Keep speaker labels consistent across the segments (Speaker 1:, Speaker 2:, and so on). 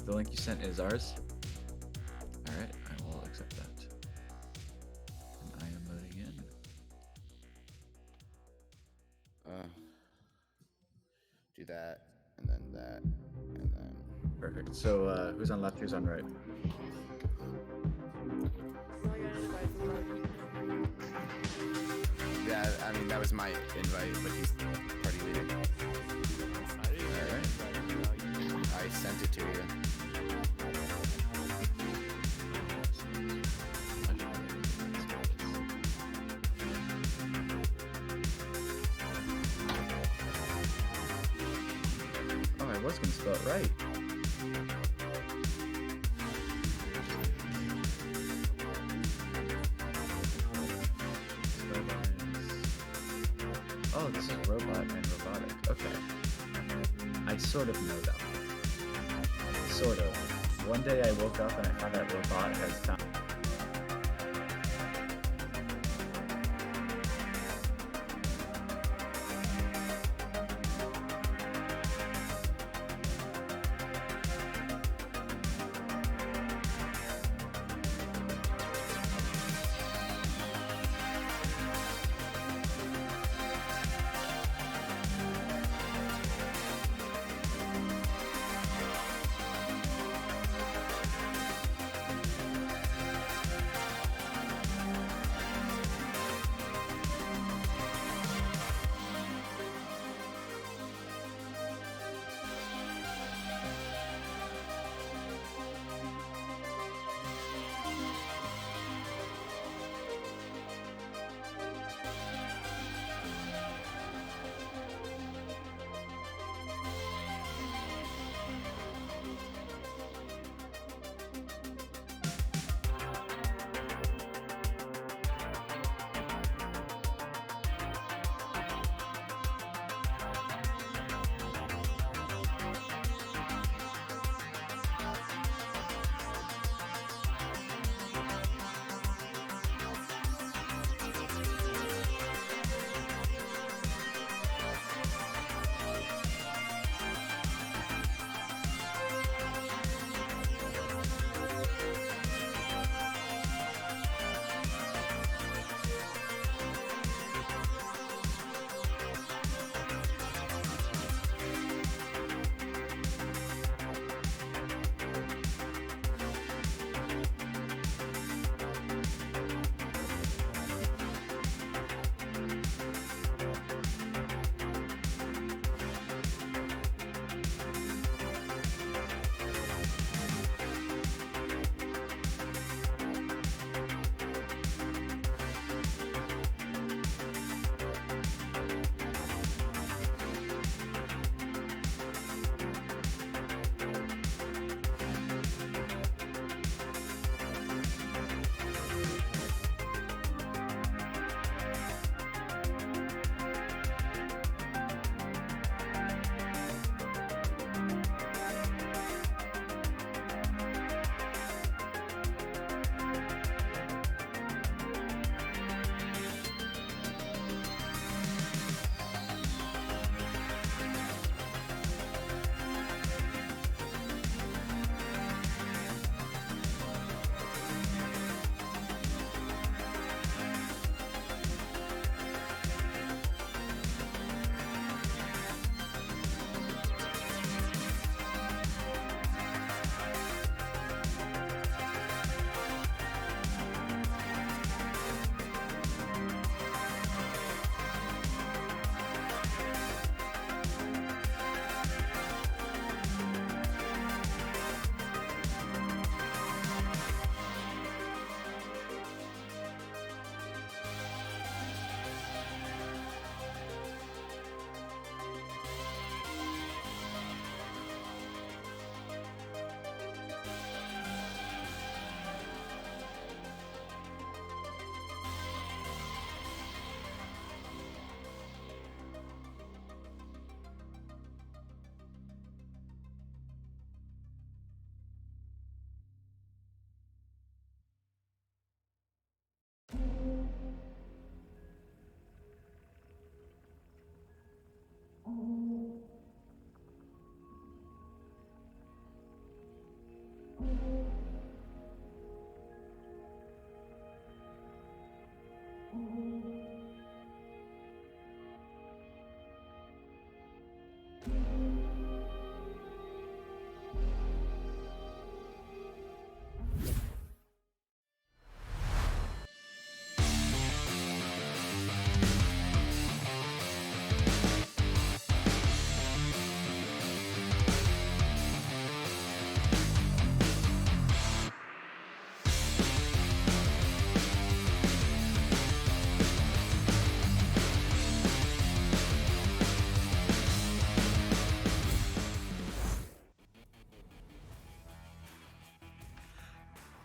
Speaker 1: The link you sent is ours. All right, I will accept that. And I am loading in.
Speaker 2: Do that, and then that, and then.
Speaker 1: Perfect. So who's on left? Who's on right?
Speaker 2: Yeah, I mean that was my invite, but he's party leader. I sent it to you.
Speaker 1: Oh, I was gonna spell it right. Oh, this is robot and robotic. Okay. I sort of know that one. Sort of. One day I woke up and I found that robot has found.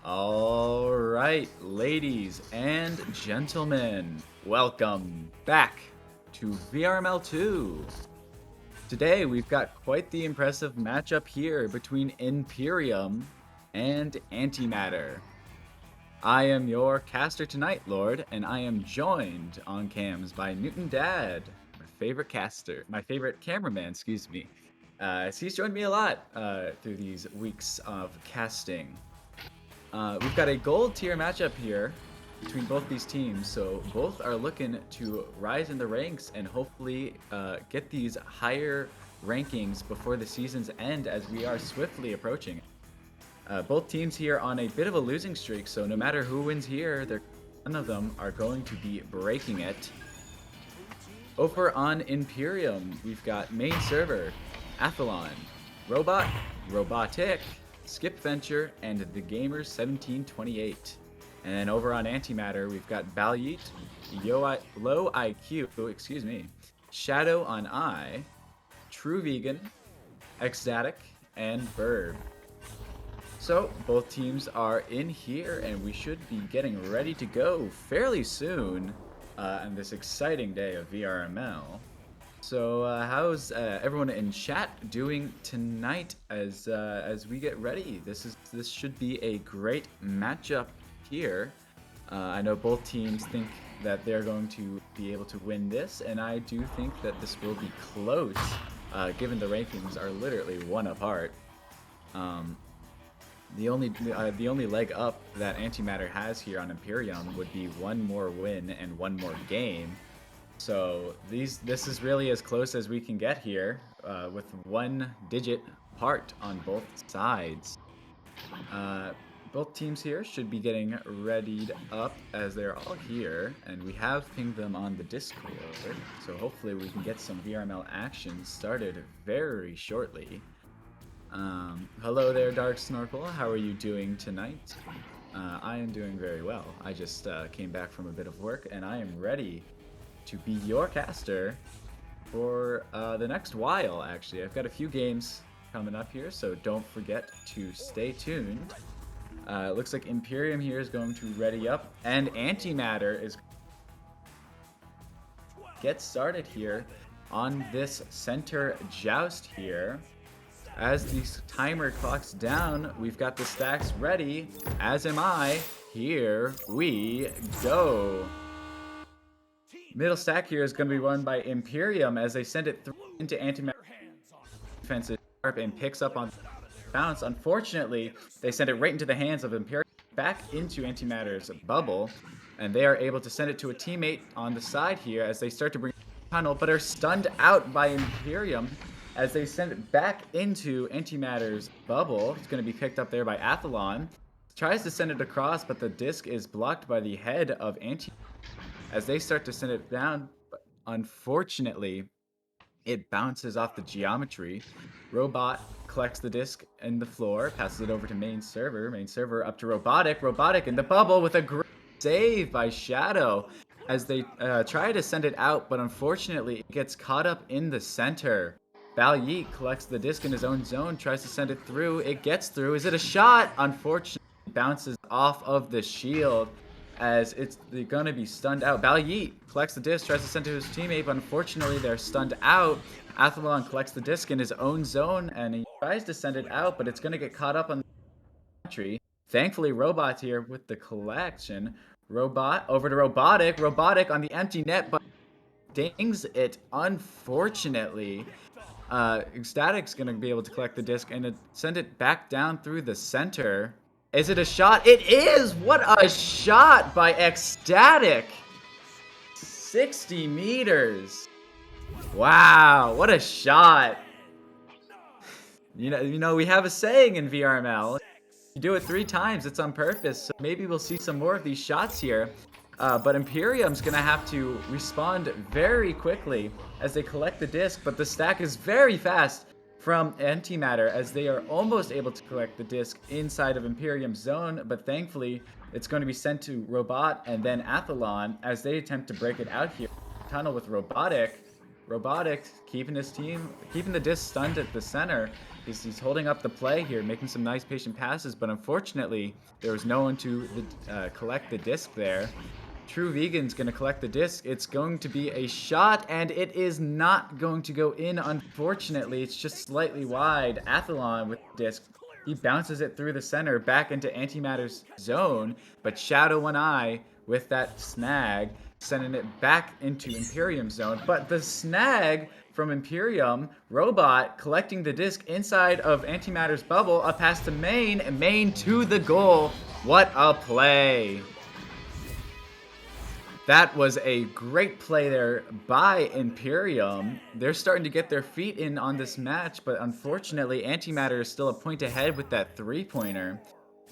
Speaker 1: All right, ladies and gentlemen, welcome back to VRML 2. Today we've got quite the impressive matchup here between Imperium and Antimatter. I am your caster tonight, Lord, and I am joined on cams by Newton Dad, my favorite cameraman, excuse me. He's joined me a lot through these weeks of casting. We've got a gold tier matchup here between both these teams, so both are looking to rise in the ranks and hopefully get these higher rankings before the season's end, as we are swiftly approaching. Both teams here on a bit of a losing streak, so no matter who wins here, none of them are going to be breaking it. Over on Imperium, we've got main server, Athlon, Robot, Robotic, Skip Venture, and The Gamers 1728. And then over on Antimatter, we've got Balyet, Low IQ, Shadow on I, True Vegan, Ecstatic, and Bird. So both teams are in here, and we should be getting ready to go fairly soon on this exciting day of VRML. So how's everyone in chat doing tonight as we get ready? This should be a great matchup here. I know both teams think that they're going to be able to win this, and I do think that this will be close, given the rankings are literally one apart. The only leg up that Antimatter has here on Imperium would be one more win and one more game. So this is really as close as we can get here, with one digit apart on both sides. Both teams here should be getting readied up as they're all here, and we have pinged them on the Discord, so hopefully we can get some VRML action started very shortly. Hello there, Dark Snorkel. How are you doing tonight? I am doing very well. I just came back from a bit of work, and I am ready to be your caster for the next while, actually. I've got a few games coming up here, so don't forget to stay tuned. It looks like Imperium here is going to ready up, and Antimatter is get started here on this center joust here. As the timer clocks down, we've got the stacks ready, as am I. Here we go. Middle stack here is going to be run by Imperium as they send it into Antimatter defensive and picks up on bounce. Unfortunately, they send it right into the hands of Imperium, back into Antimatter's bubble, and they are able to send it to a teammate on the side here as they start to bring tunnel, but are stunned out by Imperium as they send it back into Antimatter's bubble. It's going to be picked up there by Athlon. Tries to send it across, but the disc is blocked by the head of Antimatter as they start to send it down. But unfortunately, it bounces off the geometry. Robot collects the disc in the floor, passes it over to main server. Main server up to Robotic. Robotic in the bubble with a great save by Shadow as they try to send it out, but unfortunately it gets caught up in the center. Balyet collects the disc in his own zone, tries to send it through. It gets through. Is it a shot? Unfortunately, it bounces off of the shield as they're gonna be stunned out. Balyet collects the disc, tries to send it to his teammate, but unfortunately they're stunned out. Athlon collects the disc in his own zone, and he tries to send it out, but it's gonna get caught up on the geometry. Thankfully, Robot's here with the collection. Robot over to Robotic. Robotic on the empty net, but dings it, unfortunately. Ecstatic's going to be able to collect the disc and send it back down through the center. Is it a shot? It is! What a shot by Ecstatic! 60 meters. Wow, what a shot. You know, we have a saying in VRML. You do it 3 times, it's on purpose. So maybe we'll see some more of these shots here. But Imperium's gonna have to respond very quickly as they collect the disc, but the stack is very fast from Antimatter as they are almost able to collect the disc inside of Imperium's zone, but thankfully it's going to be sent to Robot and then Athlon as they attempt to break it out here. Tunnel with Robotic. Robotic keeping the disc stunned at the center. He's holding up the play here, making some nice patient passes, but unfortunately, there was no one to collect the disc there. True Vegan's going to collect the disc. It's going to be a shot, and it is not going to go in, unfortunately. It's just slightly wide. Athlon with the disc. He bounces it through the center back into Antimatter's zone, but Shadow One Eye with that snag, sending it back into Imperium's zone. But the snag from Imperium, Robot collecting the disc inside of Antimatter's bubble, a pass to Main, and Main to the goal. What a play! That was a great play there by Imperium. They're starting to get their feet in on this match, but unfortunately, Antimatter is still a point ahead with that 3-pointer.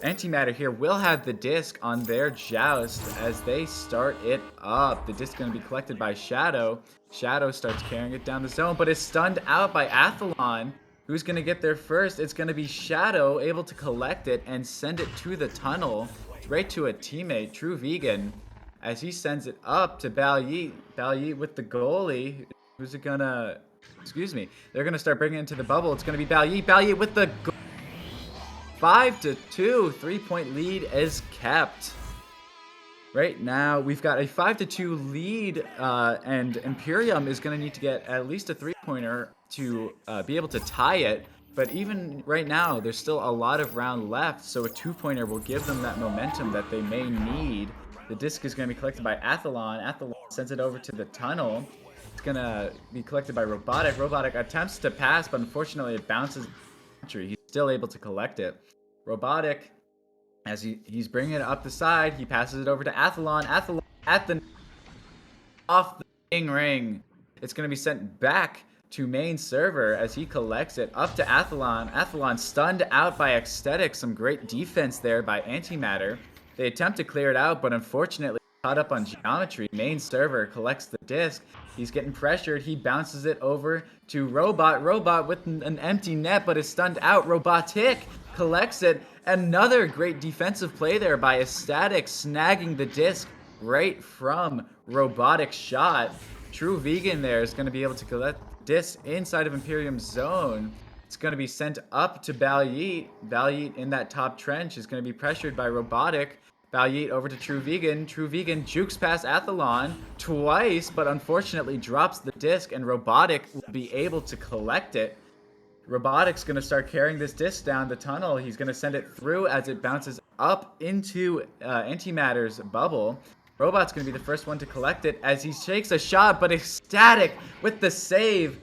Speaker 1: Antimatter here will have the disc on their joust as they start it up. The disc is going to be collected by Shadow. Shadow starts carrying it down the zone, but is stunned out by Athlon. Who's going to get there first? It's going to be Shadow, able to collect it and send it to the tunnel, right to a teammate, True Vegan, as he sends it up to Balyeet. Balyeet with the goalie. Who's it going to... Excuse me. They're going to start bringing it into the bubble. It's going to be Balyeet. Balyeet with the goal. 5-2, 3-point lead is kept. Right now, we've got a 5-2 lead, and Imperium is going to need to get at least a 3-pointer to be able to tie it. But even right now, there's still a lot of round left, so a 2-pointer will give them that momentum that they may need. The disc is going to be collected by Athlon. Athlon sends it over to the tunnel. It's going to be collected by Robotic. Robotic attempts to pass, but unfortunately it bounces. He's still able to collect it. Robotic, as he's bringing it up the side, he passes it over to Athlon. Athlon at the off the ring. It's going to be sent back to main server as he collects it up to Athlon. Athlon stunned out by Ecstatic. Some great defense there by Antimatter. They attempt to clear it out, but unfortunately caught up on geometry. Main server collects the disc. He's getting pressured. He bounces it over to Robot. Robot with an empty net, but is stunned out. Robotic collects it. Another great defensive play there by Ecstatic, snagging the disc right from Robotic's shot. True Vegan there is going to be able to collect disc inside of Imperium's zone. It's going to be sent up to Balyeet. Balyeet in that top trench is going to be pressured by Robotic. Balyeet over to True Vegan. True Vegan jukes past Athlon twice, but unfortunately drops the disc, and Robotic will be able to collect it. Robotic's going to start carrying this disc down the tunnel. He's going to send it through as it bounces up into Antimatter's bubble. Robot's going to be the first one to collect it as he shakes a shot, but Ecstatic with the save.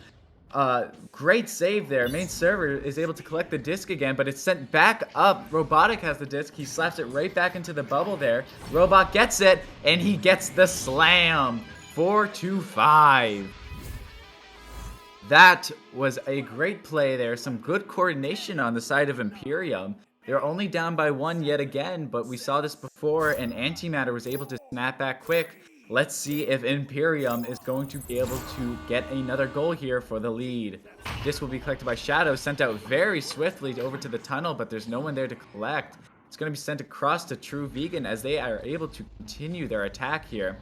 Speaker 1: Great save there. Main server is able to collect the disc again, but it's sent back up. Robotic has the disc. He slaps it right back into the bubble there. Robot gets it, and he gets the slam. 4-5. That was a great play there. Some good coordination on the side of Imperium. They're only down by 1 yet again, but we saw this before, and Antimatter was able to snap back quick. Let's see if Imperium is going to be able to get another goal here for the lead. This will be collected by Shadow, sent out very swiftly over to the tunnel, but there's no one there to collect. It's going to be sent across to True Vegan as they are able to continue their attack here.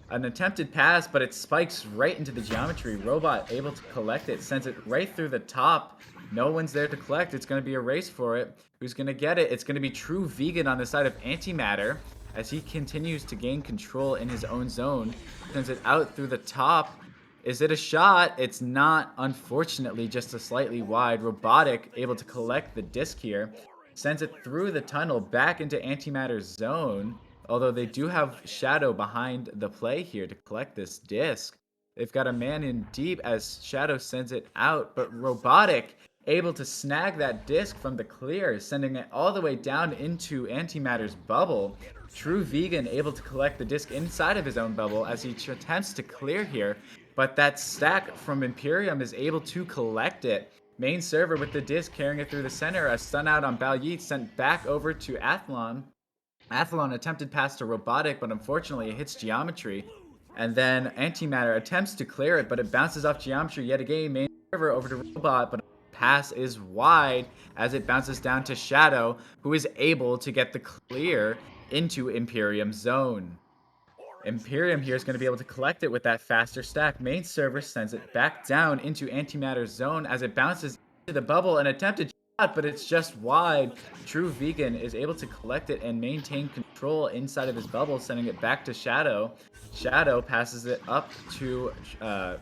Speaker 1: An attempted pass, but it spikes right into the geometry. Robot able to collect it, sends it right through the top. No one's there to collect. It's going to be a race for it. Who's going to get it? It's going to be True Vegan on the side of Antimatter as he continues to gain control in his own zone. Sends it out through the top. Is it a shot? It's not, unfortunately, just a slightly wide. Robotic able to collect the disc here. Sends it through the tunnel back into Antimatter's zone. Although they do have Shadow behind the play here to collect this disc. They've got a man in deep as Shadow sends it out, but Robotic able to snag that disc from the clear, sending it all the way down into Antimatter's bubble. True Vegan able to collect the disc inside of his own bubble as he attempts to clear here, but that stack from Imperium is able to collect it. Main server with the disc carrying it through the center. A stun out on Balyeet sent back over to Athlon. Athlon attempted pass to Robotic, but unfortunately it hits Geometry. And then Antimatter attempts to clear it, but it bounces off Geometry yet again. Main server over to Robot, but pass is wide as it bounces down to Shadow, who is able to get the clear into Imperium zone. Imperium here is going to be able to collect it with that faster stack. Main server sends it back down into Antimatter's zone as it bounces into the bubble. An attempted shot, but it's just wide. True Vegan is able to collect it and maintain control inside of his bubble, sending it back to Shadow. Shadow passes it up to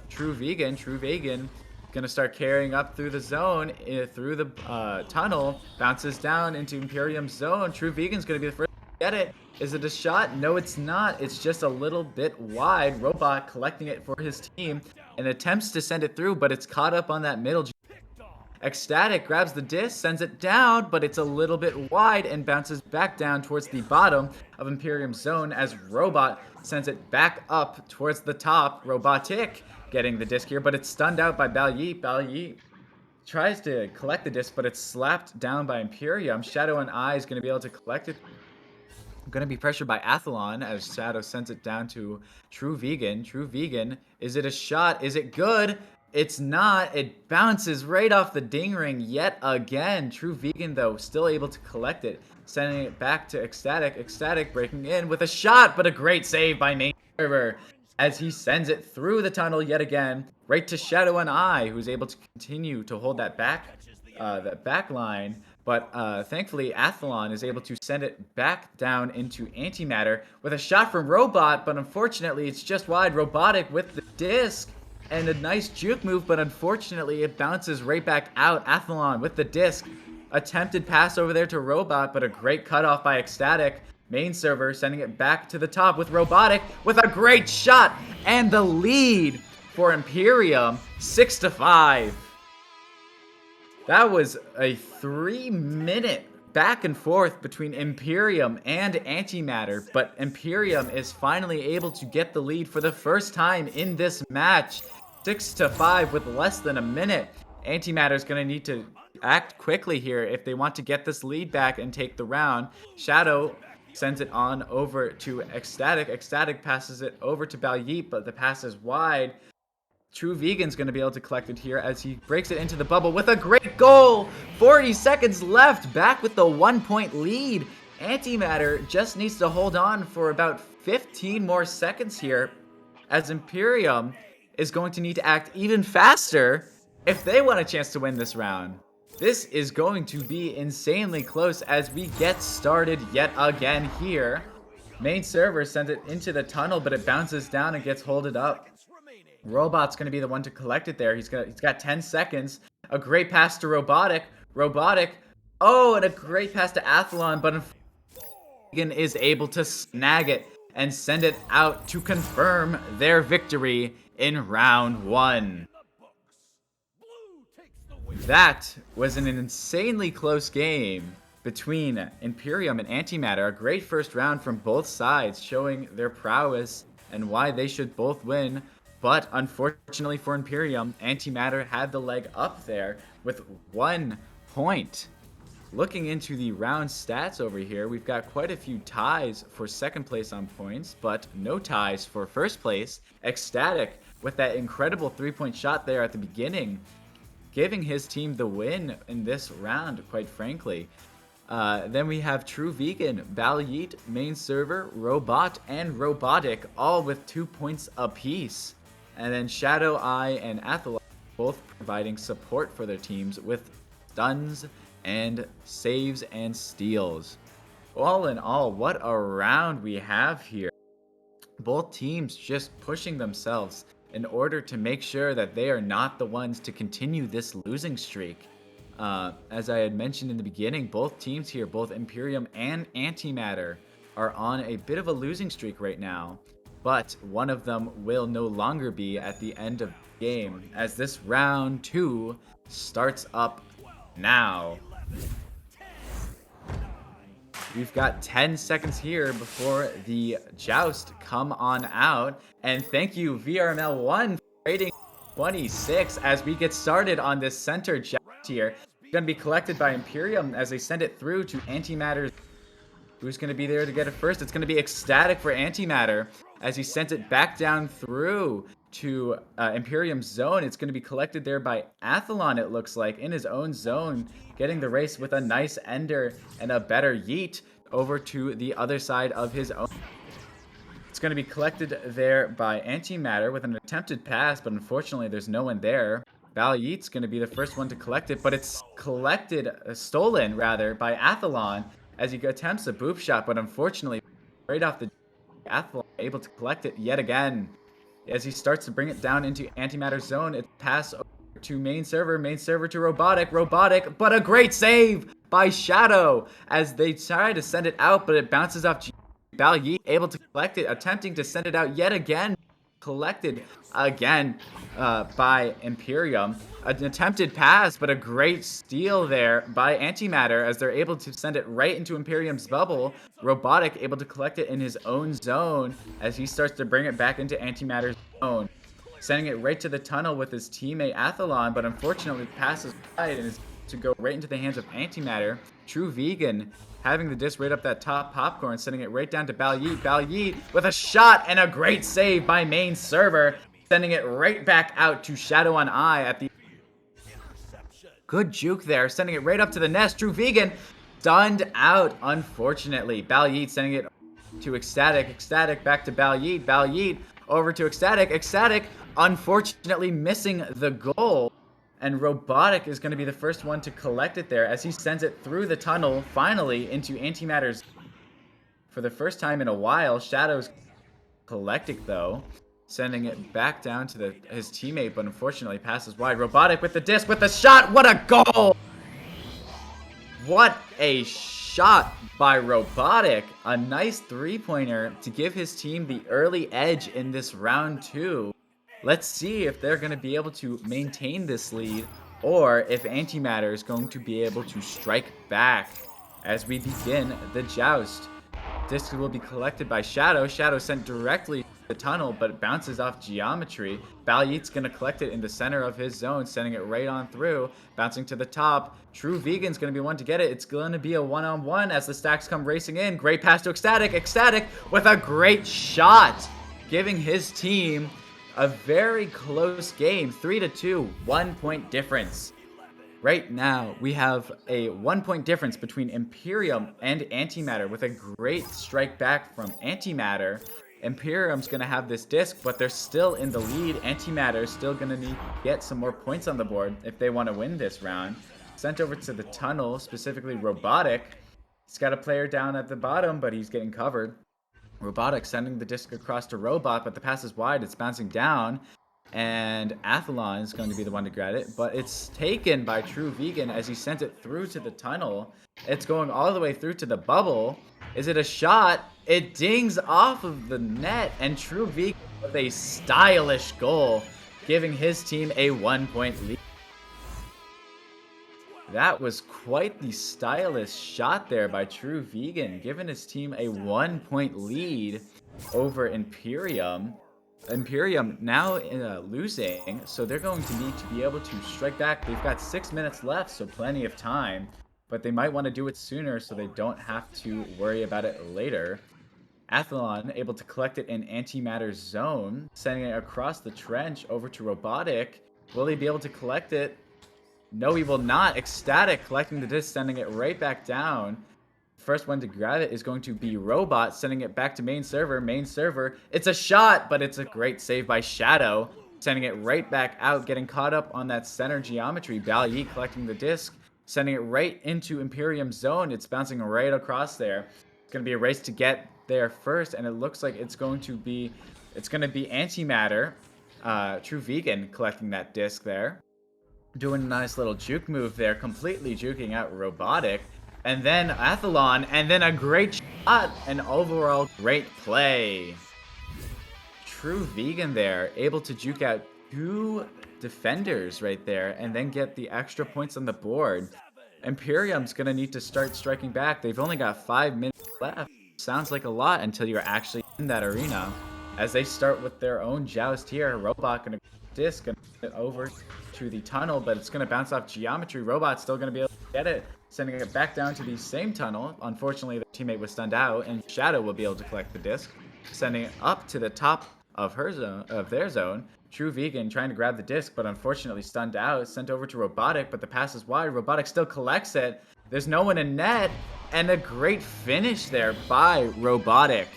Speaker 1: True Vegan. True Vegan gonna start carrying up through the zone, through the tunnel, bounces down into Imperium's zone. True Vegan's gonna be the first to get it. Is it a shot? No, it's not. It's just a little bit wide. Robot collecting it for his team and attempts to send it through, but it's caught up on that middle. Ecstatic grabs the disc, sends it down, but it's a little bit wide and bounces back down towards the bottom of Imperium's zone as Robot sends it back up towards the top. Robotic getting the disc here, but it's stunned out by Balyeet. Balyeet tries to collect the disc, but it's slapped down by Imperium. Shadow and I is going to be able to collect it. Going to be pressured by Athlon as Shadow sends it down to True Vegan. True Vegan, is it a shot? Is it good? It's not. It bounces right off the ding ring yet again. True Vegan, though, still able to collect it, sending it back to Ecstatic. Ecstatic breaking in with a shot, but a great save by Main Server as he sends it through the tunnel yet again, right to Shadow and I, who's able to continue to hold that back line. But thankfully, Athlon is able to send it back down into Antimatter with a shot from Robot, but unfortunately, it's just wide. Robotic with the disc and a nice juke move, but unfortunately, it bounces right back out. Athlon with the disc. Attempted pass over there to Robot, but a great cutoff by Ecstatic. Main server sending it back to the top with Robotic with a great shot and the lead for Imperium 6-5. That was a 3-minute back and forth between Imperium and Antimatter, but Imperium is finally able to get the lead for the first time in this match. 6-5 with less than a minute. Antimatter is going to need to act quickly here if they want to get this lead back and take the round. Shadow sends it on over to Ecstatic. Ecstatic passes it over to Balyeet, but the pass is wide. True Vegan's going to be able to collect it here as he breaks it into the bubble with a great goal. 40 seconds left, back with the 1-point lead. Antimatter just needs to hold on for about 15 more seconds here as Imperium is going to need to act even faster if they want a chance to win this round. This is going to be insanely close as we get started yet again here. Main server sends it into the tunnel, but it bounces down and gets holded up. Robot's going to be the one to collect it there. He's got 10 seconds. A great pass to Robotic. Robotic. Oh, and a great pass to Athlon, but Vegan is able to snag it and send it out to confirm their victory in round 1. That was an insanely close game between Imperium and Antimatter. A great first round from both sides, showing their prowess and why they should both win. But unfortunately for Imperium, Antimatter had the leg up there with 1 point. Looking into the round stats over here, we've got quite a few ties for second place on points, but no ties for first place. Ecstatic with that incredible 3-point shot there at the beginning, giving his team the win in this round, quite frankly. Then we have True Vegan, Balyeet, Main Server, Robot, and Robotic, all with 2 points apiece. And then Shadow Eye and Athlon both providing support for their teams with stuns and saves and steals. All in all, what a round we have here. Both teams just pushing themselves in order to make sure that they are not the ones to continue this losing streak. As I had mentioned in the beginning, both teams here, both Imperium and Antimatter, are on a bit of a losing streak right now. but one of them will no longer be at the end of the game, as this round 2 starts up now. We've got 10 seconds here before the joust come on out. And thank you, VRML1, for rating 26 as we get started on this center joust here. It's going to be collected by Imperium as they send it through to Antimatter. Who's going to be there to get it first? It's going to be Ecstatic for Antimatter as he sent it back down through to Imperium's zone. It's going to be collected there by Athlon, it looks like, in his own zone, getting the race with a nice ender and a better yeet over to the other side of his own. It's going to be collected there by Antimatter with an attempted pass, but unfortunately there's no one there. Yeet's going to be the first one to collect it, but it's stolen rather, by Athlon as he attempts a boop shot, but unfortunately, right off the Athlon able to collect it yet again. As he starts to bring it down into Antimatter's zone, it passes over to main server to Robotic, but a great save by Shadow as they try to send it out, but it bounces off Yeet, able to collect it, attempting to send it out yet again. Collected again by Imperium. An attempted pass, but a great steal there by Antimatter as they're able to send it right into Imperium's bubble. Robotic able to collect it in his own zone as he starts to bring it back into Antimatter's zone. Sending it right to the tunnel with his teammate Athlon, but unfortunately passes wide and is to go right into the hands of Antimatter. True Vegan having the disc right up that top popcorn, sending it right down to Yeet with a shot and a great save by main server, sending it right back out to Shadow on Eye at the... Good juke there, sending it right up to the nest. True Vegan stunned out, unfortunately. Yeet sending it to Ecstatic back to Yeet over to Ecstatic unfortunately missing the goal. And Robotic is going to be the first one to collect it there as he sends it through the tunnel, finally, into Antimatter's. For the first time in a while, Shadow's collecting, though, sending it back down to his teammate, but unfortunately passes wide. Robotic with the disc, with the shot! What a goal! What a shot by Robotic. A nice three-pointer to give his team the early edge in this round 2. Let's see if they're going to be able to maintain this lead or if Antimatter is going to be able to strike back as we begin the joust. Disc will be collected by Shadow. Shadow sent directly to the tunnel, but it bounces off Geometry. Yeet's going to collect it in the center of his zone, sending it right on through, bouncing to the top. True Vegan's going to be one to get it. It's going to be a one-on-one as the stacks come racing in. Great pass to Ecstatic with a great shot, giving his team a very close game, 3-2, 1 point difference. Right now, we have a 1 point difference between Imperium and Antimatter with a great strike back from Antimatter. Imperium's going to have this disc, but they're still in the lead. Antimatter is still going to need to get some more points on the board if they want to win this round. Sent over to the tunnel, specifically Robotic. He's got a player down at the bottom, but he's getting covered. Robotic sending the disc across to Robot, but the pass is wide. It's bouncing down, and Athlon is going to be the one to grab it, but it's taken by True Vegan as he sent it through to the tunnel. It's going all the way through to the bubble. Is it a shot? It dings off of the net, and True Vegan with a stylish goal, giving his team a 1 point lead. That was quite the stylish shot there by True Vegan, giving his team a 1 point lead over Imperium. Imperium now losing, so they're going to need to be able to strike back. They've got 6 minutes left, so plenty of time, but they might want to do it sooner so they don't have to worry about it later. Athlon able to collect it in Antimatter's zone, sending it across the trench over to Robotic. Will he be able to collect it? No, he will not. Ecstatic collecting the disc, sending it right back down. First one to grab it is going to be Robot, sending it back to main server. Main server, it's a shot, but it's a great save by Shadow, sending it right back out, getting caught up on that center Geometry. Yeet collecting the disc, sending it right into Imperium's zone. It's bouncing right across there. It's going to be a race to get there first, and it looks like it's going to be Antimatter, True Vegan collecting that disc there. Doing a nice little juke move there, completely juking out Robotic. And then Athlon, and then a great shot, an overall great play. True Vegan there, able to juke out 2 defenders right there and then get the extra points on the board. Imperium's going to need to start striking back. They've only got 5 minutes left. Sounds like a lot until you're actually in that arena. As they start with their own joust here, Robot going to disc and it over to the tunnel, but it's going to bounce off Geometry. Robot's still going to be able to get it, sending it back down to the same tunnel. Unfortunately, the teammate was stunned out, and Shadow will be able to collect the disc, sending it up to the top of her zone, of their zone. True Vegan trying to grab the disc, but unfortunately stunned out. Sent over to Robotic, but the pass is wide. Robotic still collects it. There's no one in net, and a great finish there by Robotic.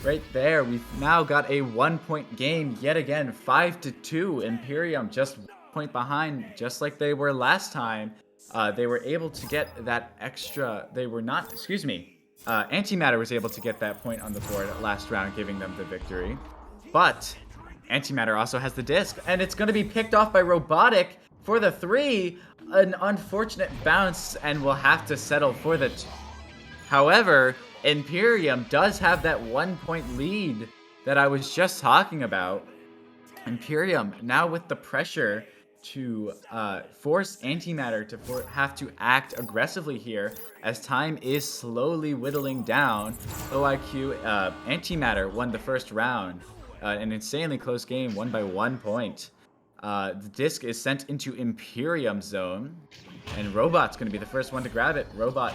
Speaker 1: Right there, we've now got a 1-point game yet again, 5-2. Imperium just 1 point behind, just like they were last time. They were able to get that extra. They were not. Excuse me. Antimatter was able to get that point on the board last round, giving them the victory. But Antimatter also has the disc, and it's going to be picked off by Robotic for the 3. An unfortunate bounce, and will have to settle for the 2. However, Imperium does have that 1-point lead that I was just talking about. Imperium now with the pressure to force Antimatter to have to act aggressively here as time is slowly whittling down. OIQ Antimatter won the first round. An insanely close game, won by 1 point. The disc is sent into Imperium zone, and Robot's going to be the first one to grab it. Robot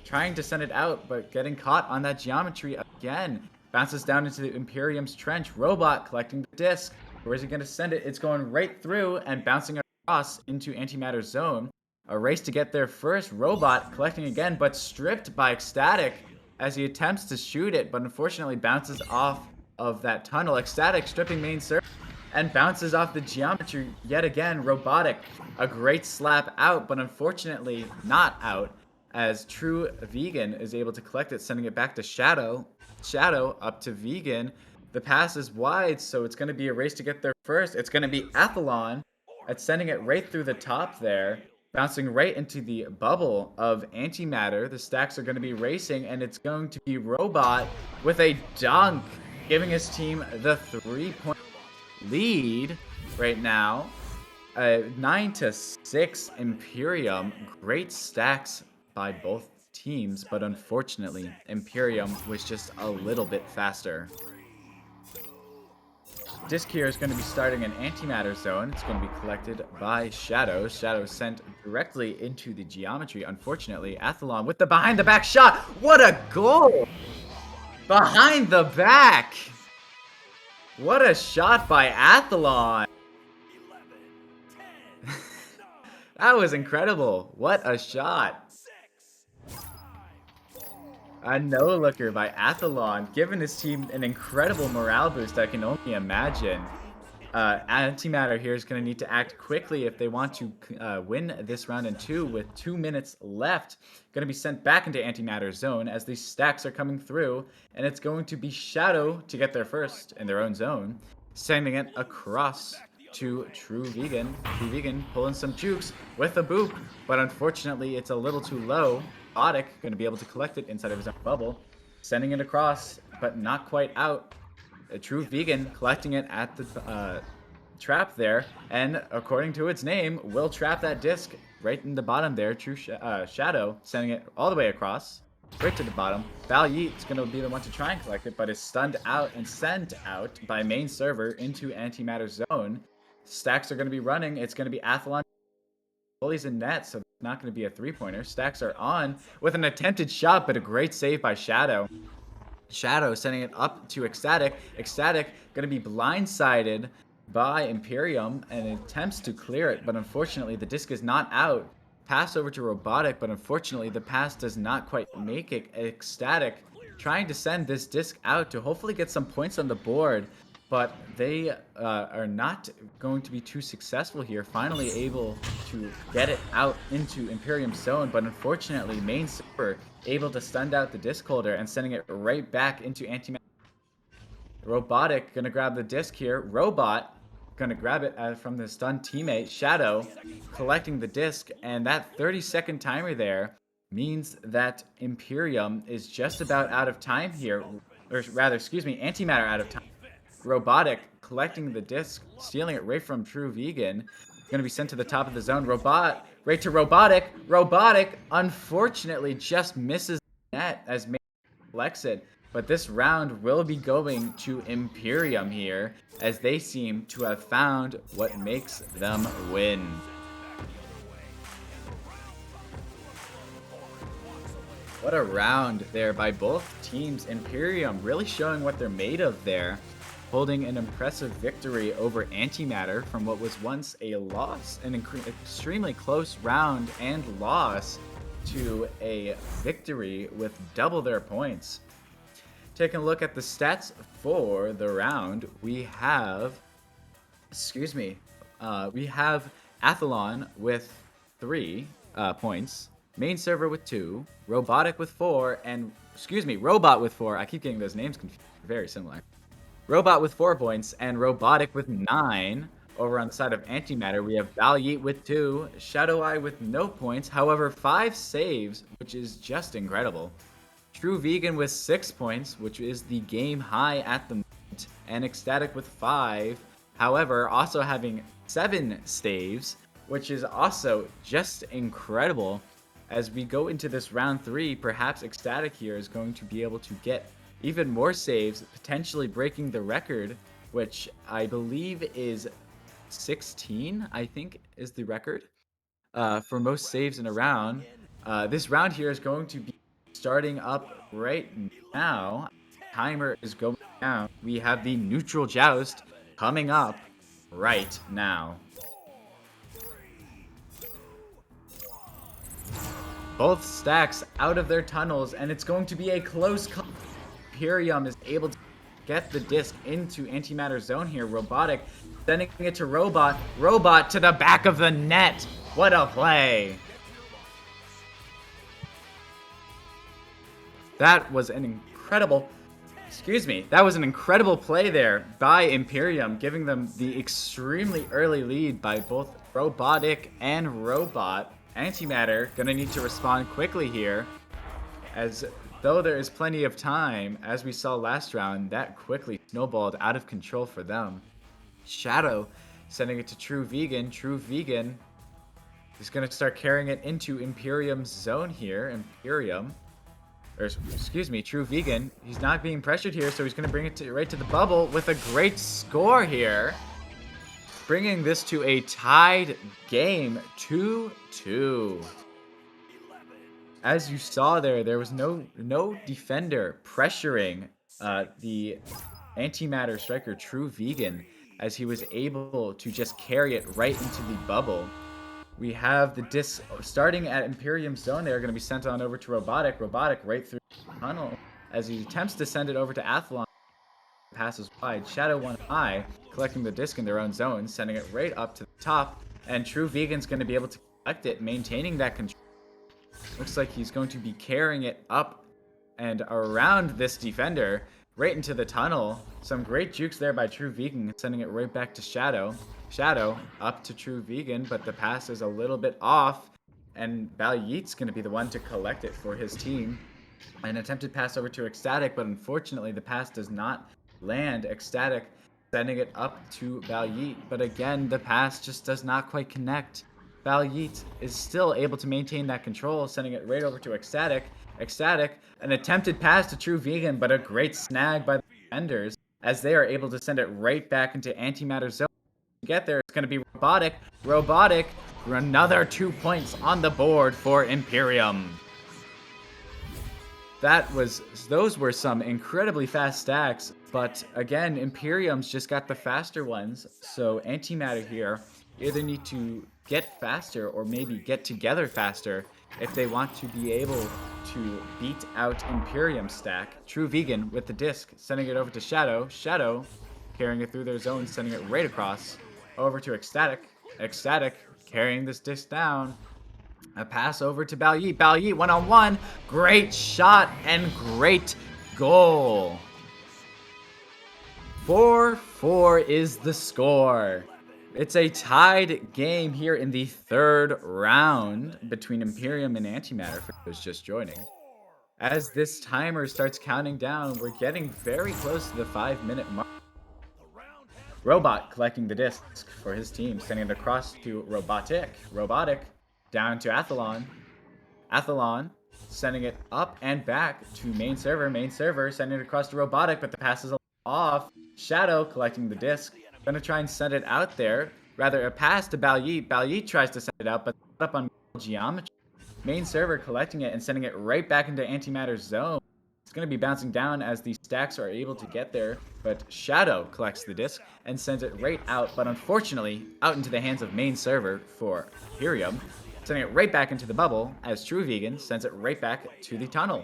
Speaker 1: trying to send it out, but getting caught on that Geometry again. Bounces down into the Imperium's trench. Robot collecting the disc. Where is he going to send it? It's going right through and bouncing across into Antimatter's zone. A race to get there first. Robot collecting again, but stripped by Ecstatic as he attempts to shoot it, but unfortunately bounces off of that tunnel. Ecstatic stripping main server and bounces off the Geometry yet again. Robotic, a great slap out, but unfortunately not out, as True Vegan is able to collect it, sending it back to Shadow. Shadow up to Vegan. The pass is wide, so it's going to be a race to get there first. It's going to be Athlon at sending it right through the top there, bouncing right into the bubble of Antimatter. The stacks are going to be racing, and it's going to be Robot with a dunk, giving his team the 3-point lead right now. 9-6 Imperium. Great stacks by both teams, but unfortunately Imperium was just a little bit faster. Disc here is going to be starting an Antimatter zone. It's going to be collected by Shadow. Shadow sent directly into the Geometry. Unfortunately, Athlon with the behind the back shot. What a goal! Behind the back! What a shot by Athlon! That was incredible. What a shot. A no-looker by Athlon, giving his team an incredible morale boost I can only imagine. Antimatter here is going to need to act quickly if they want to win this round in 2 with 2 minutes left. Going to be sent back into Antimatter's zone as these stacks are coming through, and it's going to be Shadow to get there first in their own zone, sending it across to True Vegan. True Vegan pulling some jukes with a boop, but unfortunately it's a little too low. Robotic going to be able to collect it inside of his own bubble, sending it across, but not quite out. A True Vegan collecting it at the trap there, and according to its name, will trap that disc right in the bottom there. True Shadow sending it all the way across, right to the bottom. Val Yeet's going to be the one to try and collect it, but is stunned out and sent out by main server into Antimatter zone. Stacks are going to be running. It's going to be Athlon. Bully's in net, so it's not going to be a 3-pointer. Stacks are on with an attempted shot, but a great save by Shadow. Shadow sending it up to Ecstatic. Ecstatic going to be blindsided by Imperium and attempts to clear it, but unfortunately the disc is not out. Pass over to Robotic, but unfortunately the pass does not quite make it. Ecstatic trying to send this disc out to hopefully get some points on the board, but they are not going to be too successful here. Finally able to get it out into Imperium's zone, but unfortunately main server able to stun out the disc holder and sending it right back into Antimatter. Robotic gonna grab the disc here. Robot gonna grab it from the stunned teammate. Shadow collecting the disc, and that 30-second timer there means that Imperium is just about out of time here. or rather, excuse me, Antimatter out of time. Robotic collecting the disc, stealing it right from True Vegan. Going to be sent to the top of the zone. Right to Robotic. Robotic, unfortunately, just misses the net as Mayhem collects it. But this round will be going to Imperium here, as they seem to have found what makes them win. What a round there by both teams. Imperium really showing what they're made of there, holding an impressive victory over Antimatter from what was once a loss, an extremely close round and loss, to a victory with double their points. Taking a look at the stats for the round, we have, we have Athlon with 3 points, Main Server with 2, Robotic with 4, and, Robot with 4. I keep getting those names confused. Very similar. Robot with 4 points, and Robotic with 9. Over on the side of Antimatter, we have Valiant with 2, Shadow Eye with no points, however 5 saves, which is just incredible. True Vegan with 6 points, which is the game high at the moment, and Ecstatic with 5, however also having 7 saves, which is also just incredible. As we go into this round 3, perhaps Ecstatic here is going to be able to get even more saves, potentially breaking the record, which I believe is 16, I think is the record for most saves in a round. This round here is going to be starting up right now. Timer is going down. We have the neutral joust coming up right now. Both stacks out of their tunnels, and it's going to be a close call. Imperium is able to get the disc into Antimatter zone here. Robotic sending it to Robot. Robot to the back of the net. What a play. That was an incredible, that was an incredible play there by Imperium, giving them the extremely early lead by both Robotic and Robot. Antimatter gonna need to respond quickly here, as though there is plenty of time, as we saw last round, that quickly snowballed out of control for them. Shadow sending it to True Vegan. True Vegan is gonna start carrying it into Imperium's zone here. True Vegan. He's not being pressured here, so he's gonna bring it right to the bubble with a great score here, bringing this to a tied game, 2-2. As you saw there was no defender pressuring the Antimatter striker True Vegan, as he was able to just carry it right into the bubble. We have the disc starting at Imperium zone. They're going to be sent on over to Robotic. Robotic right through the tunnel as he attempts to send it over to Athlon. Passes wide. Shadow one high, collecting the disc in their own zone, sending it right up to the top. And True Vegan's going to be able to collect it, maintaining that control. Looks like he's going to be carrying it up and around this defender, right into the tunnel. Some great jukes there by True Vegan, sending it right back to Shadow. Shadow up to True Vegan, but the pass is a little bit off, and Valiant's going to be the one to collect it for his team. An attempted pass over to Ecstatic, but unfortunately the pass does not land. Ecstatic sending it up to Valiant, but again the pass just does not quite connect. Valiant is still able to maintain that control, sending it right over to Ecstatic. Ecstatic, an attempted pass to True Vegan, but a great snag by the defenders, as they are able to send it right back into Antimatter zone. To get there, it's going to be Robotic. Robotic, another 2 points on the board for Imperium. Those were some incredibly fast stacks, but again, Imperium's just got the faster ones, so Antimatter here either need to get faster or maybe get together faster if they want to be able to beat out Imperium stack. True Vegan with the disc, sending it over to Shadow. Shadow carrying it through their zone, sending it right across over to Ecstatic. Ecstatic carrying this disc down. A pass over to Valiant. Valiant one-on-one. Great shot and great goal. 4-4 is the score. It's a tied game here in the third round between Imperium and Antimatter, for those just joining. As this timer starts counting down, we're getting very close to the 5-minute mark. Robot collecting the disc for his team, sending it across to Robotic. Robotic down to Athlon. Athlon sending it up and back to main server. Main server sending it across to Robotic, but the pass is off. Shadow collecting the disc. Gonna try and send it out there. Rather, a pass to Balyit. Balyit tries to send it out, but up on geometry. Main server collecting it and sending it right back into antimatter's zone. It's going to be bouncing down as the stacks are able to get there, but Shadow collects the disc and sends it right out, but unfortunately out into the hands of main server for Imperium, sending it right back into the bubble as True Vegan sends it right back to the tunnel.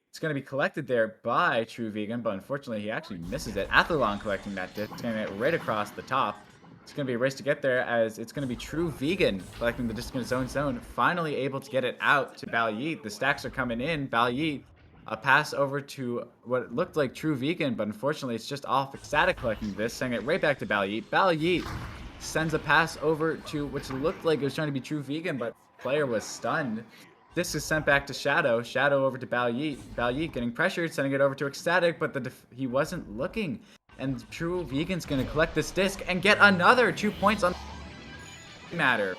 Speaker 1: It's going to be collected there by True Vegan, but unfortunately he actually misses it. Athlon collecting that disc, sending it right across the top. It's going to be a race to get there as it's going to be True Vegan collecting the disc in his own zone, finally able to get it out to Balyit. The stacks are coming in. Balyit, a pass over to what looked like True Vegan, but unfortunately it's just off. Ecstatic collecting this, sending it right back to Balyit. Balyit sends a pass over to which looked like it was trying to be True Vegan, but the player was stunned. This is sent back to Shadow. Shadow over to Balyit. Balyit getting pressured, sending it over to Ecstatic, but he wasn't looking. And True Vegan's going to collect this disc and get another 2 points on Antimatter.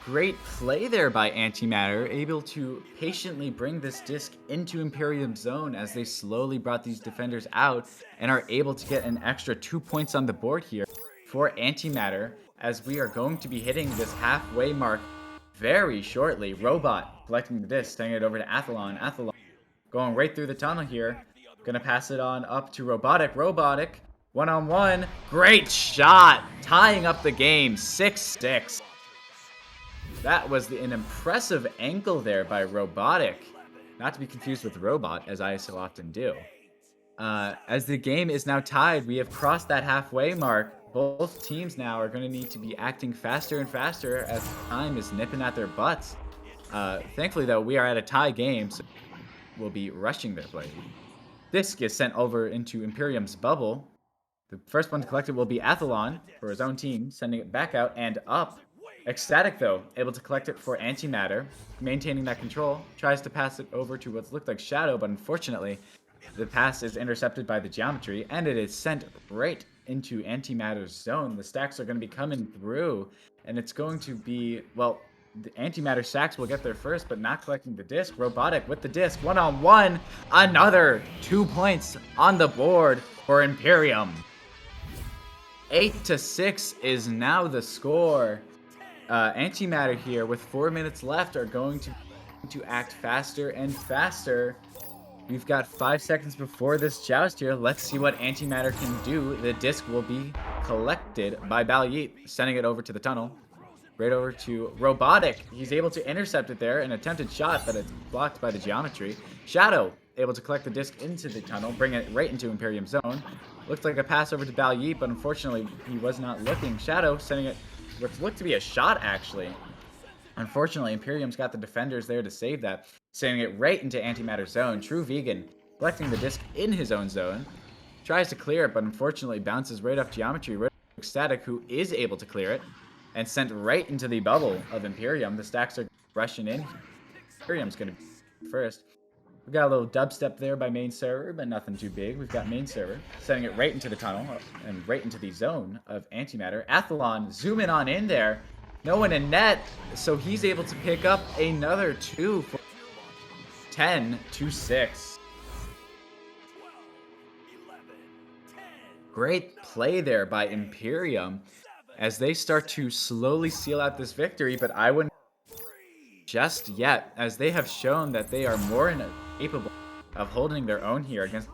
Speaker 1: Great play there by Antimatter, able to patiently bring this disc into Imperium's zone as they slowly brought these defenders out and are able to get an extra 2 points on the board here for Antimatter as we are going to be hitting this halfway mark very shortly. Robot collecting the disc, sending it over to Athlon. Athlon going right through the tunnel here. Gonna pass it on up to Robotic. Robotic, one-on-one. Great shot! Tying up the game, 6-6. That was an impressive angle there by Robotic. Not to be confused with Robot, as I so often do. As the game is now tied, we have crossed that halfway mark. Both teams now are going to need to be acting faster and faster as time is nipping at their butts. Thankfully, though, we are at a tie game, so we'll be rushing their play. Disc is sent over into Imperium's bubble. The first one to collect it will be Athlon for his own team, sending it back out and up. Ecstatic, though, able to collect it for Antimatter, maintaining that control, tries to pass it over to what looked like Shadow, but unfortunately, the pass is intercepted by the geometry, and it is sent right into Antimatter's zone. The stacks are going to be coming through, and it's going to be, well, the Antimatter stacks will get there first, but not collecting the disc. Robotic with the disc, one-on-one, another 2 points on the board for Imperium. 8-6 is now the score. Antimatter here with 4 minutes left are going to act faster and faster. We've got 5 seconds before this joust here. Let's see what Antimatter can do. The disc will be collected by Balyit, sending it over to the tunnel. Right over to Robotic. He's able to intercept it there, an attempted shot, but it's blocked by the geometry. Shadow able to collect the disc into the tunnel, bring it right into Imperium zone. Looks like a pass over to Balyit, but unfortunately he was not looking. Shadow sending it, what looked to be a shot actually. Unfortunately, Imperium's got the defenders there to save that, sending it right into Antimatter's zone. True Vegan collecting the disc in his own zone. Tries to clear it, but unfortunately bounces right off geometry, right off Ecstatic, who is able to clear it, and sent right into the bubble of Imperium. The stacks are rushing in. Imperium's going to be first. We got a little dubstep there by main server, but nothing too big. We've got main server sending it right into the tunnel and right into the zone of Antimatter. Athlon zooming on in there. No one in net, so he's able to pick up another 2 for 10-6. Great play there by Imperium as they start to slowly seal out this victory, but I wouldn't just yet, as they have shown that they are more than capable of holding their own here against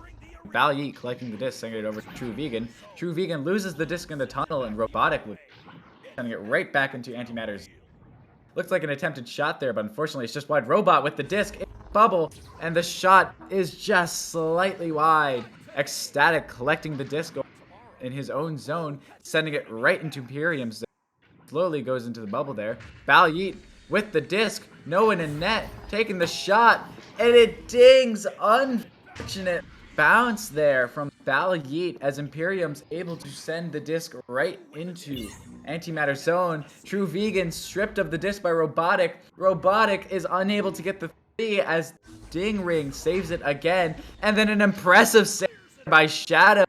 Speaker 1: Balyit collecting the disc, sending it over to True Vegan. True Vegan loses the disc in the tunnel, and Robotic sending it right back into Antimatter's. Looks like an attempted shot there, but unfortunately it's just wide. Robot with the disc in the bubble, and the shot is just slightly wide. Ecstatic collecting the disc in his own zone, sending it right into Imperium's zone. Slowly goes into the bubble there. Balyit with the disc, no one in net, taking the shot, and it dings. Unfortunate bounce there from Balyit as Imperium's able to send the disc right into Antimatter zone. True Vegan stripped of the disc by Robotic. Robotic is unable to get the as Ding Ring saves it again, and then an impressive save by Shadow.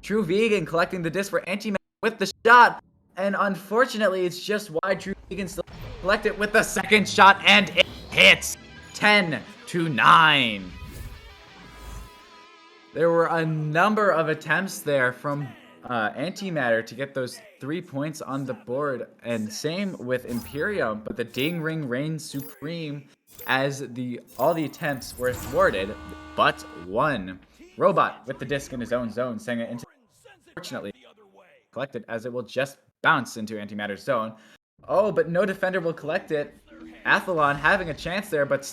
Speaker 1: True Vegan collecting the disc for Antimatter with the shot, and unfortunately it's just wide. True Vegan still collect it with the second shot, and it hits 10-9. There were a number of attempts there from Antimatter to get those 3 points on the board, and same with Imperium, but the Ding Ring reigns supreme as all the attempts were thwarted, but one. Robot with the disc in his own zone, sending it into, unfortunately, collected as it will just bounce into Antimatter's zone. Oh, but no defender will collect it. Athlon having a chance there, but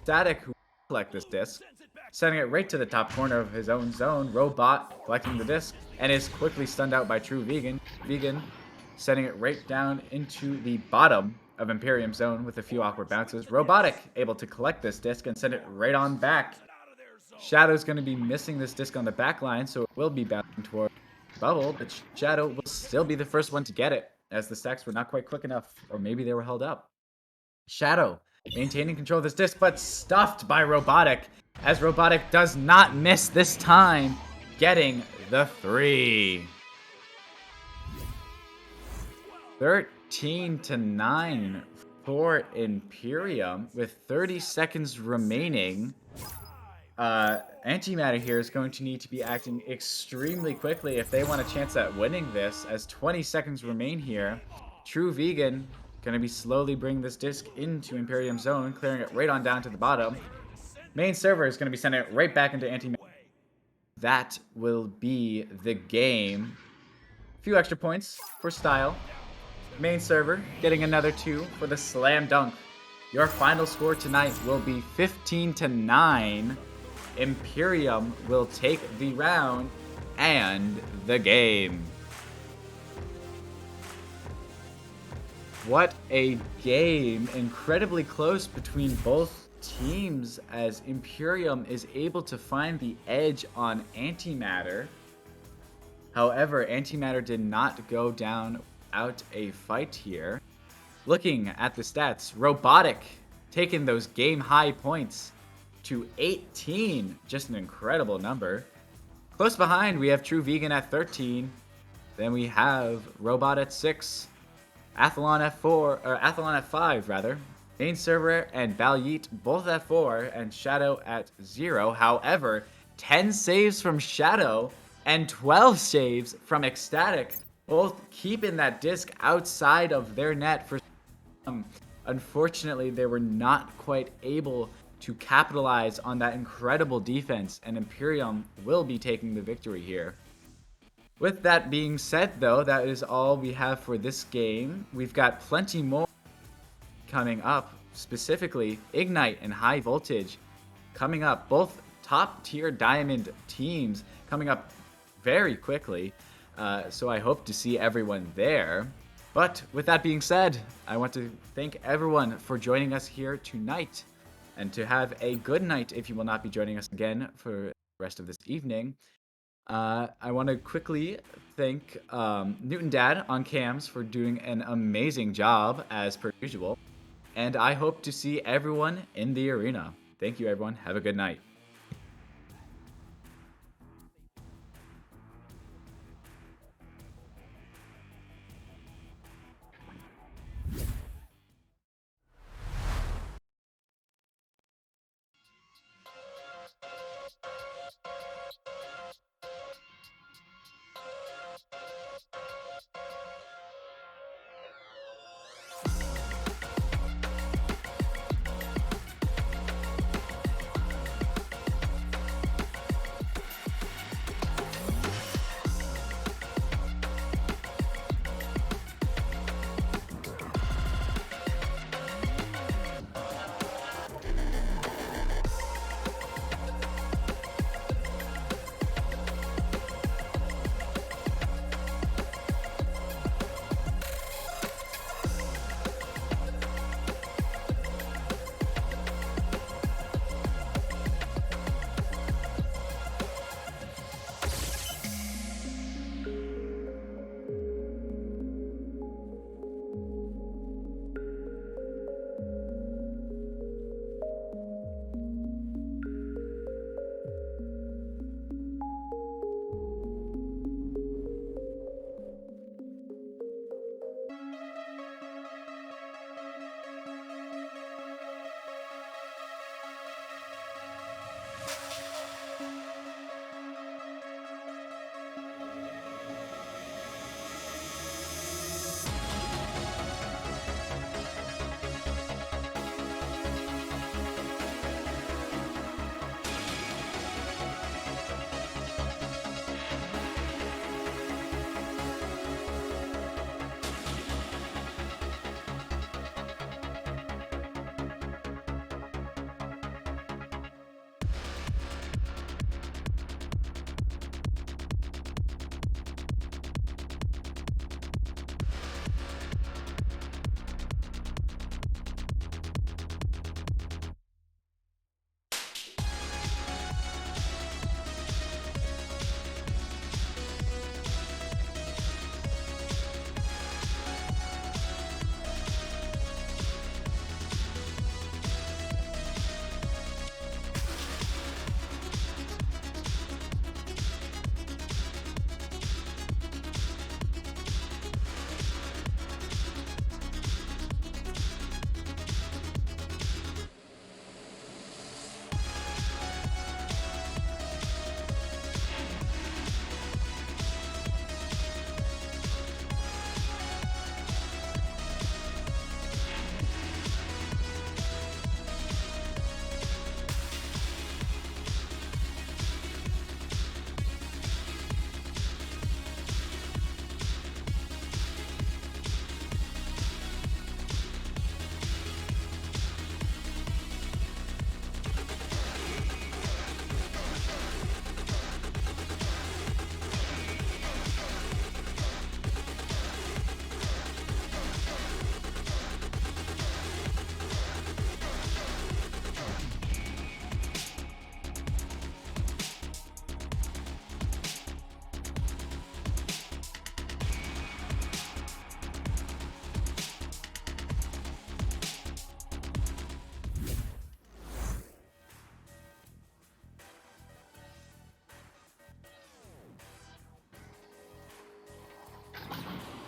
Speaker 1: Static who will collect this disc, sending it right to the top corner of his own zone. Robot collecting the disc and is quickly stunned out by True Vegan. Vegan sending it right down into the bottom of Imperium's zone with a few awkward bounces. Robotic able to collect this disc and send it right on back. Shadow's going to be missing this disc on the back line, so it will be bouncing toward Bubble, but Shadow will still be the first one to get it, as the stacks were not quite quick enough, or maybe they were held up. Shadow maintaining control of this disc, but stuffed by Robotic, as Robotic does not miss this time, getting the 3. 13-9 for Imperium with 30 seconds remaining. Antimatter here is going to need to be acting extremely quickly if they want a chance at winning this, as 20 seconds remain here. True Vegan going to be slowly bringing this disc into Imperium zone, clearing it right on down to the bottom. Main server is going to be sending it right back into Antimatter. That will be the game. A few extra points for style. Main server getting another 2 for the slam dunk. Your final score tonight will be 15-9. Imperium will take the round and the game. What a game. Incredibly close between both teams, as Imperium is able to find the edge on Antimatter. However, Antimatter did not go down without a fight here. Looking at the stats, Robotic taking those game high points to 18, just an incredible number. Close behind, we have True Vegan at 13. Then we have Robot at 6, Athlon at 4, or Athlon at 5 rather. Main server and Balyit both at 4, and Shadow at 0. However, 10 saves from Shadow and 12 saves from Ecstatic, both keeping that disc outside of their net for unfortunately, they were not quite able to capitalize on that incredible defense, and Imperium will be taking the victory here. With that being said, though, that is all we have for this game. We've got plenty more coming up, specifically Ignite and High Voltage coming up. Both top-tier Diamond teams coming up very quickly, so I hope to see everyone there. But with that being said, I want to thank everyone for joining us here tonight, and to have a good night if you will not be joining us again for the rest of this evening. I want to quickly thank Newton Dad on cams for doing an amazing job as per usual, and I hope to see everyone in the arena. Thank you, everyone. Have a good night.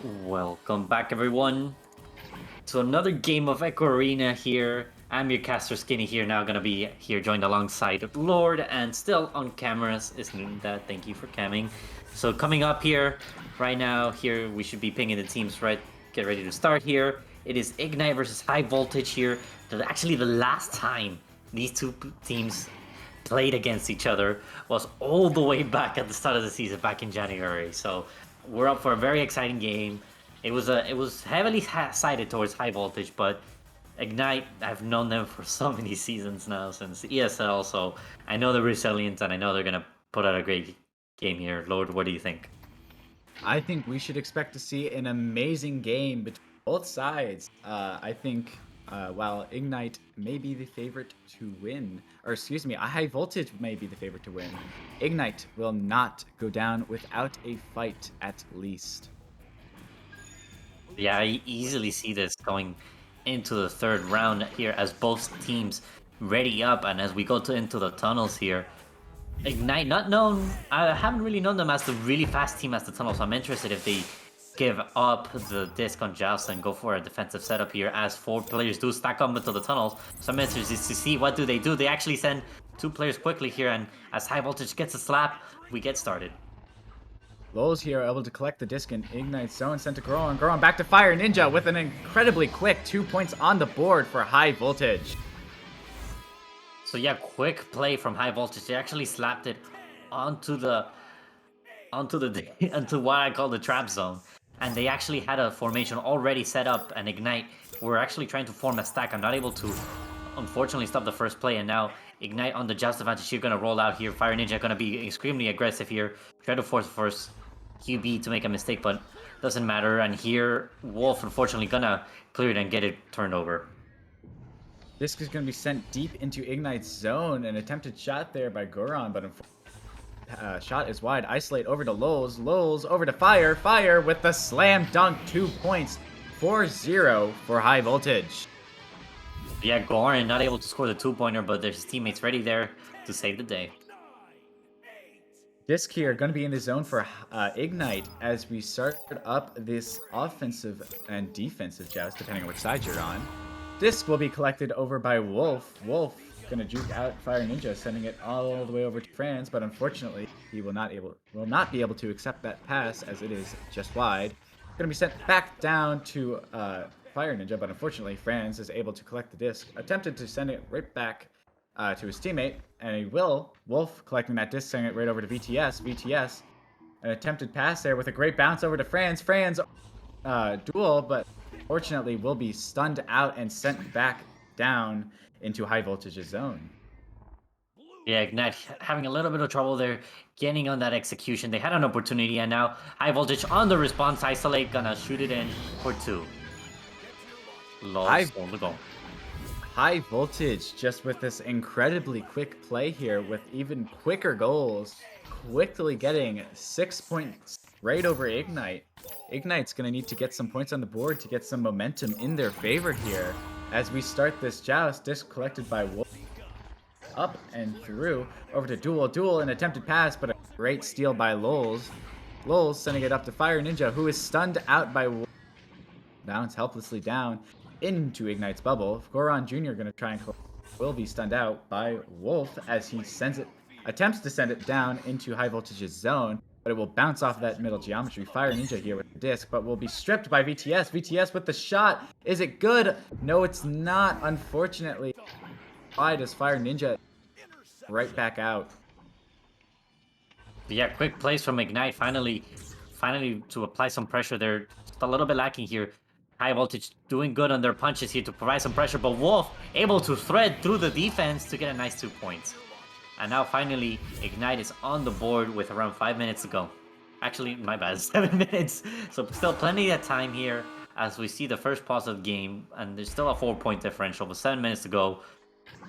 Speaker 3: Welcome back, everyone, to another game of Echo Arena here. I'm your caster Skinny here, now gonna be here joined alongside Lord, and still on cameras is Nunda. Thank you for camming. So coming up here, right now, here we should be pinging the teams, right? Get ready to start here. It is Ignite versus High Voltage here. Actually, the last time these two teams played against each other was all the way back at the start of the season, back in January. So we're up for a very exciting game. It was heavily sided towards High Voltage, but Ignite, I've known them for so many seasons now since ESL, so I know they're resilient and I know they're gonna put out a great game here. Lord, what do you think?
Speaker 1: I think we should expect to see an amazing game between both sides. I think while Ignite may be the favorite to win, or excuse me, a High Voltage may be the favorite to win, Ignite will not go down without a fight at least.
Speaker 3: Yeah, I easily see this going into the third round here as both teams ready up, and as we go into the tunnels here. Ignite, not known, I haven't really known them as the really fast team as the tunnel, so I'm interested if they give up the disc on Joust and go for a defensive setup here as 4 players do stack up into the tunnels. So I'm interested to see what do they do. They actually send 2 players quickly here, and as High Voltage gets a slap, we get started.
Speaker 1: Lowell's here able to collect the disc in Ignite's zone, sent to Goron. Goron back to Fire Ninja with an incredibly quick 2 points on the board for High Voltage.
Speaker 3: So yeah, quick play from High Voltage. They actually slapped it onto the onto what I call the trap zone, and they actually had a formation already set up. And Ignite were actually trying to form a stack. I'm not able to, unfortunately, stop the first play. And now Ignite on the Joust advantage. You're gonna roll out here. Fire Ninja gonna be extremely aggressive here. Try to force first QB to make a mistake, but doesn't matter. And here Wolf unfortunately gonna clear it and get it turned over.
Speaker 1: Disc is going to be sent deep into Ignite's zone. An attempted shot there by Goron, but shot is wide. Isolate over to Lowell's. Lowell's over to Fire. Fire with the slam dunk. 2 points. 4-0 for High Voltage.
Speaker 3: Yeah, Goran not able to score the 2-pointer, but there's his teammates ready there to save the day.
Speaker 1: Disc here going to be in the zone for Ignite as we start up this offensive and defensive joust, depending on which side you're on. Disc will be collected over by Wolf. Wolf gonna juke out Fire Ninja, sending it all the way over to Franz, but unfortunately he will not be able to accept that pass as it is just wide. Gonna be sent back down to Fire Ninja, but unfortunately Franz is able to collect the disc. Attempted to send it right back to his teammate, and he will. Wolf collecting that disc, sending it right over to VTS. VTS, an attempted pass there with a great bounce over to Franz. Franz duel, but fortunately will be stunned out and sent back down into High Voltage's zone.
Speaker 3: Yeah, Ignite having a little bit of trouble there getting on that execution. They had an opportunity, and now High Voltage on the response. Isolate gonna shoot it in for 2. Lost on the goal.
Speaker 1: High Voltage just with this incredibly quick play here with even quicker goals, quickly getting 6 points right over Ignite. Ignite's going to need to get some points on the board to get some momentum in their favor here as we start this joust. Disc collected by Wolf. Up and through over to Duel. Duel, an attempted pass, but a great steal by Lowell's. Lowell's sending it up to Fire Ninja, who is stunned out by Wolf. Bounce helplessly down into Ignite's bubble. Goron Jr. going to try and will be stunned out by Wolf as he attempts to send it down into High Voltage's zone, but it will bounce off that middle geometry. Fire Ninja here with the disc, but will be stripped by VTS. VTS with the shot. Is it good? No, it's not, unfortunately. Why does Fire Ninja right back out?
Speaker 3: Yeah, quick plays from Ignite. Finally to apply some pressure there. Just a little bit lacking here. High Voltage doing good on their punches here to provide some pressure, but Wolf able to thread through the defense to get a nice 2 points. And now finally, Ignite is on the board with around 5 minutes to go. Actually, my bad, 7 minutes. So still plenty of time here as we see the first pause of the game, and there's still a 4-point differential with 7 minutes to go.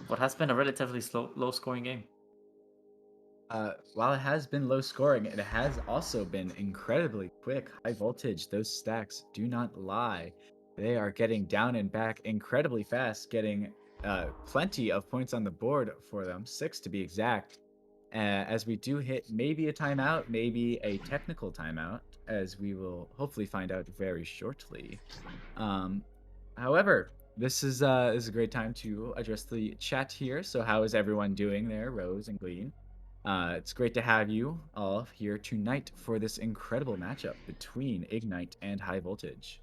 Speaker 3: What has been a relatively low-scoring game.
Speaker 1: While it has been low scoring, it has also been incredibly quick. High Voltage, those stacks do not lie. They are getting down and back incredibly fast, getting plenty of points on the board for them, 6 to be exact. as we do hit maybe a timeout, maybe a technical timeout, as we will hopefully find out very shortly. However, this is a great time to address the chat here. So how is everyone doing there, Rose and Glean? It's great to have you all here tonight for this incredible matchup between Ignite and High Voltage.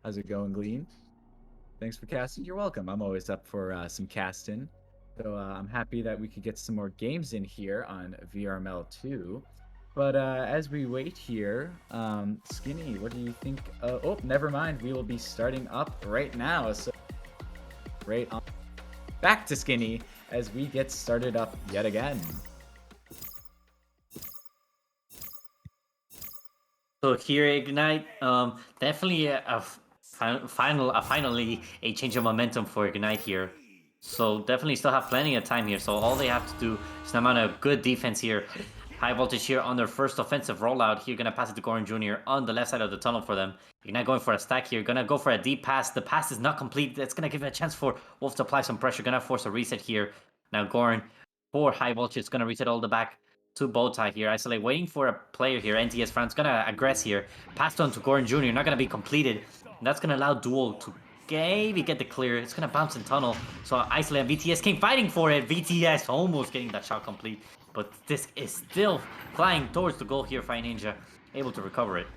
Speaker 1: How's it going, Glean? Thanks for casting. You're welcome. I'm always up for some casting. So I'm happy that we could get some more games in here on VRML 2. But as we wait here, Skinny, what do you think? Oh, never mind. We will be starting up right now. So right on. Back to Skinny as we get started up yet again.
Speaker 3: So here, Ignite, definitely finally a change of momentum for Ignite here. So definitely still have plenty of time here. So all they have to do is now on a good defense here. High Voltage here on their first offensive rollout. Here, gonna pass it to Goran Jr. on the left side of the tunnel for them. Ignite going for a stack here. Gonna go for a deep pass. The pass is not complete. That's gonna give it a chance for Wolf to apply some pressure. Gonna force a reset here. Now Goran for High Voltage is gonna reset all the back to Bowtie here. Isolate, waiting for a player here. NTS France gonna aggress here. Passed on to Goran Jr. Not gonna be completed. And that's gonna allow Duel to maybe get the clear. It's gonna bounce in tunnel. So Isolate and VTS came fighting for it. VTS almost getting that shot complete. But this is still flying towards the goal here. Fire Ninja able to recover it.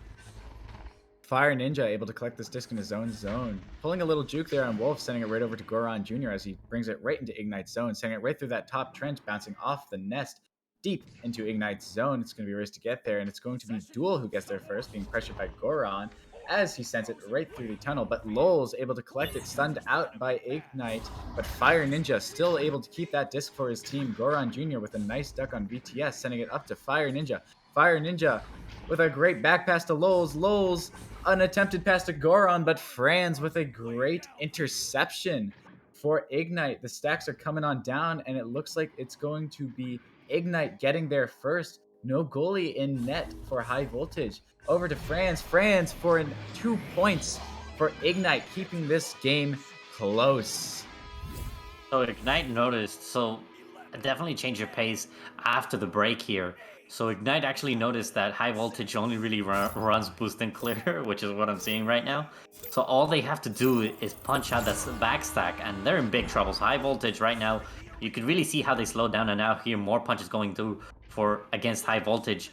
Speaker 1: Fire Ninja able to collect this disc in his own zone. Pulling a little juke there on Wolf, sending it right over to Goran Jr. as he brings it right into Ignite's zone, sending it right through that top trench, bouncing off the nest deep into Ignite's zone. It's going to be a race to get there, and it's going to be Duel who gets there first, being pressured by Goran as he sends it right through the tunnel. But Lol's able to collect it, stunned out by Ignite, but Fire Ninja still able to keep that disc for his team. Goran Jr. with a nice duck on VTS, sending it up to Fire Ninja. Fire Ninja with a great back pass to Lol's. Lol's an attempted pass to Goran, but Franz with a great interception for Ignite. The stacks are coming on down, and it looks like it's going to be Ignite getting there first. No goalie in net for High Voltage. Over to Franz. Franz for 2 points for Ignite, keeping this game close.
Speaker 3: So Ignite noticed, so definitely change your pace after the break here. So Ignite actually noticed that High Voltage only really runs boost and clear, which is what I'm seeing right now. So all they have to do is punch out that back stack, and they're in big trouble. So High Voltage right now, you can really see how they slowed down, and now here more punches going through for against High Voltage.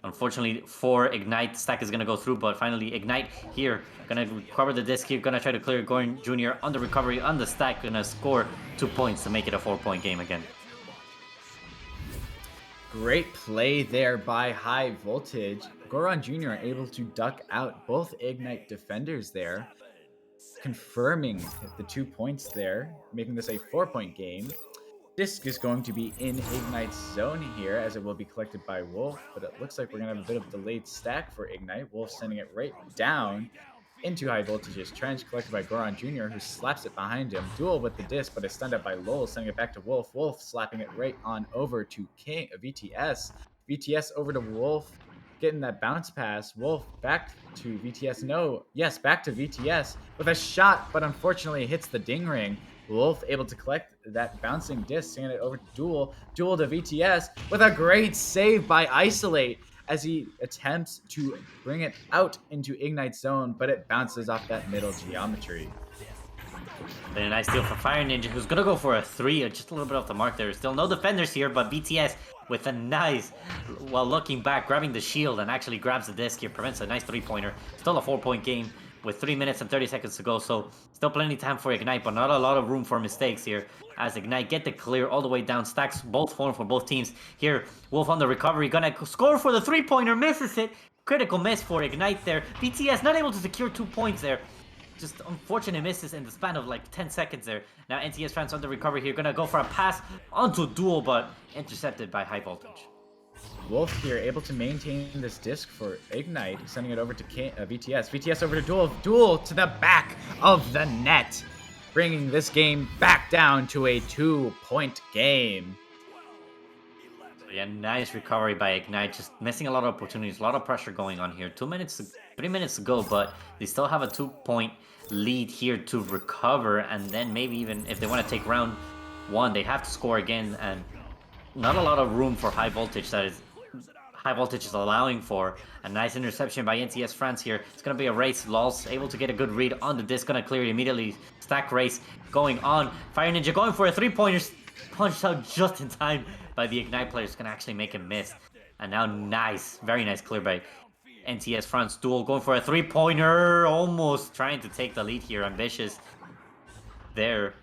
Speaker 3: Unfortunately for Ignite, stack is going to go through, but finally Ignite here, going to recover the disc here, going to try to clear Goran Jr. on the recovery, on the stack, going to score 2 points to make it a 4-point game again.
Speaker 1: Great play there by High Voltage. Goran Jr. able to duck out both Ignite defenders there, confirming the 2 points there, making this a 4-point game. Disc is going to be in Ignite's zone here, as it will be collected by Wolf, but it looks like we're going to have a bit of delayed stack for Ignite. Wolf sending it right down into High Voltage's trench, collected by Goran Jr., who slaps it behind him. Duel with the disc, but is stunned up by Lol, sending it back to Wolf. Wolf slapping it right on over to VTS. VTS over to Wolf, getting that bounce pass. Wolf back to VTS. Back to VTS with a shot, but unfortunately hits the ding ring. Wolf able to collect that bouncing disc, sending it over to Duel. Duel to VTS with a great save by Isolate as he attempts to bring it out into Ignite's zone, but it bounces off that middle geometry.
Speaker 3: Then a nice deal for Fire Ninja, who's going to go for a 3, just a little bit off the mark there. Still no defenders here, but BTS with a nice, while looking back, grabbing the shield and actually grabs the disc here, prevents a nice 3-pointer. Still a 4-point game with 3 minutes and 30 seconds to go, so still plenty of time for Ignite, but not a lot of room for mistakes here as Ignite get the clear all the way down. Stacks both form for both teams. Here, Wolf on the recovery, gonna score for the 3-pointer, misses it. Critical miss for Ignite there. BTS not able to secure 2 points there. Just unfortunate misses in the span of like 10 seconds there. Now NTS France on the recovery here, gonna go for a pass onto Duel, but intercepted by High Voltage.
Speaker 1: Wolf here able to maintain this disc for Ignite, sending it over to VTS. VTS over to Duel. Duel to the back of the net, bringing this game back down to a 2-point game.
Speaker 3: Yeah, nice recovery by Ignite, just missing a lot of opportunities, a lot of pressure going on here. 3 minutes to go, but they still have a 2-point lead here to recover, and then maybe even if they want to take round one. They have to score again, and not a lot of room for high voltage that is high voltage is allowing for. A nice interception by NTS France here. It's going to be a race. Lulz able to get a good read on the disc. Going to clear it immediately. Stack race going on. Fire Ninja going for a three-pointer. Punched out just in time by the Ignite players. Going to actually make him miss. And now nice. Very nice clear by NTS France. Duel going for a three-pointer. Almost trying to take the lead here. Ambitious there.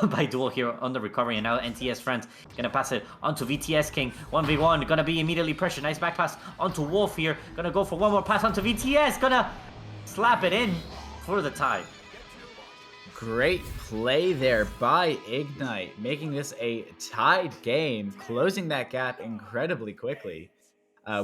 Speaker 3: By Duel here on the recovery, and now NTS France gonna pass it onto VTS King. 1v1, gonna be immediately pressured. Nice back pass onto Wolf here. Gonna go for one more pass onto VTS. Gonna slap it in for the tie.
Speaker 1: Great play there by Ignite, making this a tied game, closing that gap incredibly quickly.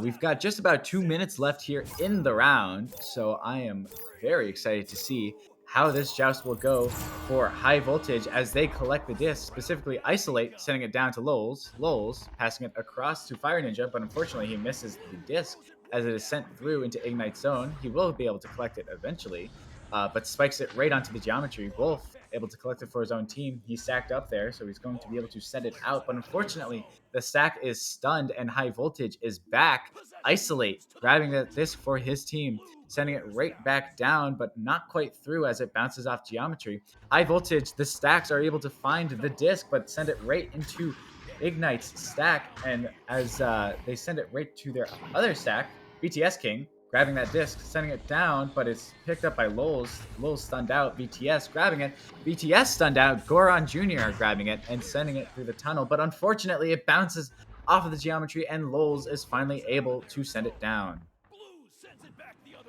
Speaker 1: We've got just about 2 minutes left here in the round, so I am very excited to see how this joust will go for high voltage as they collect the disc, specifically Isolate, sending it down to Lulz. Lulz passing it across to Fire Ninja, but unfortunately he misses the disc as it is sent through into Ignite's zone. He will be able to collect it eventually, but spikes it right onto the geometry. Wolf able to collect it for his own team. He's stacked up there, so he's going to be able to send it out, but unfortunately the stack is stunned and high voltage is back. Isolate grabbing the disc for his team, sending it right back down, but not quite through as it bounces off geometry. High voltage, the stacks are able to find the disc, but send it right into Ignite's stack. And as they send it right to their other stack, BTS King grabbing that disc, sending it down, but it's picked up by Lulz. Lulz stunned out, BTS grabbing it. BTS stunned out, Goron Jr. grabbing it and sending it through the tunnel, but unfortunately it bounces off of the geometry and Lulz is finally able to send it down.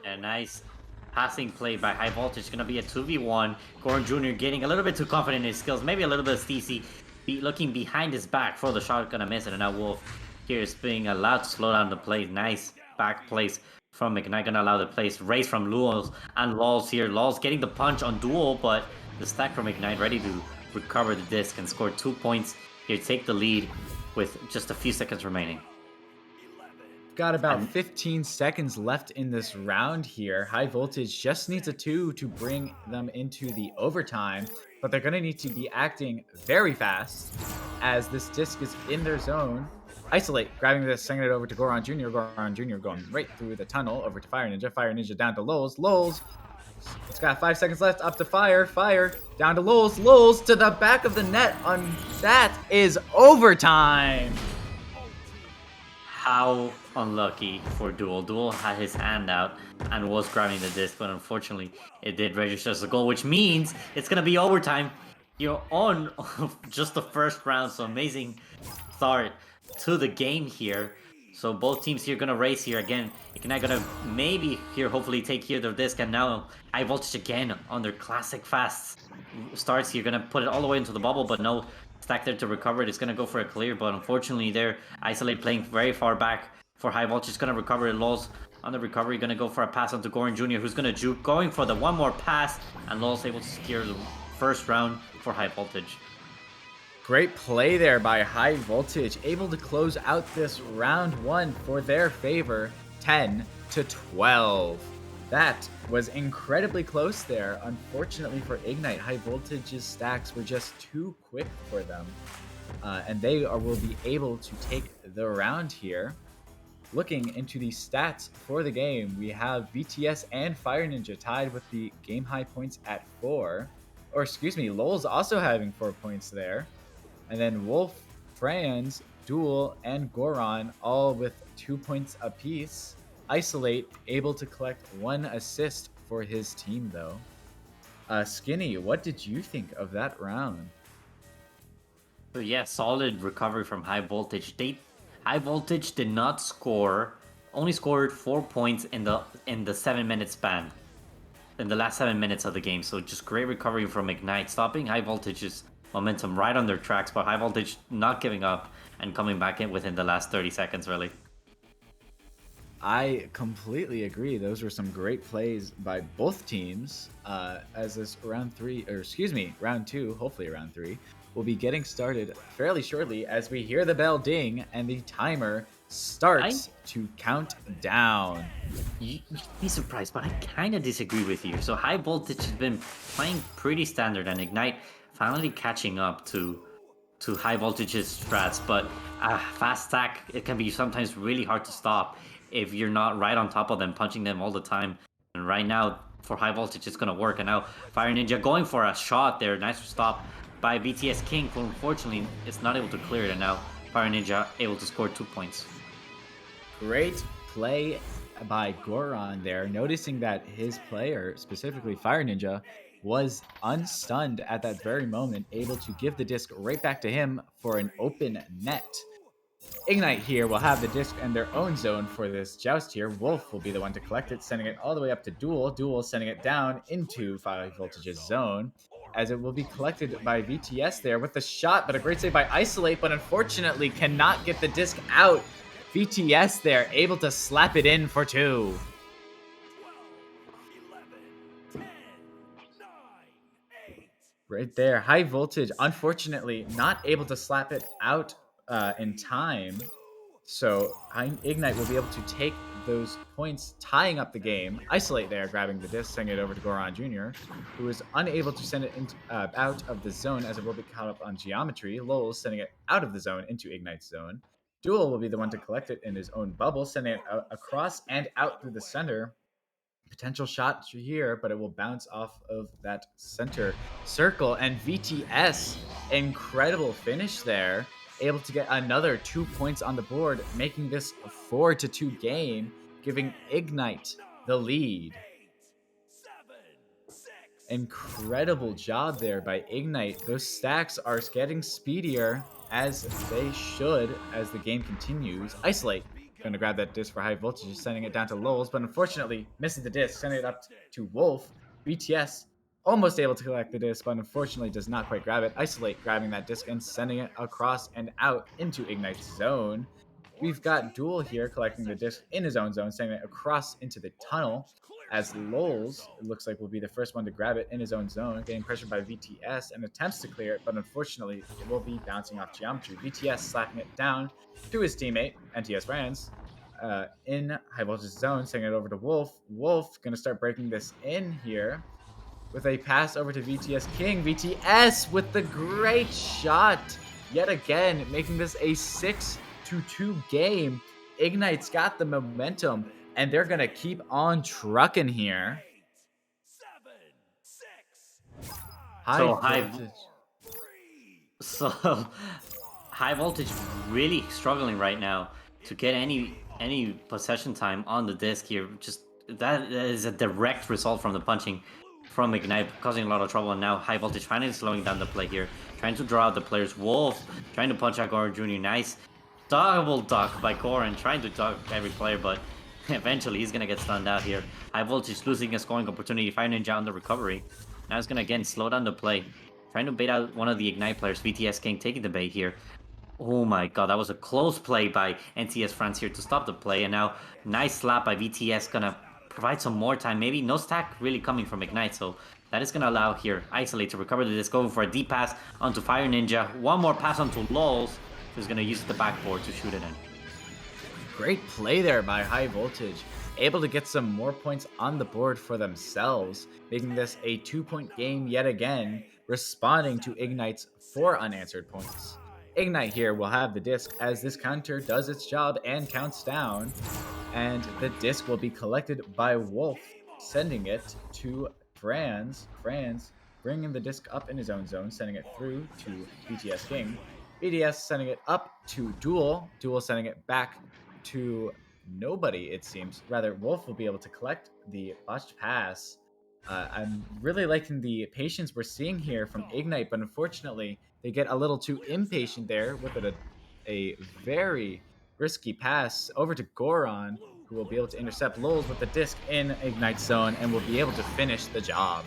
Speaker 3: A nice passing play by High Voltage. Going to be a 2v1. Goron Jr. getting a little bit too confident in his skills. Maybe a little bit of Steezy looking behind his back for the shot. Going to miss it. And now Wolf here is being allowed to slow down the play. Nice back place from Ignite. Going to allow the place. Race from Lulz and Lulz here. Lulz getting the punch on Duel, but the stack from Ignite ready to recover the disc and score 2 points here. Take the lead with just a few seconds remaining.
Speaker 1: Got about 15 seconds left in this round here. High voltage just needs a 2 to bring them into the overtime, but they're going to need to be acting very fast as this disc is in their zone. Isolate, grabbing this, sending it over to Goron Jr. Goron Jr. going right through the tunnel over to Fire Ninja. Fire Ninja down to Lulz. Lulz, it's got 5 seconds left, up to Fire. Fire, down to Lulz. Lulz to the back of the net. That is overtime.
Speaker 3: How unlucky for Duel. Duel had his hand out and was grabbing the disc, but unfortunately it did register as a goal, which means it's going to be overtime. You're on just the first round, so amazing start to the game here. So both teams here going to race here again. Ignite going to maybe here hopefully take here their disc, and now High Voltage again on their classic fast starts here. Going to put it all the way into the bubble, but no stack there to recover it. It's going to go for a clear, but unfortunately there, Isolate playing very far back for High Voltage. Is going to recover it. Lulz on the recovery, going to go for a pass onto Goron Jr., who's going to juke, going for the one more pass, and Lulz able to secure the first round for High Voltage.
Speaker 1: Great play there by High Voltage, able to close out this round 1 for their favor, 10-12. That was incredibly close there. Unfortunately for Ignite, High Voltage's stacks were just too quick for them. And they will be able to take the round here. Looking into the stats for the game, we have VTS and Fire Ninja tied with the game high points at 4. Or excuse me, Lulz also having 4 points there. And then Wolf, Franz, Duel, and Goron all with 2 points apiece. Isolate able to collect 1 assist for his team though. Skinny, what did you think of that round?
Speaker 3: So yeah, solid recovery from High Voltage. High Voltage did not score, only scored 4 points in the 7-minute span, in the last 7 minutes of the game. So just great recovery from Ignite, stopping High Voltage's momentum right on their tracks, but High Voltage not giving up and coming back in within the last 30 seconds really.
Speaker 1: I completely agree. Those were some great plays by both teams. As this round 2, hopefully round 3, will be getting started fairly shortly as we hear the bell ding and the timer starts to count down.
Speaker 3: You'd be surprised, but I kind of disagree with you. So High Voltage has been playing pretty standard, and Ignite finally catching up to High Voltage's strats. But fast stack, it can be sometimes really hard to stop if you're not right on top of them, punching them all the time. And right now, for High Voltage, it's gonna work. And now Fire Ninja going for a shot there, nice stop by BTS King, who unfortunately is not able to clear it. And now Fire Ninja able to score 2 points.
Speaker 1: Great play by Goron there, noticing that his player, specifically Fire Ninja, was unstunned at that very moment, able to give the disc right back to him for an open net. Ignite here will have the disc in their own zone for this joust here. Wolf will be the one to collect it, sending it all the way up to Duel. Duel sending it down into 5 Voltage's zone, as it will be collected by VTS there with the shot, but a great save by Isolate, but unfortunately cannot get the disc out. VTS there, able to slap it in for 2. Right there, High Voltage, unfortunately, not able to slap it out in time. So Ignite will be able to take those points, tying up the game. Isolate there, grabbing the disc, sending it over to Goron Jr., who is unable to send it out of the zone as it will be caught up on Geometry. Lowell sending it out of the zone into Ignite's zone. Duel will be the one to collect it in his own bubble, sending it across and out through the center. Potential shot here, but it will bounce off of that center circle. And VTS, incredible finish there. Able to get another 2 points on the board, making this a 4-2 game, giving Ignite the lead. Incredible job there by Ignite. Those stacks are getting speedier, as they should, as the game continues. Isolate going to grab that disc for High Voltage, sending it down to Lowell's, but unfortunately misses the disc, sending it up to Wolf. BTS almost able to collect the disc, but unfortunately does not quite grab it. Isolate grabbing that disc and sending it across and out into Ignite's zone. We've got Duel here collecting the disc in his own zone, sending it across into the tunnel, as Lowell's, it looks like, will be the first one to grab it in his own zone, getting pressured by VTS and attempts to clear it, but unfortunately it will be bouncing off Geometry. VTS slapping it down to his teammate, NTS Brands, in High Voltage zone, sending it over to Wolf. Wolf going to start breaking this in here with a pass over to VTS King. VTS with the great shot yet again, making this a 6-2 game. Ignite's got the momentum, and they're going to keep on trucking here. High
Speaker 3: Voltage really struggling right now to get any possession time on the disc here. Just that is a direct result from the punching from Ignite, causing a lot of trouble. And now High Voltage finally slowing down the play here, trying to draw out the players. Wolf trying to punch out Goran Jr. Nice double duck by Goran, trying to duck every player, but eventually he's gonna get stunned out here. High Voltage losing a scoring opportunity. Fire Ninja on the recovery. Now he's gonna again slow down the play, trying to bait out one of the Ignite players. VTS King taking the bait here. Oh my god, that was a close play by NTS France here to stop the play. And now nice slap by VTS, gonna provide some more time. Maybe no stack really coming from Ignite, so that is gonna allow here Isolate to recover the disc, going for a deep pass onto Fire Ninja. One more pass onto Lulz, who's gonna use the backboard to shoot it in.
Speaker 1: Great play there by High Voltage, able to get some more points on the board for themselves, making this a 2-point game yet again, responding to Ignite's 4 unanswered points. Ignite here will have the disc as this counter does its job and counts down, and the disc will be collected by Wolf, sending it to Franz. Franz bringing the disc up in his own zone, sending it through to BTS King. BTS sending it up to Duel. Duel sending it back to nobody, it seems. Rather, Wolf will be able to collect the botched pass. I'm really liking the patience we're seeing here from Ignite, but unfortunately, they get a little too impatient there with a very risky pass over to Goron, who will be able to intercept Lulz with the disc in Ignite's zone and will be able to finish the job.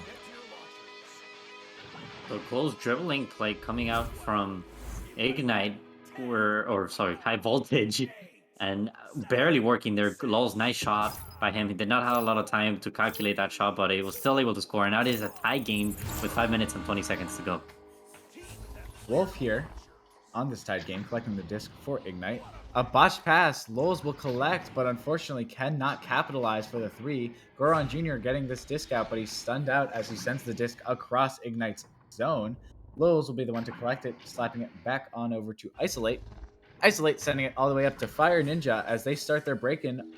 Speaker 3: So close dribbling play coming out from Ignite, High Voltage, and barely working there. Lulz, nice shot by him. He did not have a lot of time to calculate that shot, but he was still able to score. And now it is a tie game with 5 minutes and 20 seconds to go.
Speaker 1: Wolf here on this tied game, collecting the disc for Ignite. A botched pass. Lols will collect, but unfortunately cannot capitalize for the 3. Goron Jr. getting this disc out, but he's stunned out as he sends the disc across Ignite's zone. Lols will be the one to collect it, slapping it back on over to Isolate. Isolate sending it all the way up to Fire Ninja as they start their break-in.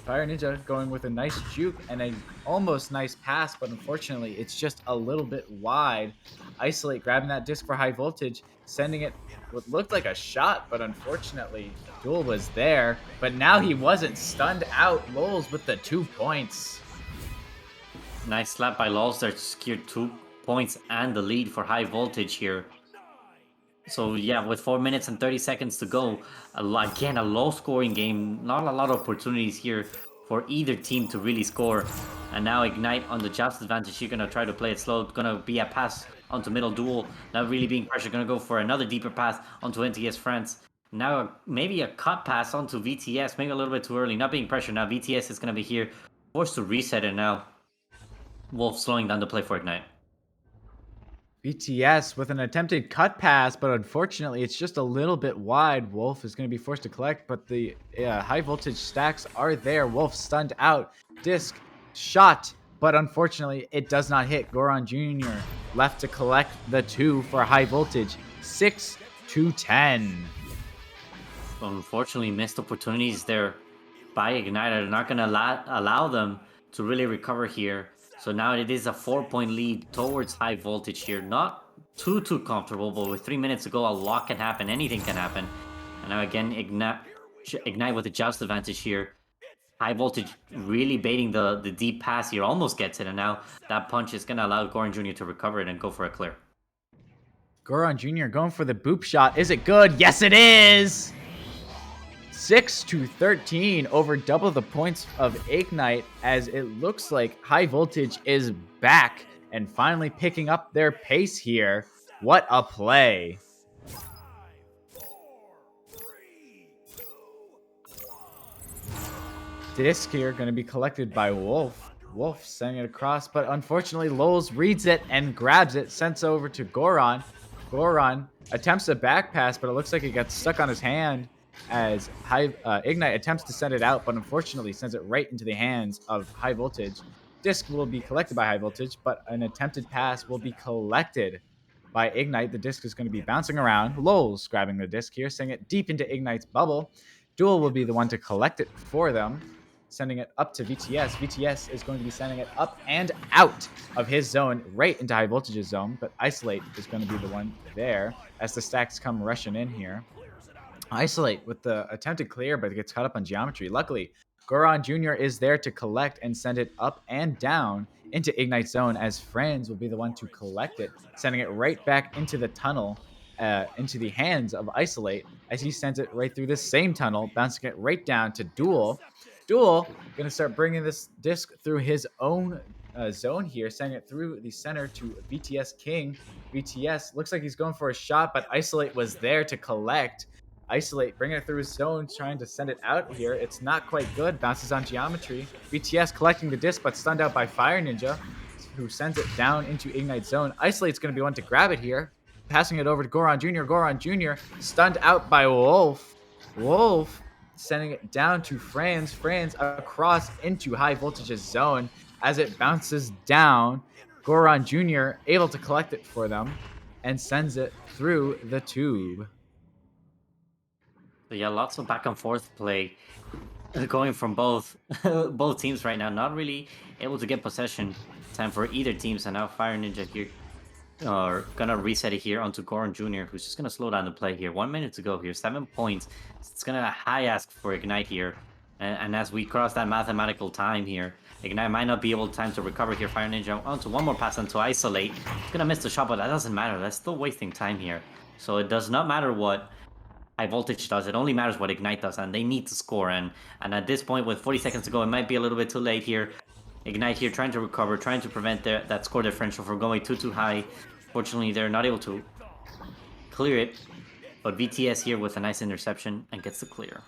Speaker 1: Fire Ninja going with a nice juke and a almost nice pass, but unfortunately it's just a little bit wide. Isolate grabbing that disc for high voltage, sending it what looked like a shot, but unfortunately Duel was there. But now he wasn't stunned out. Lols with the 2 points.
Speaker 3: Nice slap by Lols there to secure 2 points and the lead for high voltage here. So yeah, with 4 minutes and 30 seconds to go, again, a low-scoring game. Not a lot of opportunities here for either team to really score. And now Ignite on the just advantage. You're going to try to play it slow. Going to be a pass onto middle Duel. Now really being pressured. Going to go for another deeper pass onto NTS France. Now maybe a cut pass onto VTS. Maybe a little bit too early. Not being pressured. Now VTS is going to be here. Forced to reset it now. Wolf slowing down the play for Ignite.
Speaker 1: BTS with an attempted cut pass, but unfortunately it's just a little bit wide. Wolf is going to be forced to collect, but the high voltage stacks are there. Wolf stunned out. Disc shot, but unfortunately it does not hit. Goron Jr. left to collect the 2 for high voltage. 6-10.
Speaker 3: Unfortunately, missed opportunities there by Ignite. They're not going to allow them to really recover here. So now it is a 4-point lead towards high voltage here. Not too comfortable, but with 3 minutes to go, a lot can happen. Anything can happen. And now again, Ignite with a just advantage here. High voltage really baiting the deep pass here. Almost gets it. And now that punch is going to allow Goran Jr. to recover it and go for a clear.
Speaker 1: Goron Jr. going for the boop shot. Is it good? Yes, it is! 6-13 over double the points of Ignite, as it looks like high voltage is back and finally picking up their pace here. What a play. Disc here going to be collected by Wolf. Wolf sending it across, but unfortunately Lols reads it and grabs it, sends over to Goron. Goron attempts a back pass, but it looks like it gets stuck on his hand as Ignite attempts to send it out, but unfortunately sends it right into the hands of high voltage. Disc will be collected by high voltage, but an attempted pass will be collected by Ignite. The disc is going to be bouncing around. Lols grabbing the disc here, sending it deep into Ignite's bubble. Duel will be the one to collect it for them, sending it up to VTS. VTS is going to be sending it up and out of his zone, right into high voltage's zone, but Isolate is going to be the one there as the stacks come rushing in here. Isolate with the attempted clear, but it gets caught up on geometry. Luckily, Goron Jr. is there to collect and send it up and down into Ignite zone, as Franz will be the one to collect it, sending it right back into the tunnel, into the hands of Isolate, as he sends it right through this same tunnel, bouncing it right down to Duel. Duel going to start bringing this disc through his own zone here, sending it through the center to VTS King. VTS looks like he's going for a shot, but Isolate was there to collect. Isolate bringing it through his zone, trying to send it out here. It's not quite good. Bounces on geometry. VTS collecting the disc, but stunned out by Fire Ninja, who sends it down into Ignite zone. Isolate's going to be one to grab it here. Passing it over to Goron Jr. Goron Jr. stunned out by Wolf. Wolf sending it down to Franz. Franz across into high voltage's zone. As it bounces down, Goron Jr. able to collect it for them and sends it through the tube.
Speaker 3: So yeah, lots of back and forth play going from both teams right now. Not really able to get possession time for either team. So now Fire Ninja here are gonna reset it here onto Goran Jr., who's just gonna slow down the play here. 1 minute to go here, 7 points. It's gonna high ask for Ignite here. And as we cross that mathematical time here, Ignite might not be able time to recover here. Fire Ninja onto one more pass onto Isolate. It's gonna miss the shot, but that doesn't matter. That's still wasting time here. So it does not matter what high voltage does. It only matters what Ignite does, and they need to score. And at this point, with 40 seconds to go, it might be a little bit too late here. Ignite here trying to recover, trying to prevent that score differential from going too high. Fortunately, they're not able to clear it, but VTS here with a nice interception and gets the clear.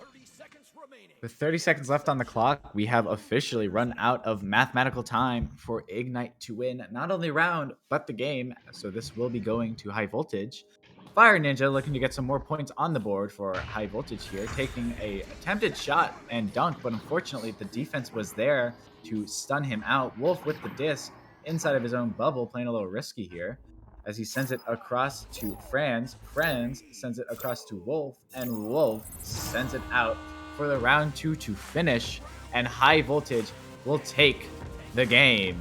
Speaker 1: With 30 seconds left on the clock, we have officially run out of mathematical time for Ignite to win not only round, but the game. So this will be going to high voltage. Fire Ninja looking to get some more points on the board for High Voltage here, taking a attempted shot and dunk, but unfortunately the defense was there to stun him out. Wolf with the disc inside of his own bubble, playing a little risky here as he sends it across to Franz. Franz sends it across to Wolf, and Wolf sends it out for the round 2 to finish, and High Voltage will take the game.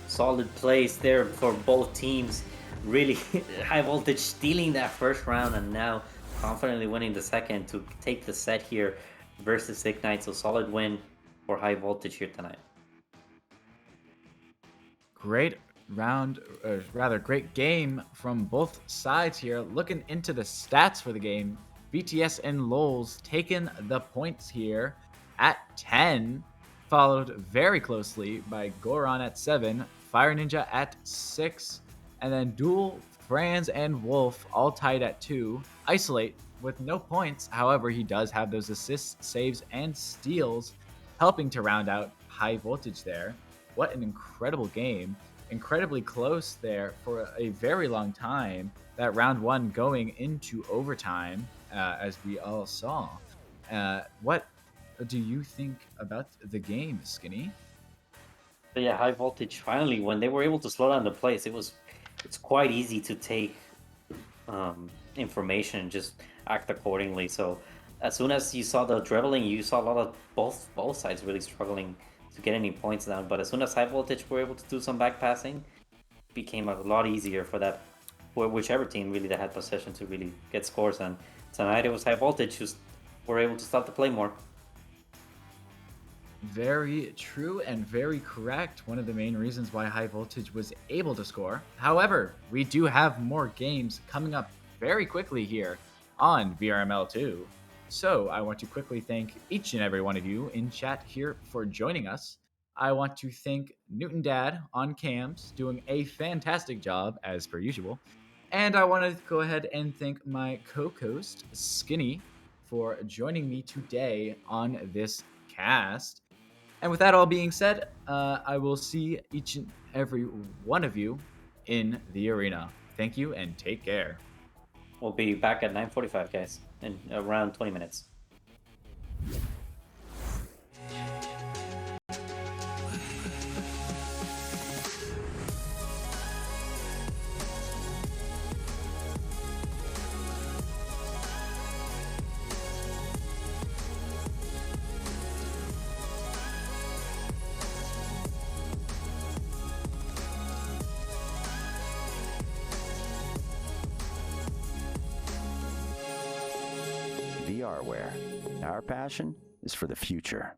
Speaker 3: Solid plays there for both teams. Really, High Voltage stealing that first round and now confidently winning the second to take the set here versus Ignite. So solid win for High Voltage here tonight.
Speaker 1: Great round, great game from both sides here. Looking into the stats for the game, BTS and LOLs taking the points here at 10, followed very closely by Goron at 7, Fire Ninja at 6, and then Duel, Franz, and Wolf all tied at 2. Isolate with no points. However, he does have those assists, saves, and steals, helping to round out High Voltage there. What an incredible game. Incredibly close there for a very long time. That round 1 going into overtime, as we all saw. What do you think about the game, Skinny?
Speaker 3: But yeah, High Voltage finally, when they were able to slow down the plays, it's quite easy to take information and just act accordingly. So as soon as you saw the dribbling, you saw a lot of both sides really struggling to get any points down. But as soon as High Voltage were able to do some back passing, it became a lot easier for whichever team really that had possession to really get scores. And tonight it was High Voltage who were able to stop the play more.
Speaker 1: Very true and very correct. One of the main reasons why High Voltage was able to score. However, we do have more games coming up very quickly here on VRML 2. So I want to quickly thank each and every one of you in chat here for joining us. I want to thank Newton Dad on cams, doing a fantastic job as per usual. And I want to go ahead and thank my co-host, Skinny, for joining me today on this cast. And with that all being said, I will see each and every one of you in the arena. Thank you and take care.
Speaker 3: We'll be back at 9:45, guys, in around 20 minutes.
Speaker 4: VRware. Our passion is for the future.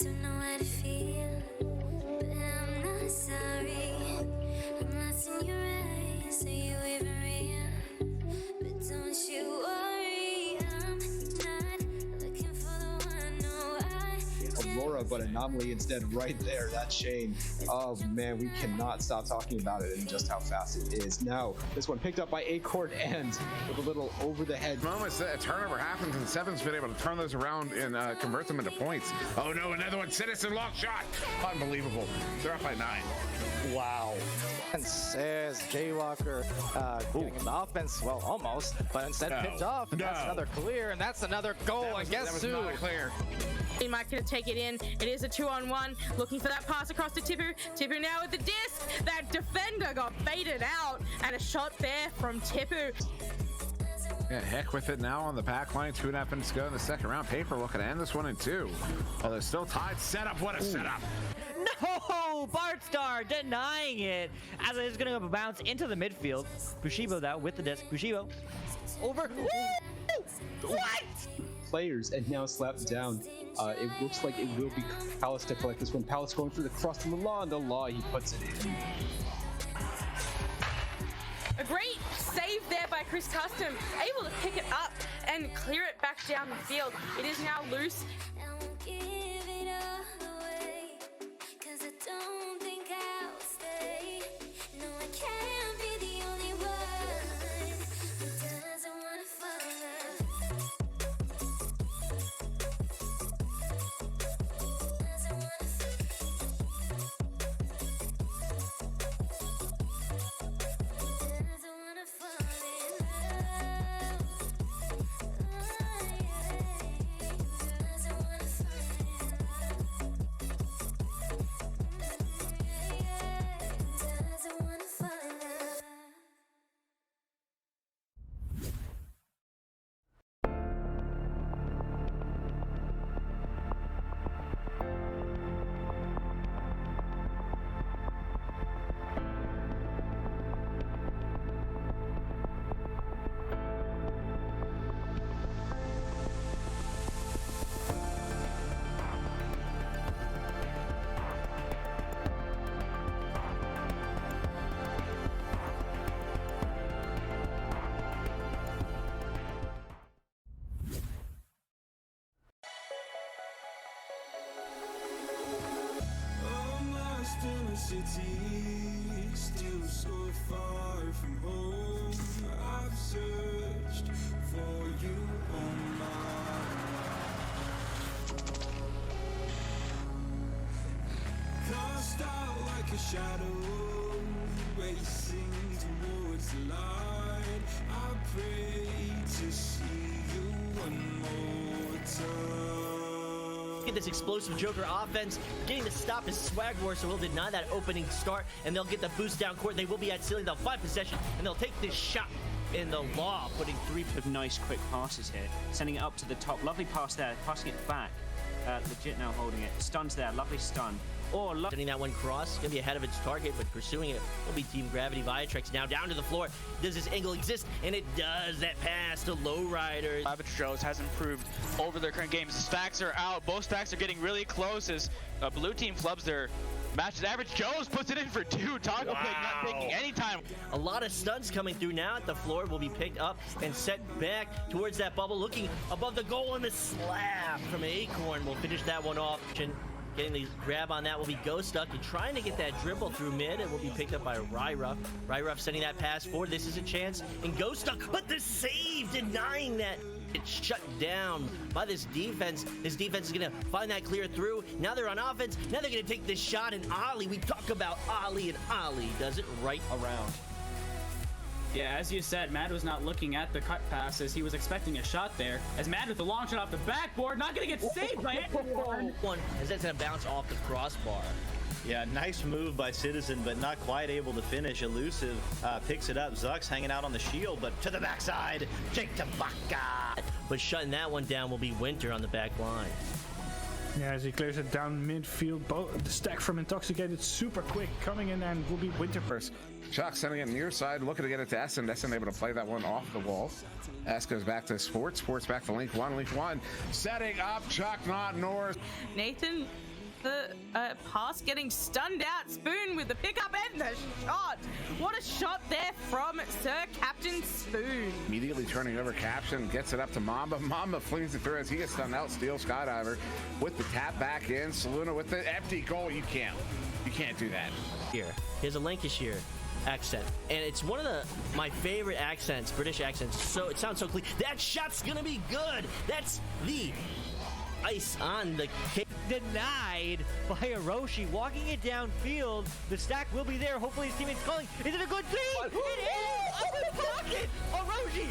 Speaker 5: Don't know how to feel, but I'm not sorry. I'm lost in your eyes, are you even real? But don't you worry, I'm not looking for the one. No,
Speaker 6: Aurora, but Anomaly instead right there. That's Shane. Oh man, we cannot stop talking about it and just how fast it is. Now, this one picked up by Acorn and with a little over the head.
Speaker 7: Moments that a turnover happens and Seven's been able to turn those around and convert them into points. Oh no, another one, Citizen lock shot. Unbelievable. They're up by 9.
Speaker 8: Wow. And says Jaywalker getting in the offense, well, almost, but instead picked off, and that's another clear, and that's another goal, and guess who?
Speaker 7: Not clear.
Speaker 9: He might gonna take it in. It is a 2-on-1. Looking for that pass across to Tipper. Tipper now with the disc. That defender got baited out, and a shot there from Tipper.
Speaker 7: Yeah, heck with it now on the back line. 2.5 minutes to go in the second round. Paper looking to end this one in 2. Oh, they're still tied. Setup, what a setup.
Speaker 10: Oh, Bartstar denying it as it's going to bounce into the midfield. Bushibo now with the disc. Bushibo over. Woo! What?
Speaker 6: Players and now slapped down. It looks like it will be Palace to collect this one. Palace going through the cross to the law, and the law, he puts it in.
Speaker 9: A great save there by Chris Custom, able to pick it up and clear it back down the field. It is now loose.
Speaker 5: I won't give it all away, 'cause I don't think I'll stay. No, I can't be the only one who doesn't wanna fall. Doesn't wanna doesn't wanna fall in love. Doesn't wanna fall in love. Doesn't wanna fall in love.
Speaker 11: I'm lost in a city, still so far from home. I've searched for you on my own. Cast out like a shadow, racing towards the light. I pray to see you one more time.
Speaker 12: Look at this explosive Joker offense, getting to stop his swag war, so he'll deny that opening start, and they'll get the boost down court. They will be at ceiling, they'll find possession, and they'll take this shot in the law, putting 3
Speaker 13: of nice quick passes here, sending it up to the top. Lovely pass there, passing it back. Legit now holding it. Stuns there, lovely stun. Or
Speaker 12: sending that one cross, gonna be ahead of its target, but pursuing it will be Team Gravity. Viatrex now down to the floor. Does this angle exist? And it does. That pass to Lowriders.
Speaker 14: Average Joes has improved over their current games. The stacks are out. Both stacks are getting really close as blue team flubs their matches. Average Joes puts it in for 2. Toggle pick not taking any time.
Speaker 12: A lot of stuns coming through now at the floor will be picked up and set back towards that bubble, looking above the goal, and the slap from Acorn will finish that one off. Getting the grab on that will be Ghost Duck, and trying to get that dribble through mid. It will be picked up by Ryruff. Ryruff sending that pass forward. This is a chance, and Ghost Duck, but the save denying that. It's shut down by this defense. This defense is going to find that clear through. Now they're on offense. Now they're going to take this shot, and Ollie. We talk about Ollie, and Ollie does it right around.
Speaker 15: Yeah, as you said, Mad was not looking at the cut passes. He was expecting a shot there. As Mad with the long shot off the backboard, not going to get saved by anyone.
Speaker 12: One, as that's going to bounce off the crossbar.
Speaker 16: Yeah, nice move by Citizen, but not quite able to finish. Elusive picks it up. Zuck's hanging out on the shield, but to the backside, Jake Tabaka.
Speaker 12: But shutting that one down will be Winter on the back line.
Speaker 17: Yeah, as he clears it down midfield, the stack from Intoxicated super quick coming in, and will be Winter first.
Speaker 7: Chuck sending it near side, looking to get it to Essen. Essen able to play that one off the wall. S goes back to Sports. Sports back to Link 1. Link 1 setting up Chuck, not North.
Speaker 9: Nathan, the pass getting stunned out. Spoon with the pickup and the shot. What a shot there from Sir Captain Spoon.
Speaker 7: Immediately turning over Caption, gets it up to Mamba. Mamba flings it through as he gets stunned out. Steel Skydiver with the tap back in. Saluna with the empty goal. You can't do that.
Speaker 12: Here's a Lancashire accent, and it's one of my favorite accents, British accents. So it sounds so clean. That shot's gonna be good. That's the ice on the cake.
Speaker 10: Denied by Hiroshi, walking it downfield. The stack will be there. Hopefully his teammate's calling. Is it a good three? It is! Up in the pocket! Hiroshi!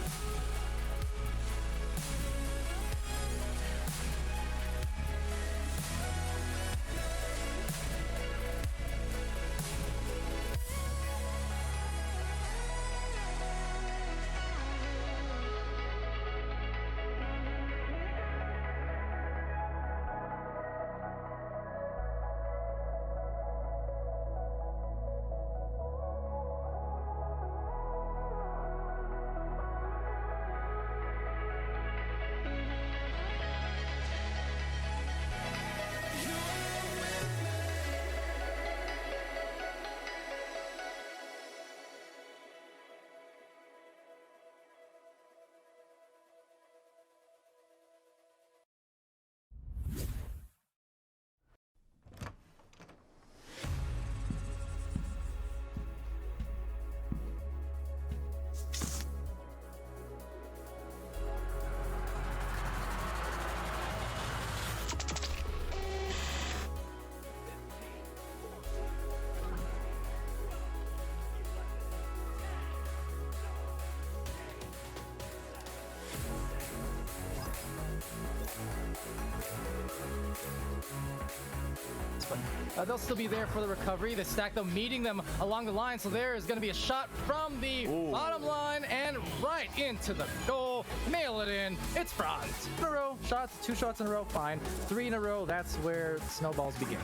Speaker 8: but they'll still be there for the recovery. The stack, though, meeting them along the line. So there is going to be a shot from the bottom line and right into the goal. Mail it in. It's Franz. In a row, shots, 2 shots in a row, fine. 3 in a row, that's where snowballs begin.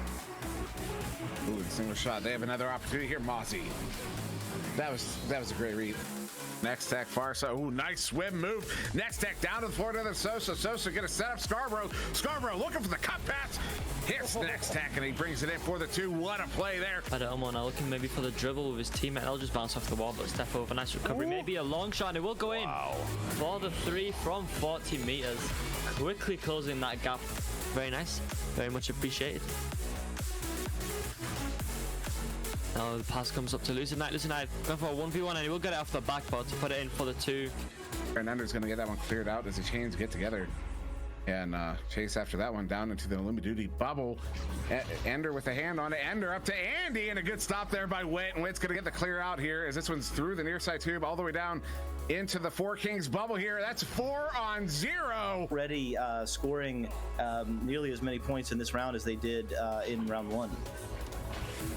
Speaker 7: Ooh, single shot. They have another opportunity here, Mossy. That was a great read. Next tech far side. Ooh, nice swim move. Next tech down to the floor to the Sosa. Sosa gonna set up Scarborough. Scarborough looking for the cut pass. Hits next tech and he brings it in for the 2. What a play there.
Speaker 18: Had it now looking maybe for the dribble with his teammate. I'll just bounce off the wall, but step over. Nice recovery.
Speaker 7: Ooh.
Speaker 18: Maybe a long shot and it will go in. For the 3 from 40 meters. Quickly closing that gap. Very nice. Very much appreciated. Now the pass comes up to Lucenite. Lucenite going for a 1v1 and he will get it off the back, but to put it in for the 2.
Speaker 7: Fernando's going to get that one cleared out as the chains get together and chase after that one down into the Lumi Duty bubble. Ender with a hand on it. Ender up to Andy and a good stop there by Witt. And Witt's going to get the clear out here as this one's through the near side tube all the way down into the 4 Kings bubble here. That's 4-on-0.
Speaker 16: Already scoring nearly as many points in this round as they did in round 1.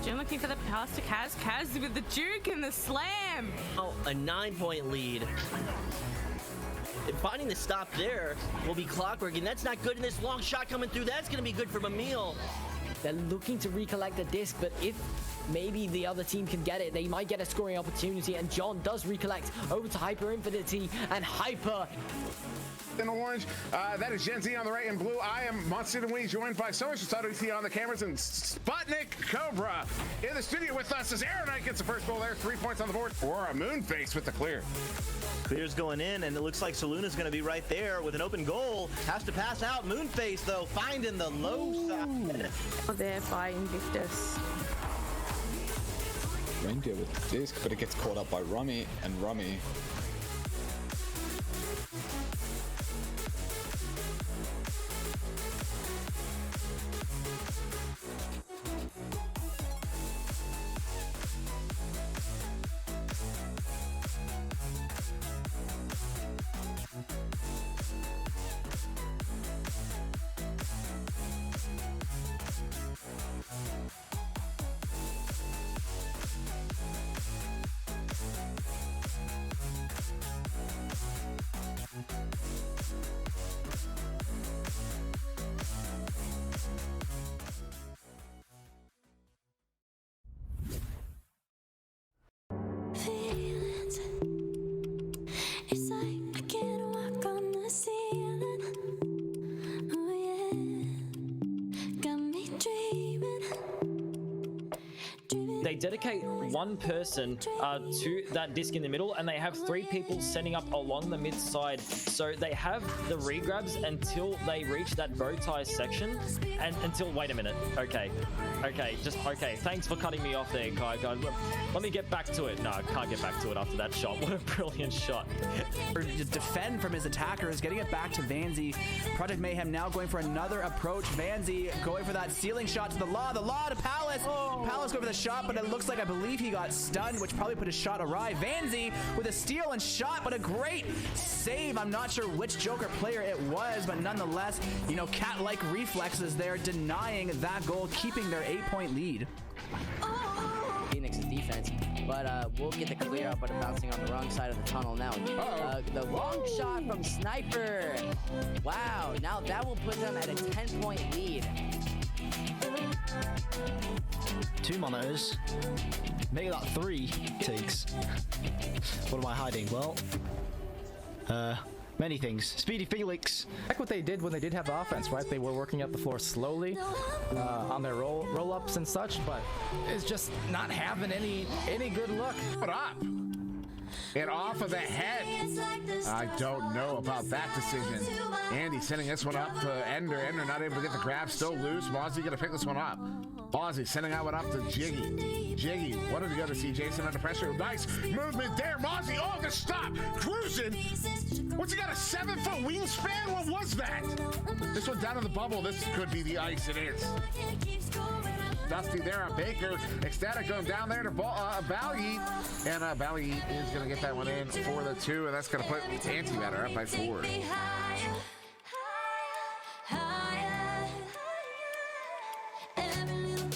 Speaker 9: Jim looking for the pass to Kaz. Kaz with the juke and the slam.
Speaker 12: Oh, a 9-point lead. And finding the stop there will be clockwork, and that's not good. And this long shot coming through, that's going to be good for Mamil.
Speaker 19: They're looking to recollect the disc, but if maybe the other team can get it, they might get a scoring opportunity. And John does recollect over to Hyper Infinity, and Hyper
Speaker 7: in orange, that is Gen Z on the right in blue. I am Monster and Wee, joined by so much see on the cameras, and Sputnik Cobra in the studio with us as Aeronite gets the first goal there. 3 points on the board for a Moonface with the clear.
Speaker 16: Clear's going in, and it looks like Soluna's going to be right there with an open goal. Has to pass out. Moonface, though, finding the low side.
Speaker 9: There by Invictus.
Speaker 20: Reindeer with the disc, but it gets caught up by Rummy, and Rummy
Speaker 5: It's like I can't walk on the ceiling. Oh yeah, got me dreaming.
Speaker 21: They dedicate 1 person to that disc in the middle, and they have 3 people setting up along the mid side. So they have the regrabs until they reach that bow tie section, and until wait a minute. Okay, thanks for cutting me off there, Kai. Let me get back to it. No, I can't get back to it after that shot. What a brilliant shot.
Speaker 22: To defend from his attacker is getting it back to Vanzi. Project Mayhem now going for another approach. Vanzi going for that ceiling shot to the law to Palace. Palace going for the shot, but it looks like I believe he got stunned, which probably put his shot awry. Vanzi with a steal and shot, but a great save. I'm not sure which Joker player it was, but nonetheless, you know, cat-like reflexes there, denying that goal, keeping their 8-point lead.
Speaker 19: Phoenix's defense, but we'll get the clear out, but bouncing on the wrong side of the tunnel now. The long shot from Sniper. Wow, now that will put them at a 10-point lead.
Speaker 23: 2 monitors. Make that 3 takes. What am I hiding? Well, many things. Speedy Felix.
Speaker 8: Like what they did when they did have the offense, right? They were working up the floor slowly on their roll-ups and such, but it's just not having any good luck.
Speaker 7: Put up. And off of the head. I don't know about that decision. Andy sending this one up to Ender. Ender not able to get the grab, still loose. Mozzie gonna pick this one up. Mozzie sending that one up to Jiggy. Jiggy, what did we go to see? Jason under pressure. Nice movement there. Mozzie, oh, the stop. Cruising. What's he got, a 7-foot wingspan? What was that? This one down in the bubble. This could be the ice. It is. Dusty there on Baker. Ecstatic going down there to Balyeet. And Balyeet is going to get that one in for the 2, and that's going to put Antimatter up by 4.
Speaker 5: Every little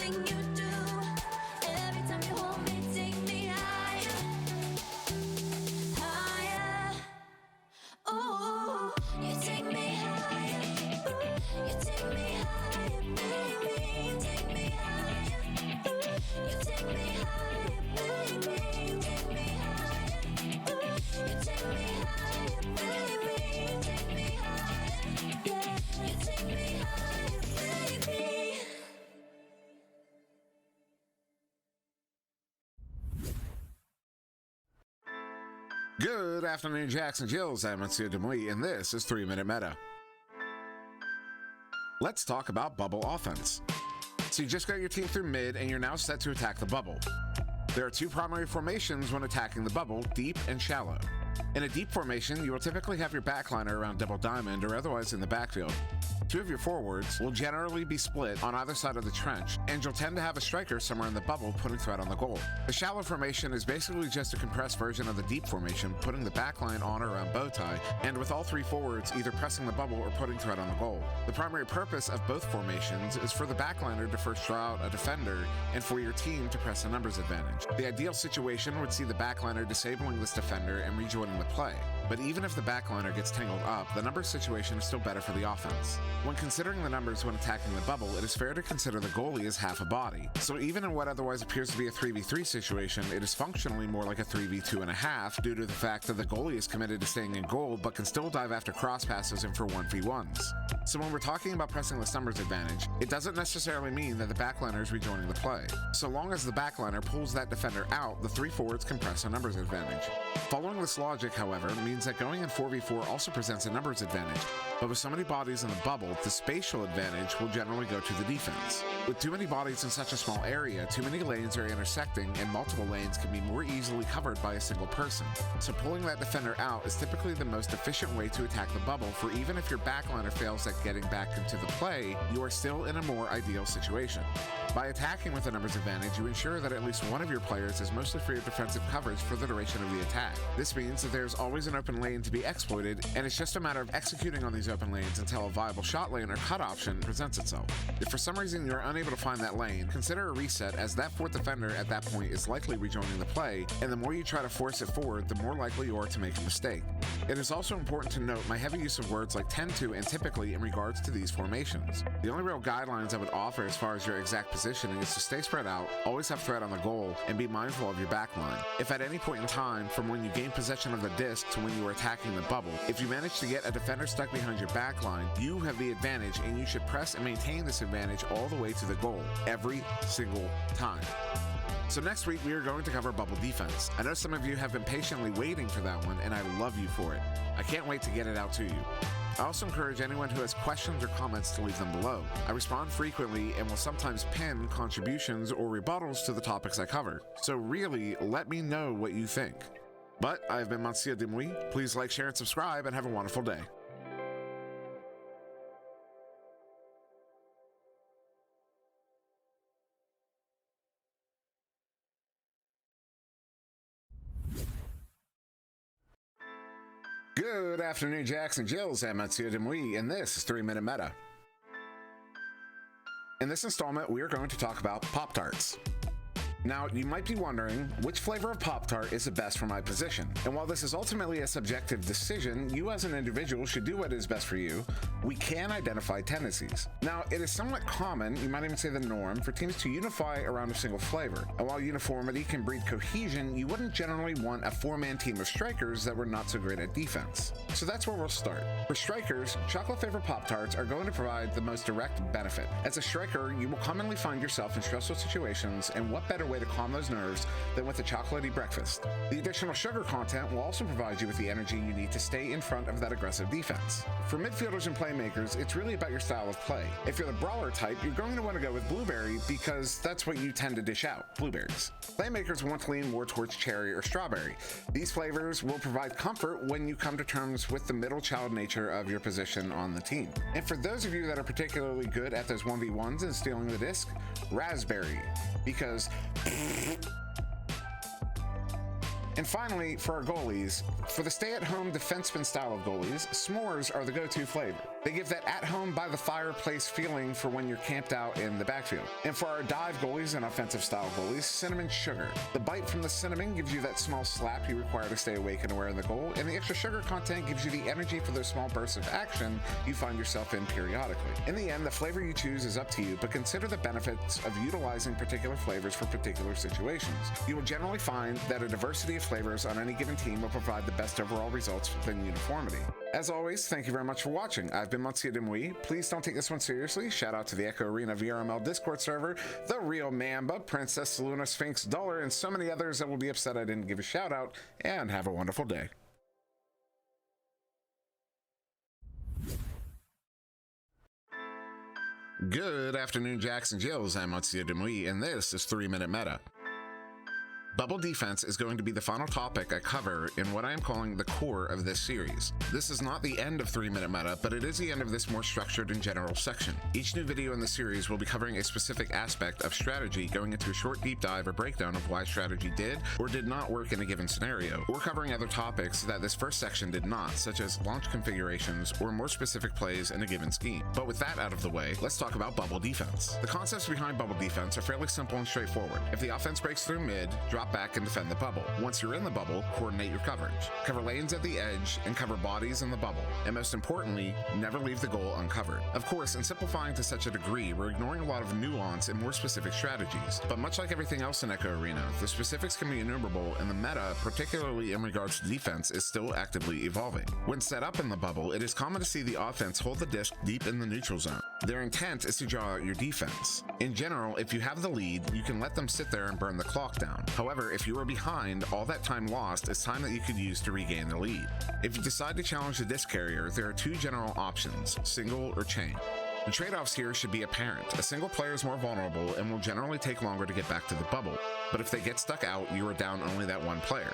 Speaker 7: Good afternoon, Jackson Jills. I'm Monsieur Demouy, and this is 3-Minute Meta. Let's talk about bubble offense. So you just got your team through mid, and you're now set to attack the bubble. There are two primary formations when attacking the bubble, deep and shallow. In a deep formation, you will typically have your backliner around double diamond or otherwise in the backfield. Two of your forwards will generally be split on either side of the trench, and you'll tend to have a striker somewhere in the bubble putting threat on the goal. The shallow formation is basically just a compressed version of the deep formation, putting the backline on or around bow tie, and with all three forwards either pressing the bubble or putting threat on the goal. The primary purpose of both formations is for the backliner to first draw out a defender, and for your team to press a numbers advantage. The ideal situation would see the backliner disabling this defender and rejoining the play. But even if the backliner gets tangled up, the numbers situation is still better for the offense. When considering the numbers when attacking the bubble, it is fair to consider the goalie as half a body. So even in what otherwise appears to be a 3v3 situation, it is functionally more like a 3v2.5 due to the fact that the goalie is committed to staying in goal but can still dive after cross passes and for 1v1s. So when we're talking about pressing this numbers advantage, it doesn't necessarily mean that the backliner is rejoining the play. So long as the backliner pulls that defender out, the three forwards can press a numbers advantage. Following this logic, however, means that going in 4v4 also presents a numbers advantage, but with so many bodies in the bubble, the spatial advantage will generally go to the defense. With too many bodies in such a small area, too many lanes are intersecting, and multiple lanes can be more easily covered by a single person. So pulling that defender out is typically the most efficient way to attack the bubble, for even if your backliner fails at getting back into the play, you are still in a more ideal situation. By attacking with a numbers advantage, you ensure that at least one of your players is mostly free of defensive coverage for the duration of the attack. This means that there's always an open lane to be exploited, and it's just a matter of executing on these open lanes until a viable shot lane or cut option presents itself. If for some reason you're unable to find that lane, consider a reset, as that fourth defender at that point is likely rejoining the play, and the more you try to force it forward, the more likely you are to make a mistake. It is also important to note my heavy use of words like tend to and typically in regards to these formations. The only real guidelines I would offer as far as your exact positioning is to stay spread out, always have threat on the goal, and be mindful of your backline. If at any point in time, from when you gain possession of the disc to when you are attacking the bubble, if you manage to get a defender stuck behind your backline, you have the advantage, and you should press and maintain this advantage all the way to the goal, every single time. So next week we are going to cover bubble defense. I know some of you have been patiently waiting for that one, and I love you for it. I can't wait to get it out to you. I also encourage anyone who has questions or comments to leave them below. I respond frequently and will sometimes pin contributions or rebuttals to the topics I cover. So really, let me know what you think. But I have been Monsieur Demouy. Please like, share, and subscribe, and have a wonderful day. Good afternoon, Jackson Jills. I'm Monsieur Demouy, and this is 3-Minute Meta. In this installment, we are going to talk about Pop-Tarts. Now, you might be wondering, which flavor of Pop-Tart is the best for my position? And while this is ultimately a subjective decision, you as an individual should do what is best for you. We can identify tendencies. Now, it is somewhat common, you might even say the norm, for teams to unify around a single flavor. And while uniformity can breed cohesion, you wouldn't generally want a four-man team of strikers that were not so great at defense. So that's where we'll start. For strikers, chocolate-flavored Pop-Tarts are going to provide the most direct benefit. As a striker, you will commonly find yourself in stressful situations, and what better way to calm those nerves than with a chocolatey breakfast. The additional sugar content will also provide you with the energy you need to stay in front of that aggressive defense. For midfielders and playmakers, it's really about your style of play. If you're the brawler type, you're going to want to go with blueberry because that's what you tend to dish out, blueberries. Playmakers want to lean more towards cherry or strawberry. These flavors will provide comfort when you come to terms with the middle child nature of your position on the team. And for those of you that are particularly good at those 1v1s and stealing the disc, raspberry, because and finally, for our goalies, for the stay-at-home defenseman style of goalies, s'mores are the go-to flavor. They give that at-home by-the-fireplace feeling for when you're camped out in the backfield. And for our dive goalies and offensive style goalies, cinnamon sugar. The bite from the cinnamon gives you that small slap you require to stay awake and aware of the goal, and the extra sugar content gives you the energy for those small bursts of action you find yourself in periodically. In the end, the flavor you choose is up to you, but consider the benefits of utilizing particular flavors for particular situations. You will generally find that a diversity of flavors on any given team will provide the best overall results within uniformity. As always, thank you very much for watching. I've been Monsieur Demouy. Please don't take this one seriously. Shout out to the Echo Arena VRML Discord server, The Real Mamba, Princess Saluna, Sphinx, Dollar, and so many others that will be upset I didn't give a shout out, and have a wonderful day. Good afternoon, Jacks and Jills. I'm Monsieur Demouy, and this is 3 Minute Meta. Bubble defense is going to be the final topic I cover in what I am calling the core of this series. This is not the end of 3 Minute Meta, but it is the end of this more structured and general section. Each new video in the series will be covering a specific aspect of strategy, going into a short deep dive or breakdown of why strategy did or did not work in a given scenario, or covering other topics that this first section did not, such as launch configurations or more specific plays in a given scheme. But with that out of the way, let's talk about bubble defense. The concepts behind bubble defense are fairly simple and straightforward. If the offense breaks through mid, drop back and defend the bubble. Once you're in the bubble, coordinate your coverage. Cover lanes at the edge and cover bodies in the bubble. And most importantly, never leave the goal uncovered. Of course, in simplifying to such a degree, we're ignoring a lot of nuance and more specific strategies. But much like everything else in Echo Arena, the specifics can be innumerable, and the meta, particularly in regards to defense, is still actively evolving. When set up in the bubble, it is common to see the offense hold the disc deep in the neutral zone. Their intent is to draw out your defense. In general, if you have the lead, you can let them sit there and burn the clock down. However, if you are behind, all that time lost is time that you could use to regain the lead. If you decide to challenge the disc carrier, there are two general options, single or chain. The trade-offs here should be apparent. A single player is more vulnerable and will generally take longer to get back to the bubble, but if they get stuck out, you are down only that one player.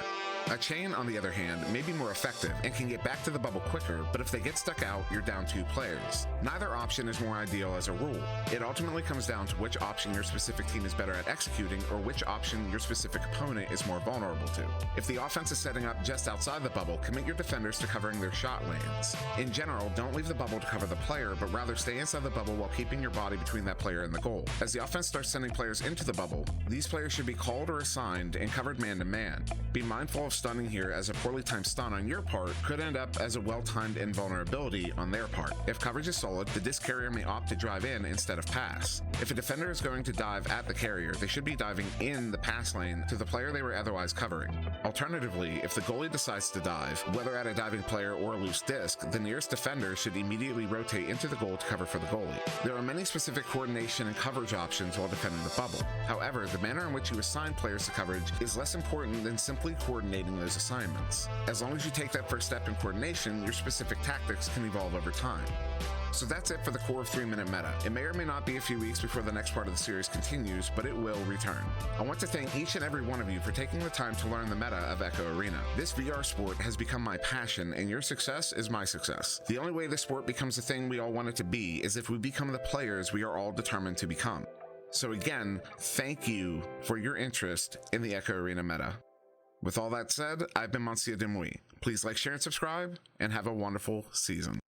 Speaker 7: A chain, on the other hand, may be more effective and can get back to the bubble quicker, but if they get stuck out, you're down two players. Neither option is more ideal as a rule. It ultimately comes down to which option your specific team is better at executing or which option your specific opponent is more vulnerable to. If the offense is setting up just outside the bubble, commit your defenders to covering their shot lanes. In general, don't leave the bubble to cover the player, but rather stay inside the bubble while keeping your body between that player and the goal. As the offense starts sending players into the bubble, these players should be called or assigned and covered man to man. Be mindful of stunning here, as a poorly timed stun on your part could end up as a well-timed invulnerability on their part. If coverage is solid, the disc carrier may opt to drive in instead of pass. If a defender is going to dive at the carrier, they should be diving in the pass lane to the player they were otherwise covering. Alternatively, if the goalie decides to dive, whether at a diving player or a loose disc, the nearest defender should immediately rotate into the goal to cover for the goalie. There are many specific coordination and coverage options while defending the bubble. However, the manner in which you assign players to coverage is less important than simply coordinating those assignments. As long as you take that first step in coordination, your specific tactics can evolve over time. So that's it for the core of 3 Minute Meta. It may or may not be a few weeks before the next part of the series continues, but it will return. I want to thank each and every one of you for taking the time to learn the meta of Echo Arena. This VR sport has become my passion, and your success is my success. The only way this sport becomes the thing we all want it to be is if we become the players we are all determined to become. So again, thank you for your interest in the Echo Arena meta. With all that said, I've been Monsieur Demouy. Please like, share, and subscribe, and have a wonderful season.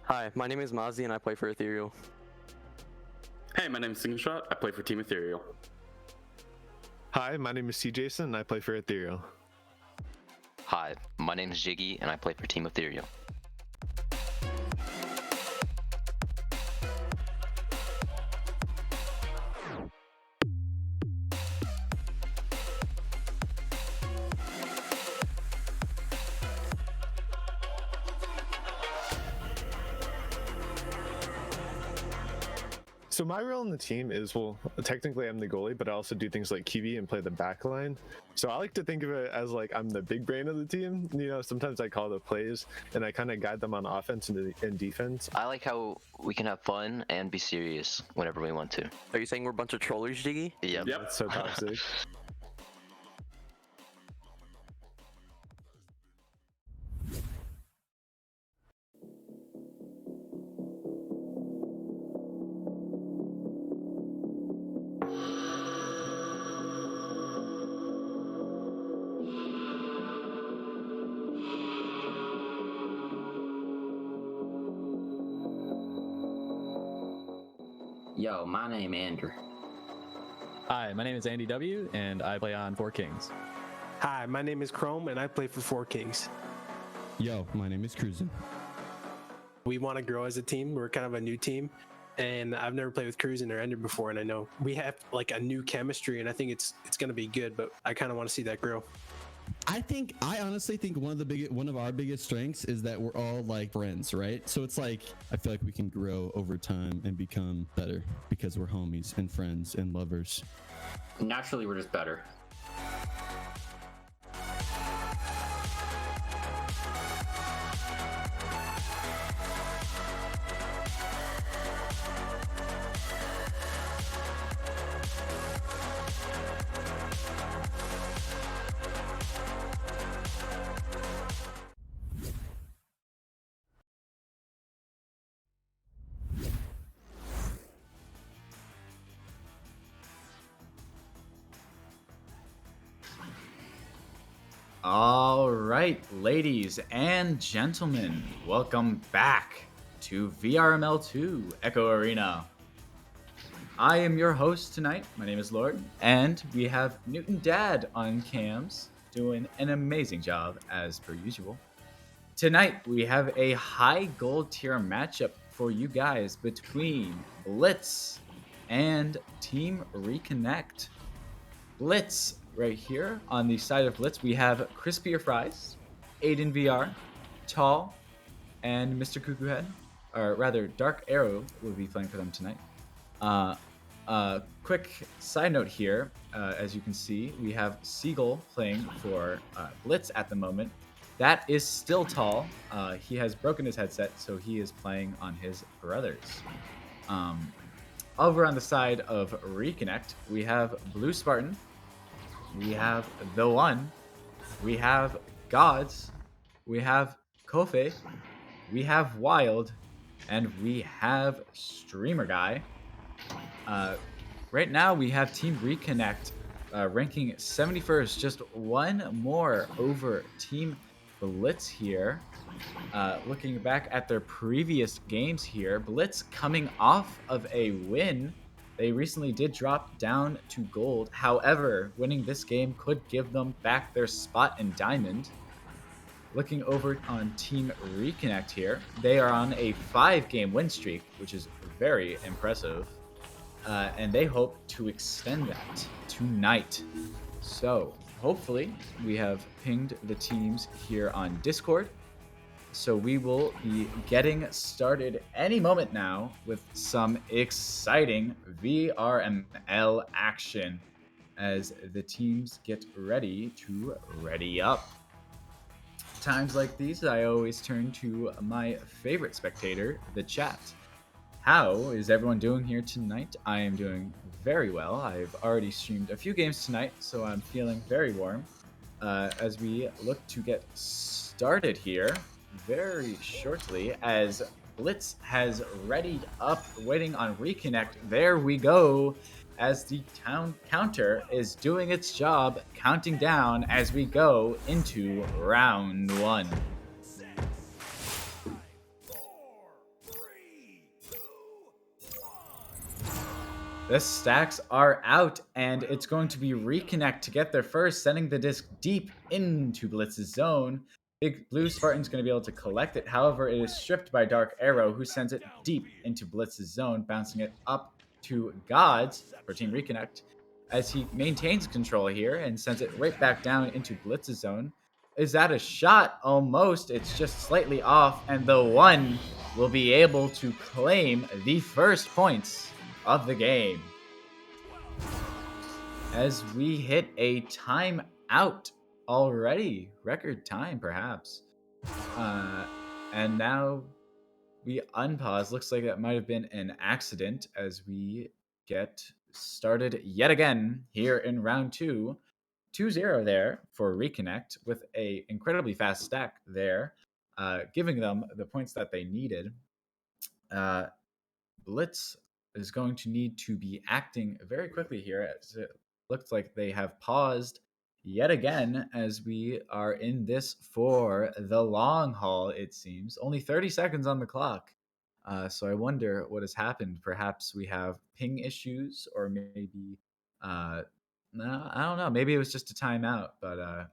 Speaker 1: Hi, my name is Mazi and I play for Ethereal.
Speaker 2: Hey, my name is Singshot. I play for Team Ethereal.
Speaker 3: Hi, my name is C. Jason and I play for Ethereal.
Speaker 24: Hi, my name is Jiggy and I play for Team Ethereal.
Speaker 3: So my role in the team is, well, technically I'm the goalie, but I also do things like QB and play the back line. So I like to think of it as like I'm the big brain of the team. You know, sometimes I call the plays and I kind of guide them on offense and defense.
Speaker 24: I like how we can have fun and be serious whenever we want to.
Speaker 1: Are you saying we're a bunch of trollers, Jiggy?
Speaker 24: Yep.
Speaker 3: That's so toxic.
Speaker 25: Yo, my name Andrew.
Speaker 26: Hi, my name is Andy W, and I play on 4 Kings.
Speaker 27: Hi, my name is Chrome, and I play for 4 Kings.
Speaker 4: Yo, my name is Cruisin.
Speaker 6: We want to grow as a team. We're kind of a new team, and I've never played with Cruisin or Ender before, and I know we have like a new chemistry, and I think it's going to be good, but I kind of want to see that grow.
Speaker 4: I honestly think one of our biggest strengths is that we're all like friends, right? So it's like I feel like we can grow over time and become better because we're homies and friends and lovers.
Speaker 25: Naturally, we're just better.
Speaker 11: All right, ladies and gentlemen, welcome back to VRML 2 Echo Arena. I am your host tonight. My name is Lord, and we have Newton Dad on cams doing an amazing job as per usual. Tonight, we have a high gold tier matchup for you guys between Blitz and Team Reconnect. Blitz right here on the side of Blitz, we have Crispier Fries, Aiden VR, Tall, and Mr. Cuckoo Head, or rather Dark Arrow will be playing for them tonight. Quick side note here, as you can see, we have Seagull playing for Blitz at the moment. That is still Tall. He has broken his headset, so he is playing on his brother's. Over on the side of Reconnect, we have Blue Spartan, we have The One, we have Gods, we have Kofe, we have Wild, and we have Streamer Guy. Right now, we have Team Reconnect ranking 71st, just one more over Team Blitz here. Looking back at their previous games here, Blitz coming off of a win. They recently did drop down to gold. However, winning this game could give them back their spot in diamond. Looking over on Team Reconnect here, they are on a 5-game win streak, which is very impressive. And they hope to extend that tonight. So hopefully we have pinged the teams here on Discord. So we will be getting started any moment now with some exciting VRML action as the teams get ready to ready up. Times like these, I always turn to my favorite spectator, the chat. How is everyone doing here tonight? I am doing very well. I've already streamed a few games tonight, so I'm feeling very warm. As we look to get started here very shortly, as Blitz has readied up, waiting on Reconnect. There we go, as the town counter is doing its job, counting down as we go into round 1. The stacks are out, and it's going to be Reconnect to get there first, sending the disc deep into Blitz's zone. Big Blue Spartan's going to be able to collect it. However, it is stripped by Dark Arrow, who sends it deep into Blitz's zone, bouncing it up to Gods for Team Reconnect, as he maintains control here and sends it right back down into Blitz's zone. Is that a shot? Almost. It's just slightly off, and the One will be able to claim the first points of the game. As we hit a timeout already, record time perhaps. And now we unpause. Looks like that might have been an accident as we get started yet again here in round 2. 2-0 there for Reconnect with a incredibly fast stack there, giving them the points that they needed. Blitz is going to need to be acting very quickly here, as it looks like they have paused yet again as we are in this for the long haul, it seems. Only 30 seconds on the clock. So I wonder what has happened. Perhaps we have ping issues, or maybe, no, I don't know. Maybe it was just a timeout, but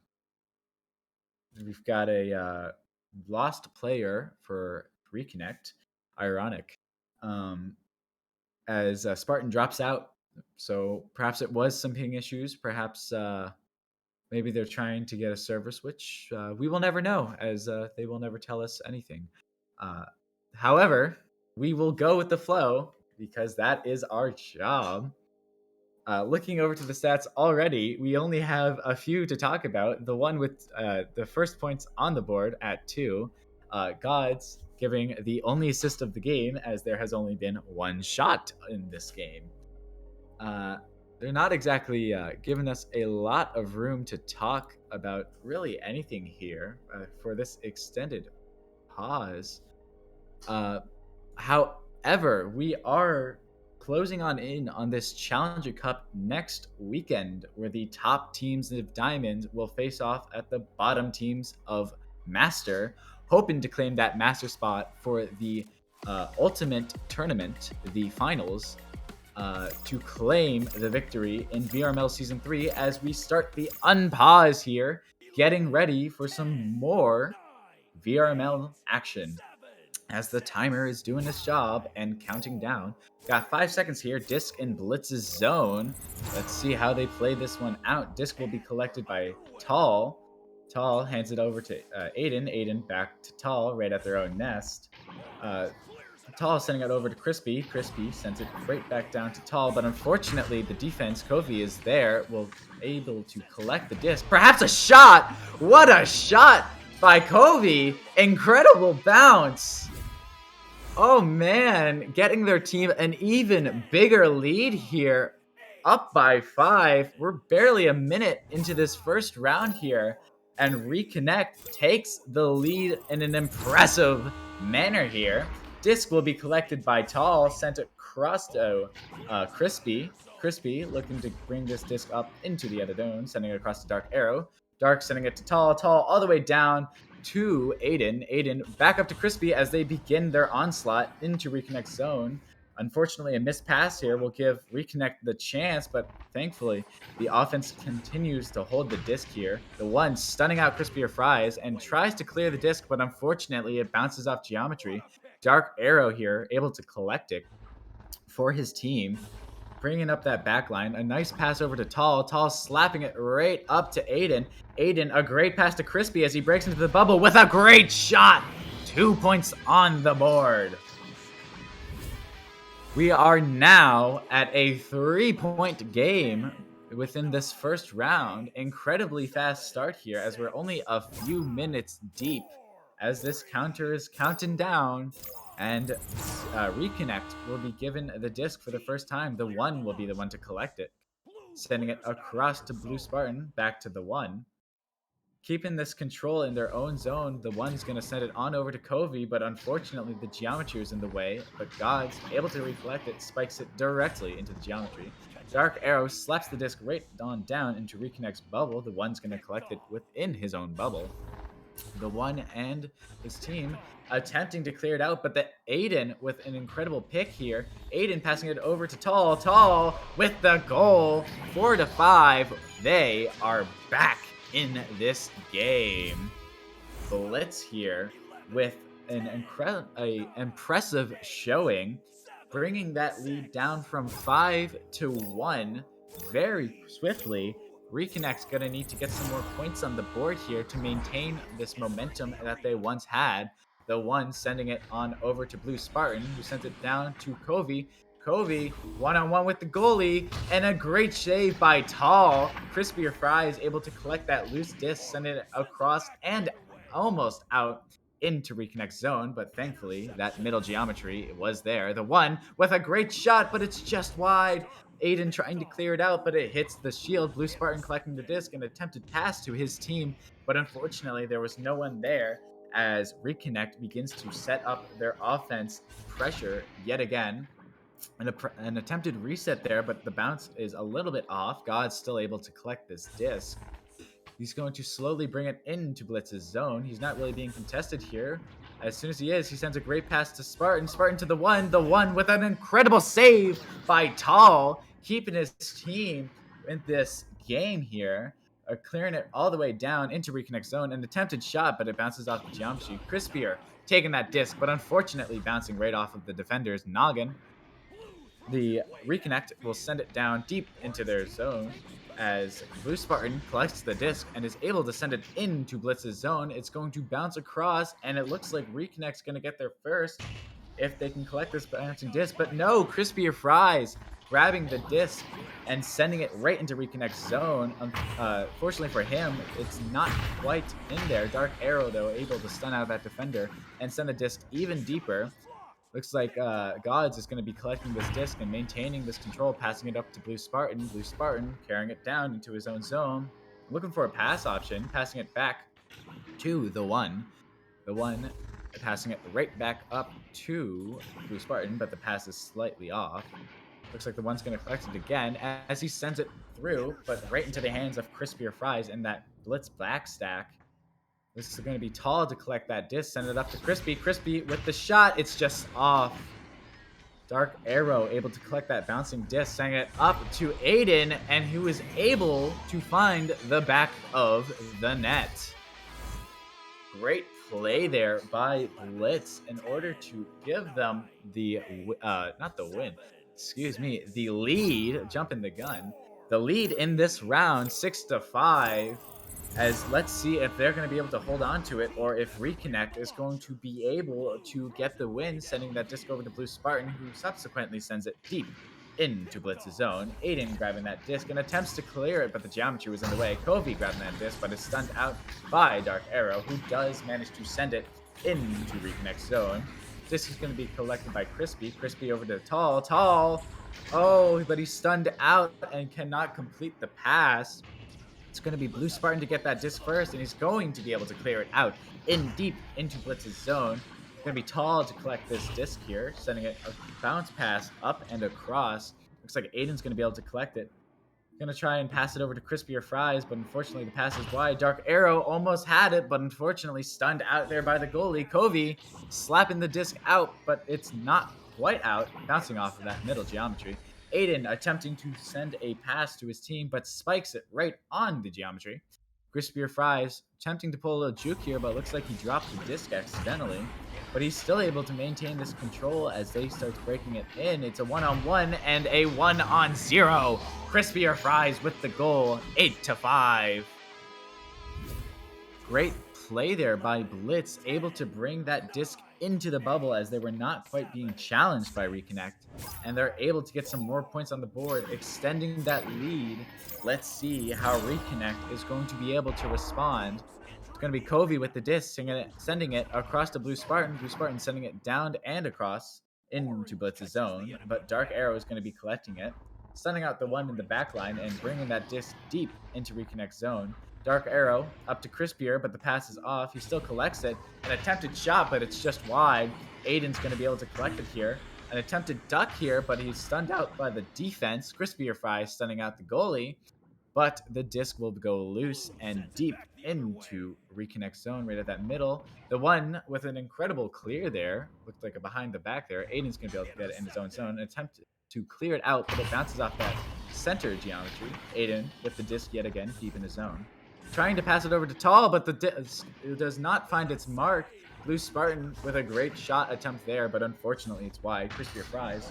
Speaker 11: we've got a lost player for Reconnect. Ironic. As Spartan drops out. So perhaps it was some ping issues. Perhaps maybe they're trying to get a server switch. We will never know, as they will never tell us anything. However, we will go with the flow because that is our job. Looking over to the stats already, we only have a few to talk about. The one with the first points on the board at 2. Gods giving the only assist of the game, as there has only been one shot in this game. They're not exactly giving us a lot of room to talk about really anything here for this extended pause. However, we are closing in on this Challenger Cup next weekend, where the top teams of Diamond will face off at the bottom teams of Master, hoping to claim that Master spot for the Ultimate Tournament, the finals, to claim the victory in VRML Season 3 as we start the unpause here, getting ready for some more VRML action. As the timer is doing its job and counting down. Got 5 seconds here. Disc in Blitz's zone. Let's see how they play this one out. Disc will be collected by Tall. Tall hands it over to Aiden. Aiden back to Tall right at their own nest. Tall sending it over to Crispy. Crispy sends it right back down to Tall, but unfortunately the defense, Kofi, is there. Will able to collect the disc. Perhaps a shot! What a shot by Kofi! Incredible bounce! Oh man, getting their team an even bigger lead here, up by 5. We're barely a minute into this first round here, and Reconnect takes the lead in an impressive manner here. Disc will be collected by Tall, sent across to Crispy. Crispy looking to bring this disc up into the other zone, sending it across to Dark Arrow. Dark sending it to Tall. Tall all the way down to Aiden. Aiden back up to Crispy as they begin their onslaught into Reconnect zone. Unfortunately, a missed pass here will give Reconnect the chance, but thankfully, the offense continues to hold the disc here. The one stunning out Crispy or Fries and tries to clear the disc, but unfortunately, it bounces off Geometry. Dark Arrow here, able to collect it for his team. Bringing up that back line. A nice pass over to Tall. Tall slapping it right up to Aiden. Aiden, a great pass to Crispy as he breaks into the bubble with a great shot. 2 points on the board. We are now at a 3-point game within this first round. Incredibly fast start here as we're only a few minutes deep as this counter is counting down. And Reconnect will be given the disc for the first time. The one will be the one to collect it. Sending it across to Blue Spartan, back to the one. Keeping this control in their own zone, the one's going to send it on over to Kovi, but unfortunately the Geometry is in the way. But God's able to recollect it, spikes it directly into the Geometry. Dark Arrow slaps the disc right on down into Reconnect's bubble. The one's going to collect it within his own bubble. The one and his team attempting to clear it out, but the Aiden with an incredible pick here. Aiden passing it over to Tall. Tall with the goal. 4-5. They are back in this game. Blitz here with an impressive showing, bringing that lead down from 5-1 very swiftly. Reconnect's gonna need to get some more points on the board here to maintain this momentum that they once had. The one sending it on over to Blue Spartan, who sends it down to Kovi. Kovi, one-on-one with the goalie, and a great save by Tall. Crispy or Fries able to collect that loose disc, send it across and almost out into Reconnect zone, but thankfully that middle Geometry was there. The one with a great shot, but it's just wide. Aiden trying to clear it out, but it hits the shield. Blue Spartan collecting the disc, an attempted pass to his team, but unfortunately there was no one there as Reconnect begins to set up their offense pressure yet again. An attempted reset there, but the bounce is a little bit off. God's still able to collect this disc. He's going to slowly bring it into Blitz's zone. He's not really being contested here. As soon as he is, he sends a great pass to Spartan. Spartan to the one with an incredible save by Tall, keeping his team in this game here. clearing it all the way down into reconnect zone. An attempted shot, but it bounces off the geometry. Crispier taking that disc, but unfortunately bouncing right off of the defender's noggin. The reconnect will send it down deep into their zone as Blue Spartan collects the disc and is able to send it into Blitz's zone. It's going to bounce across, and it looks like Reconnect's going to get there first if they can collect this bouncing disc. But no, Crispier Fries grabbing the disc and sending it right into Reconnect's zone. Fortunately for him, it's not quite in there. Dark Arrow, though, able to stun out that defender and send the disc even deeper. Looks like Gods is going to be collecting this disc and maintaining this control, passing it up to Blue Spartan. Blue Spartan carrying it down into his own zone. Looking for a pass option, passing it back to the one. The one passing it right back up to Blue Spartan, but the pass is slightly off. Looks like the one's going to collect it again as he sends it through, but right into the hands of Crispier Fries and that Blitz backstack. This is going to be Tall to collect that disc. Send it up to Crispy. Crispy with the shot. It's just off. Dark Arrow able to collect that bouncing disc. Sending it up to Aiden. And who is able to find the back of the net. Great play there by Blitz in order to give them the, not the win, excuse me, the lead. Jumping the gun. The lead in this round, 6-5. As let's see if they're going to be able to hold on to it or if Reconnect is going to be able to get the win, sending that disc over to Blue Spartan, who subsequently sends it deep into Blitz's zone. Aiden grabbing that disc and attempts to clear it, but the geometry was in the way. Covey grabbing that disc, but is stunned out by Dark Arrow, who does manage to send it into Reconnect's zone. Disc is going to be collected by Crispy. Crispy over to Tall. Tall! Oh, but he's stunned out and cannot complete the pass. It's going to be Blue Spartan to get that disc first, and he's going to be able to clear it out in deep into Blitz's zone. It's going to be Tall to collect this disc here, sending it a bounce pass up and across. Looks like Aiden's going to be able to collect it. Going to try and pass it over to Crispier Fries, but unfortunately the pass is wide. Dark Arrow almost had it, but unfortunately stunned out there by the goalie. Covey slapping the disc out, but it's not quite out, bouncing off of that middle geometry. Aiden attempting to send a pass to his team, but spikes it right on the geometry. Crispier Fries attempting to pull a little juke here, but looks like he dropped the disc accidentally. But he's still able to maintain this control as they start breaking it in. It's a 1-on-1 and a 1-on-0. Crispier Fries with the goal, 8-5. Great play there by Blitz, able to bring that disc into the bubble as they were not quite being challenged by Reconnect, and they're able to get some more points on the board, extending that lead. Let's see how Reconnect is going to be able to respond. It's going to be Covey with the disc, sending it across to Blue Spartan. Blue Spartan sending it down and across into Blitz's zone, but Dark Arrow is going to be collecting it, sending out the one in the back line and bringing that disc deep into Reconnect's zone. Dark Arrow up to Crispier, but the pass is off. He still collects it. An attempted shot, but it's just wide. Aiden's going to be able to collect it here. An attempted duck here, but he's stunned out by the defense. Crispier Fry stunning out the goalie, but the disc will go loose and deep into Reconnect zone right at that middle. The one with an incredible clear there. Looked like a behind the back there. Aiden's going to be able to get it in his own zone. An attempt to clear it out, but it bounces off that center geometry. Aiden with the disc yet again deep in his zone. Trying to pass it over to Tall, but the disc does not find its mark. Blue Spartan with a great shot attempt there, but unfortunately it's wide. Crispier Fries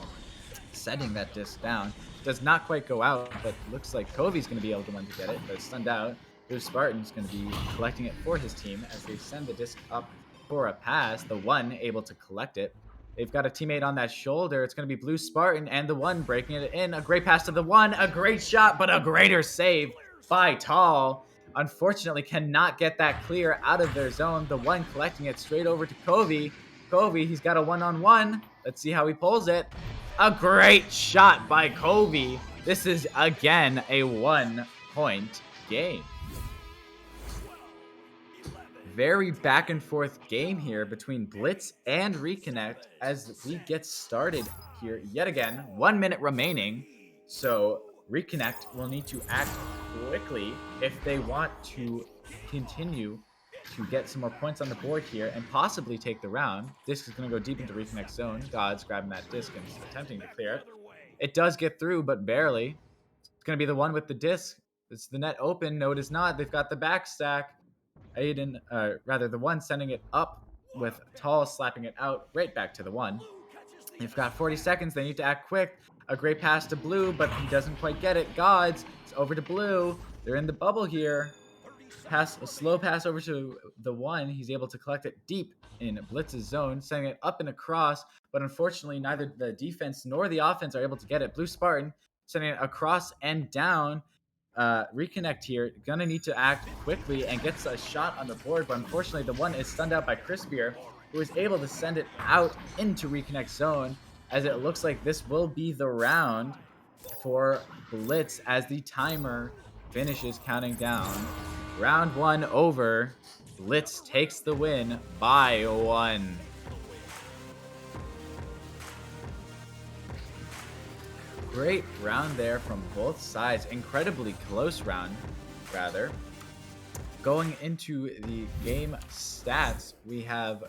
Speaker 11: sending that disc down. Does not quite go out, but looks like Covey's going to be able to get it, but it's stunned out. Blue Spartan's going to be collecting it for his team as they send the disc up for a pass. The one able to collect it. They've got a teammate on that shoulder. It's going to be Blue Spartan and the one breaking it in. A great pass to the one. A great shot, but a greater save by Tall. Unfortunately, cannot get that clear out of their zone. The one collecting it straight over to Covey. Covey, he's got a 1-on-1. Let's see how he pulls it. A great shot by Covey. This is, again, a 1-point game. Very back and forth game here between Blitz and Reconnect as we get started here yet again. 1 minute remaining. So Reconnect will need to act quickly if they want to continue to get some more points on the board here and possibly take the round. Disc is going to go deep into Reconnect zone. God's grabbing that disc and attempting to clear it. It does get through, but barely. It's going to be the one with the disc. Is the net open? No, it is not. They've got the back stack. Aiden, rather the one sending it up with Tall slapping it out right back to the one. They've got 40 seconds. They need to act quick. A great pass to Blue, but he doesn't quite get it. Gods, it's over to Blue. They're in the bubble here. A slow pass over to the one. He's able to collect it deep in Blitz's zone, sending it up and across. But unfortunately, neither the defense nor the offense are able to get it. Blue Spartan sending it across and down. Reconnect here. Gonna need to act quickly and gets a shot on the board. But unfortunately, the one is stunned out by Crispier, who is able to send it out into Reconnect zone, as it looks like this will be the round for Blitz as the timer finishes counting down. Round 1 over. Blitz takes the win by 1. Great round there from both sides. Incredibly close round, rather. Going into the game stats, we have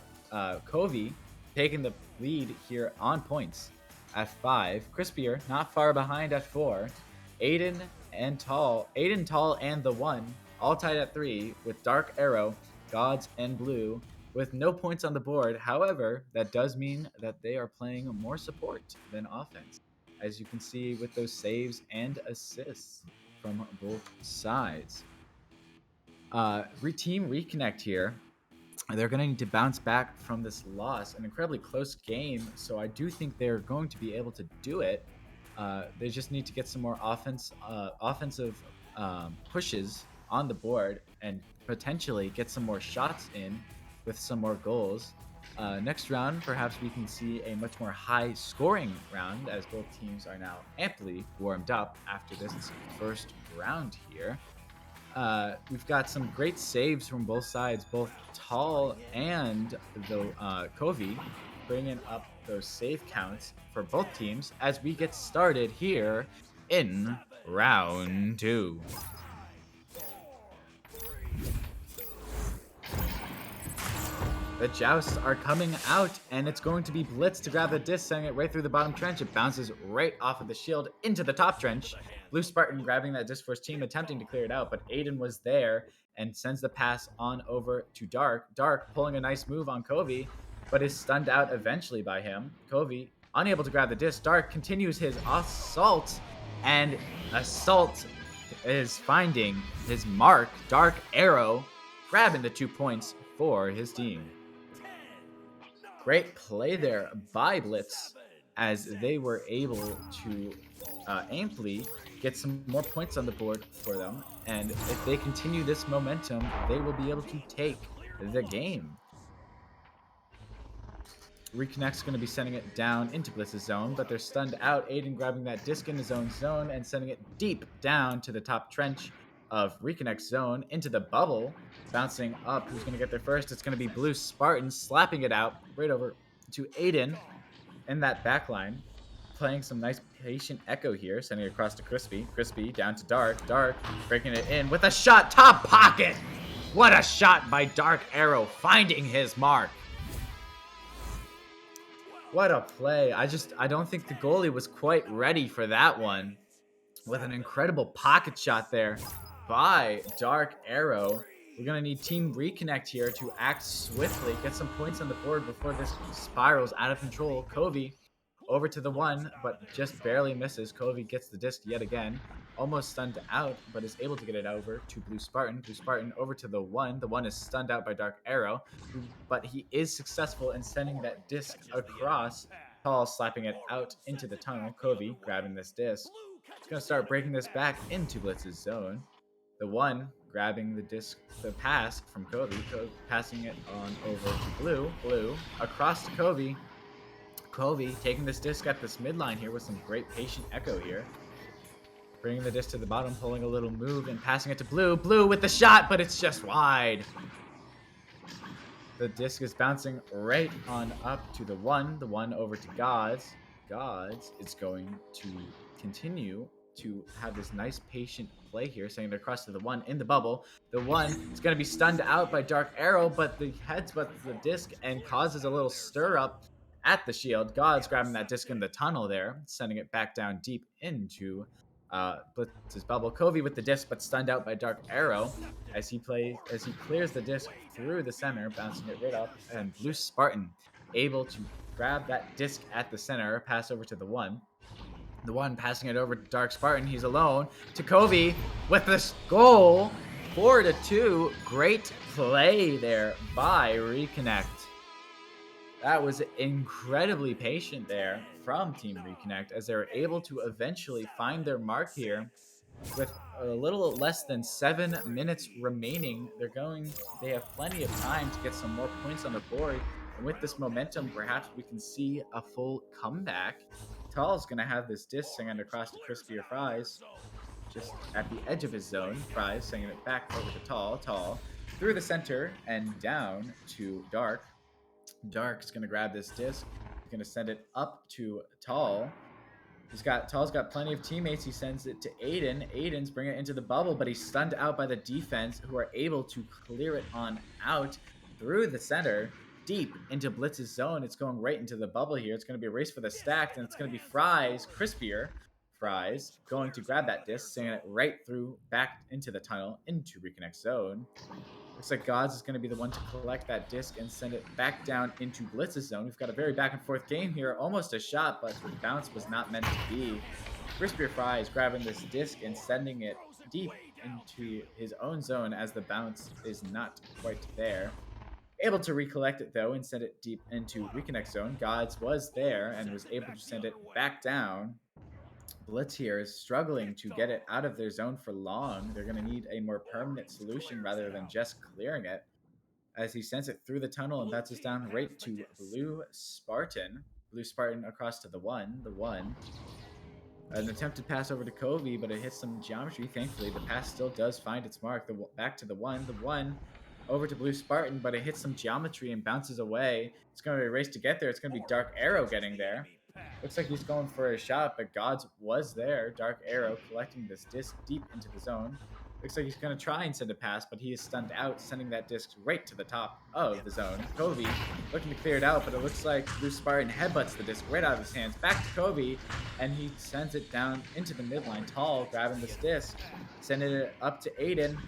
Speaker 11: Covey taking the lead here on points at 5. Crispier not far behind at 4. Aiden, Tall, and the 1 all tied at 3 with Dark Arrow, Gods, and Blue with no points on the board. However, that does mean that they are playing more support than offense, as you can see with those saves and assists from both sides. Team Reconnect here. They're going to need to bounce back from this loss. An incredibly close game, so I do think they're going to be able to do it. They just need to get some more offensive pushes on the board and potentially get some more shots in with some more goals. Next round, perhaps we can see a much more high-scoring round, as both teams are now amply warmed up after this first round here. We've got some great saves from both sides, both Tall and the Covey, bringing up those save counts for both teams as we get started here in round 2. The jousts are coming out, and it's going to be Blitz to grab the disc, sending it right through the bottom trench. It bounces right off of the shield into the top trench. Blue Spartan grabbing that disc for his team, attempting to clear it out, but Aiden was there and sends the pass on over to Dark. Dark pulling a nice move on Covey, but is stunned out eventually by him. Covey unable to grab the disc. Dark continues his assault, and Assault is finding his mark. Dark Arrow grabbing the 2 points for his team. Great play there by Blitz, as they were able to amply get some more points on the board for them. And if they continue this momentum, they will be able to take the game. Reconnect's going to be sending it down into Blitz's zone, but they're stunned out. Aiden grabbing that disc in his own zone and sending it deep down to the top trench of Reconnect's zone into the bubble. Bouncing up, who's going to get there first? It's going to be Blue Spartan slapping it out right over to Aiden in that back line. Playing some nice patient echo here, sending it across to Crispy. Crispy down to Dark. Dark breaking it in with a shot, top pocket. What a shot by Dark Arrow, finding his mark. What a play. I don't think the goalie was quite ready for that one. With an incredible pocket shot there by Dark Arrow. We're going to need Team Reconnect here to act swiftly, get some points on the board before this spirals out of control. Covey over to the 1, but just barely misses. Covey gets the disc yet again. Almost stunned out, but is able to get it over to Blue Spartan. Blue Spartan over to the 1. The 1 is stunned out by Dark Arrow, but he is successful in sending that disc across. Tall slapping it out into the tunnel. Covey grabbing this disc. He's going to start breaking this back into Blitz's zone. The 1 grabbing the disc, the pass from Covey, passing it on over to Blue. Blue across to Covey. Covey taking this disc at this midline here with some great patient echo here. Bringing the disc to the bottom, pulling a little move and passing it to Blue. Blue with the shot, but it's just wide. The disc is bouncing right on up to the 1. The 1 over to Gods. Gods is going to continue to have this nice patient play here, sending it across to the 1 in the bubble. The 1 is going to be stunned out by Dark Arrow, but the headsbutts the disc and causes a little stir up at the shield. Gods grabbing that disc in the tunnel there, sending it back down deep into Blitz's bubble. Covey with the disc, but stunned out by Dark Arrow as he clears the disc through the center, bouncing it right up. And Blue Spartan able to grab that disc at the center, pass over to the one. The one passing it over to Dark Spartan. He's alone to Covey with this goal. 4-2. Great play there by Reconnect. That was incredibly patient there from Team Reconnect as they were able to eventually find their mark here with a little less than 7 minutes remaining. They have plenty of time to get some more points on the board. And with this momentum, perhaps we can see a full comeback. Tall's going to have this disc singing across to Crispier Fries, just at the edge of his zone. Fries singing it back over to Tall. Tall through the center and down to Dark. Dark's going to grab this disc. He's going to send it up to Tall. Tall's got plenty of teammates. He sends it to Aiden. Aiden's bringing it into the bubble, but he's stunned out by the defense, who are able to clear it on out through the center, deep into Blitz's zone. It's going right into the bubble here. It's going to be a race for the stack, and it's going to be Fries, Crispier Fries, going to grab that disc, sending it right through, back into the tunnel, into Reconnect zone. Looks like Gods is going to be the one to collect that disc and send it back down into Blitz's zone. We've got a very back and forth game here. Almost a shot, but the bounce was not meant to be. Crispier Fries grabbing this disc and sending it deep into his own zone as the bounce is not quite there. Able to recollect it though and send it deep into Reconnect zone. Gods was there and was able to send it back down. Blitz here is struggling to get it out of their zone for long. They're going to need a more permanent solution rather than just clearing it. As he sends it through the tunnel and bounces down right to Blue Spartan. Blue Spartan across to the one. The one. An attempted pass over to Covey, but it hits some geometry. Thankfully, the pass still does find its mark. Back to the one. The one over to Blue Spartan, but it hits some geometry and bounces away. It's going to be a race to get there. It's going to be Dark Arrow getting there. Looks like he's going for a shot, but Gods was there. Dark Arrow collecting this disc deep into the zone. Looks like he's going to try and send a pass, but he is stunned out, sending that disc right to the top of the zone. Covey looking to clear it out, but it looks like Blue Spartan headbutts the disc right out of his hands. Back to Covey, and he sends it down into the midline. Tall grabbing this disc, sending it up to Aiden.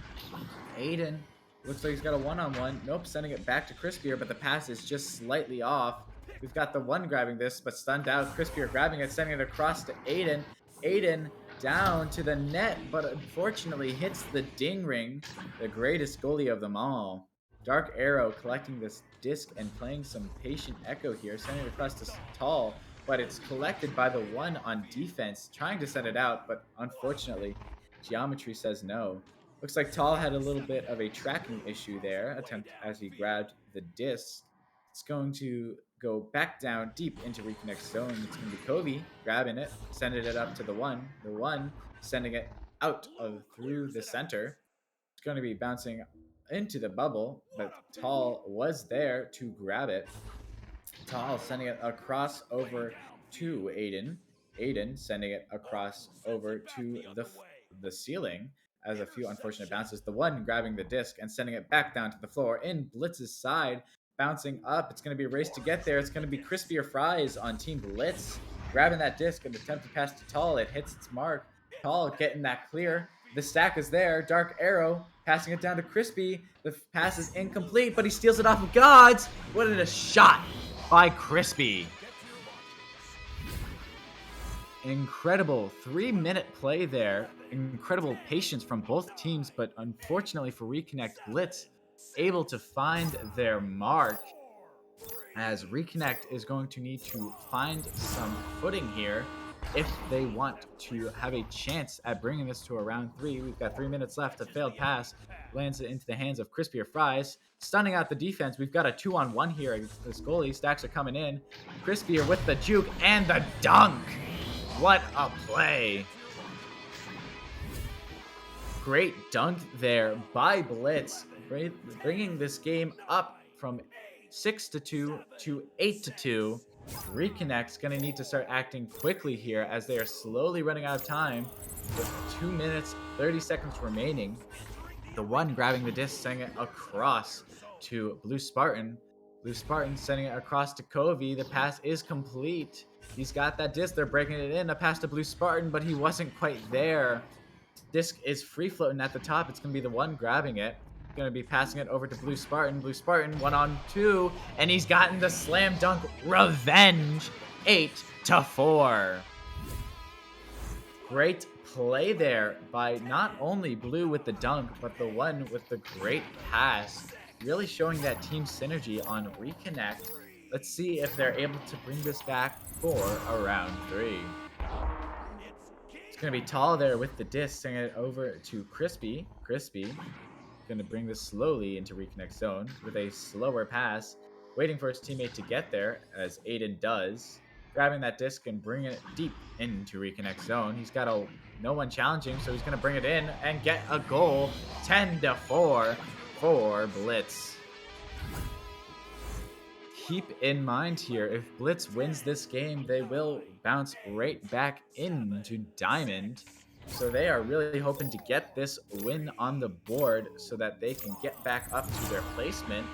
Speaker 11: Aiden looks like he's got a one-on-one. Nope, sending it back to Crispier, but the pass is just slightly off. We've got the one grabbing this, but stunned out. Crispier grabbing it, sending it across to Aiden. Aiden down to the net, but unfortunately hits the ding ring, the greatest goalie of them all. Dark Arrow collecting this disc and playing some patient echo here, sending it across to Tall, but it's collected by the one on defense, trying to send it out, but unfortunately, geometry says no. Looks like Tall had a little bit of a tracking issue there, attempt as he grabbed the disc. It's going to go back down deep into Reconnect zone. It's going to be Covey grabbing it, sending it up to the one. The one sending it out of through the center. It's going to be bouncing into the bubble, but Tall was there to grab it. Tall sending it across over to Aiden. Aiden sending it across over to the ceiling as a few unfortunate bounces. The one grabbing the disc and sending it back down to the floor in Blitz's side. Bouncing up. It's going to be a race to get there. It's going to be Crispier Fries on Team Blitz. Grabbing that disc and attempt to pass to Tall. It hits its mark. Tall getting that clear. The stack is there. Dark Arrow passing it down to Crispy. The pass is incomplete, but he steals it off of Gods. What a shot by Crispy. Incredible 3-minute play there. Incredible patience from both teams, but unfortunately for Reconnect, Blitz able to find their mark, as Reconnect is going to need to find some footing here if they want to have a chance at bringing this to a round 3. We've got 3 minutes left. A failed pass lands it into the hands of Crispier Fries, stunning out the defense. We've got a 2-on-1 here against this goalie. Stacks are coming in. Crispier with the juke and the dunk. What a play. Great dunk there by Blitz, bringing this game up from 6-2 to 8-2. Reconnect's going to need to start acting quickly here as they are slowly running out of time with 2 minutes, 30 seconds remaining. The one grabbing the disc, sending it across to Blue Spartan. Blue Spartan sending it across to Covey. The pass is complete. He's got that disc. They're breaking it in. A pass to Blue Spartan, but he wasn't quite there. Disc is free floating at the top. It's going to be the one grabbing it. Going to be passing it over to Blue Spartan. Blue Spartan 1-on-2, and he's gotten the slam dunk revenge. 8-4. Great play there by not only Blue with the dunk, but the one with the great pass. Really showing that team synergy on Reconnect. Let's see if they're able to bring this back for a round 3. It's going to be Tall there with the disc, sending it over to Crispy. Crispy going to bring this slowly into Reconnect zone with a slower pass, waiting for his teammate to get there, as Aiden does. Grabbing that disc and bringing it deep into Reconnect zone. He's got no one challenging, so he's going to bring it in and get a goal. 10-4 for Blitz. Keep in mind here, if Blitz wins this game, they will bounce right back into Diamond. So they are really hoping to get this win on the board so that they can get back up to their placement,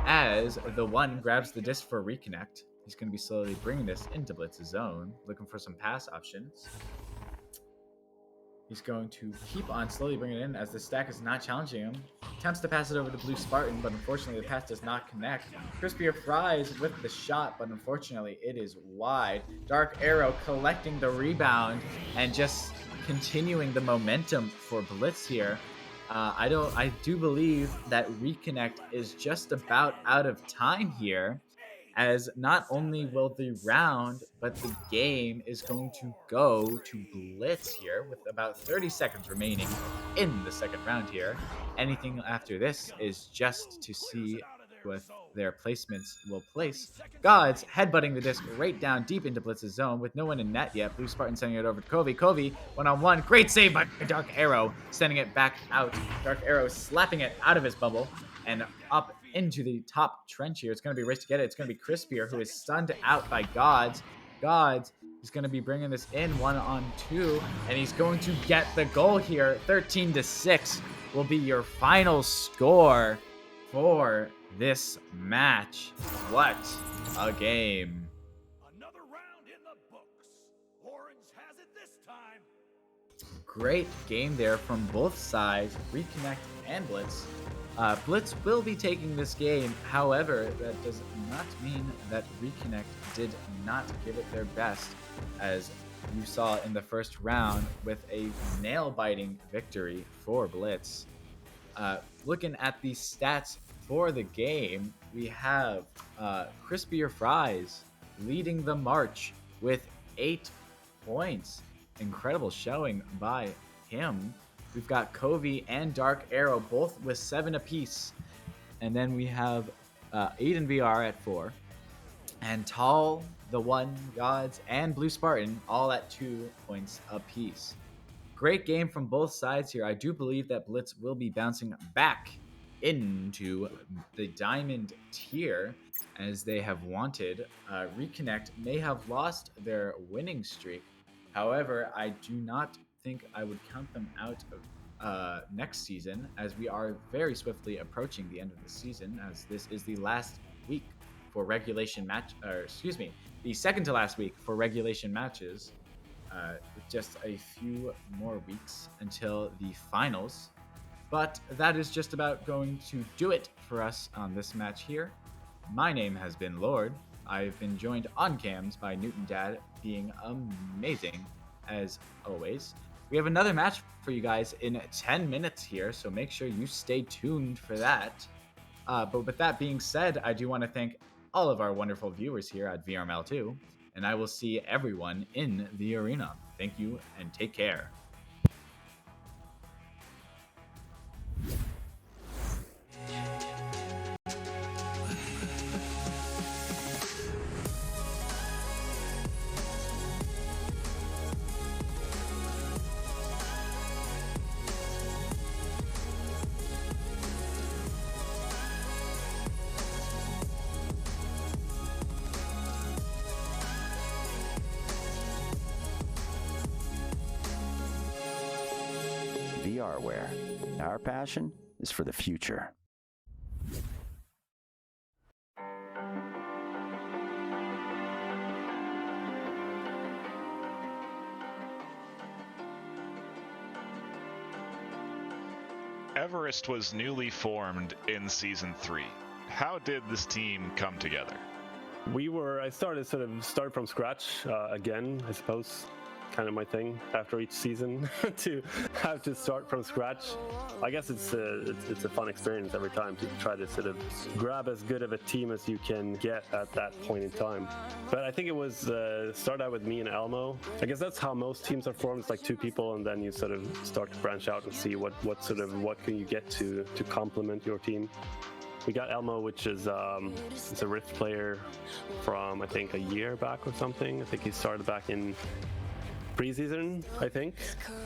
Speaker 11: as the one grabs the disc for Reconnect. He's going to be slowly bringing this into Blitz's zone, looking for some pass options. He's going to keep on slowly bringing it in as the stack is not challenging him. Attempts to pass it over to Blue Spartan, but unfortunately the pass does not connect. Crispier Fries with the shot, but unfortunately it is wide. Dark Arrow collecting the rebound and just continuing the momentum for Blitz here. I do believe that Reconnect is just about out of time here, as not only will the round, but the game is going to go to Blitz here with about 30 seconds remaining in the second round here. Anything after this is just to see what their placements will place. Gods headbutting the disc right down deep into Blitz's zone with no one in net yet. Blue Spartan sending it over to Covey. Covey, one-on-one. Great save by Dark Arrow, sending it back out. Dark Arrow slapping it out of his bubble and up into the top trench here. It's going to be race to get it. It's going to be Crispier, who is stunned out by Gods. Gods is going to be bringing this in 1-on-2, and he's going to get the goal here. 13-6 will be your final score for this match. What a game.
Speaker 10: Another round in the books. Orange has it this time.
Speaker 11: Great game there from both sides, Reconnect and Blitz. Blitz will be taking this game. However, that does not mean that Reconnect did not give it their best, as you saw in the first round with a nail-biting victory for Blitz. Looking at the stats for the game, we have Crispier Fries leading the march with 8 points. Incredible showing by him. We've got Covey and Dark Arrow both with 7 apiece. And then we have Aiden VR at 4. And Tall, the 1, Gods, and Blue Spartan all at 2 points apiece. Great game from both sides here. I do believe that Blitz will be bouncing back into the Diamond tier as they have wanted. Reconnect may have lost their winning streak. However, I do not think I would count them out of next season, as we are very swiftly approaching the end of the season, as this is the last week for regulation match, or excuse me, the second to last week for regulation matches, with just a few more weeks until the finals. But that is just about going to do it for us on this match here. My name has been Lord. I've been joined on cams by Newton Dad, being amazing as always. We have another match for you guys in 10 minutes here, so make sure you stay tuned for that. But with that being said, I do want to thank all of our wonderful viewers here at VRML2, and I will see everyone in the arena. Thank you, and take care.
Speaker 13: VRware. Our passion is for the future.
Speaker 12: Everest was newly formed in Season 3. How did this team come together?
Speaker 14: I started from scratch again, I suppose. Kind of my thing after each season to have to start from scratch. I guess it's a fun experience every time to try to sort of grab as good of a team as you can get at that point in time. But I think it was start out with me and Elmo. I guess that's how most teams are formed. It's like 2 people, and then you sort of start to branch out and see what can you get to complement your team. We got Elmo, which is it's a Rift player from I think a year back or something. I think he started back in preseason, I think.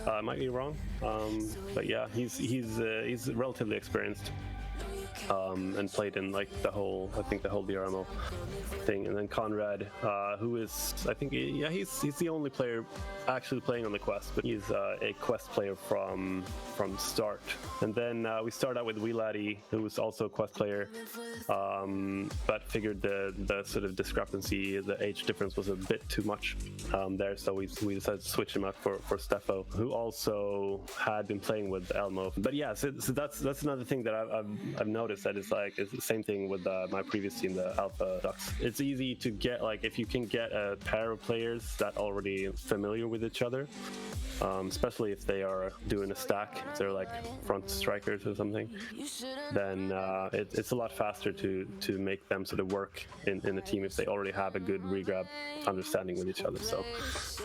Speaker 14: I might be wrong, but yeah, he's relatively experienced and played in like the whole VRML thing. And then Conrad, who is I think he's the only player actually playing on the quest, but he's a quest player from start. And then we start out with Wheeladdy, who was also a quest player, but figured the sort of discrepancy, the age difference was a bit too much there, so we decided to switch him out for Steffo, who also had been playing with Elmo. But yeah, so that's another thing that I've noticed, that it's the same thing with my previous team, the Alpha Ducks. It's easy to get, like, if you can get a pair of players that already familiar with each other, especially if they are doing a stack, if they're like front strikers or something, then it's a lot faster to make them sort of work in a team if they already have a good regrab understanding with each other. So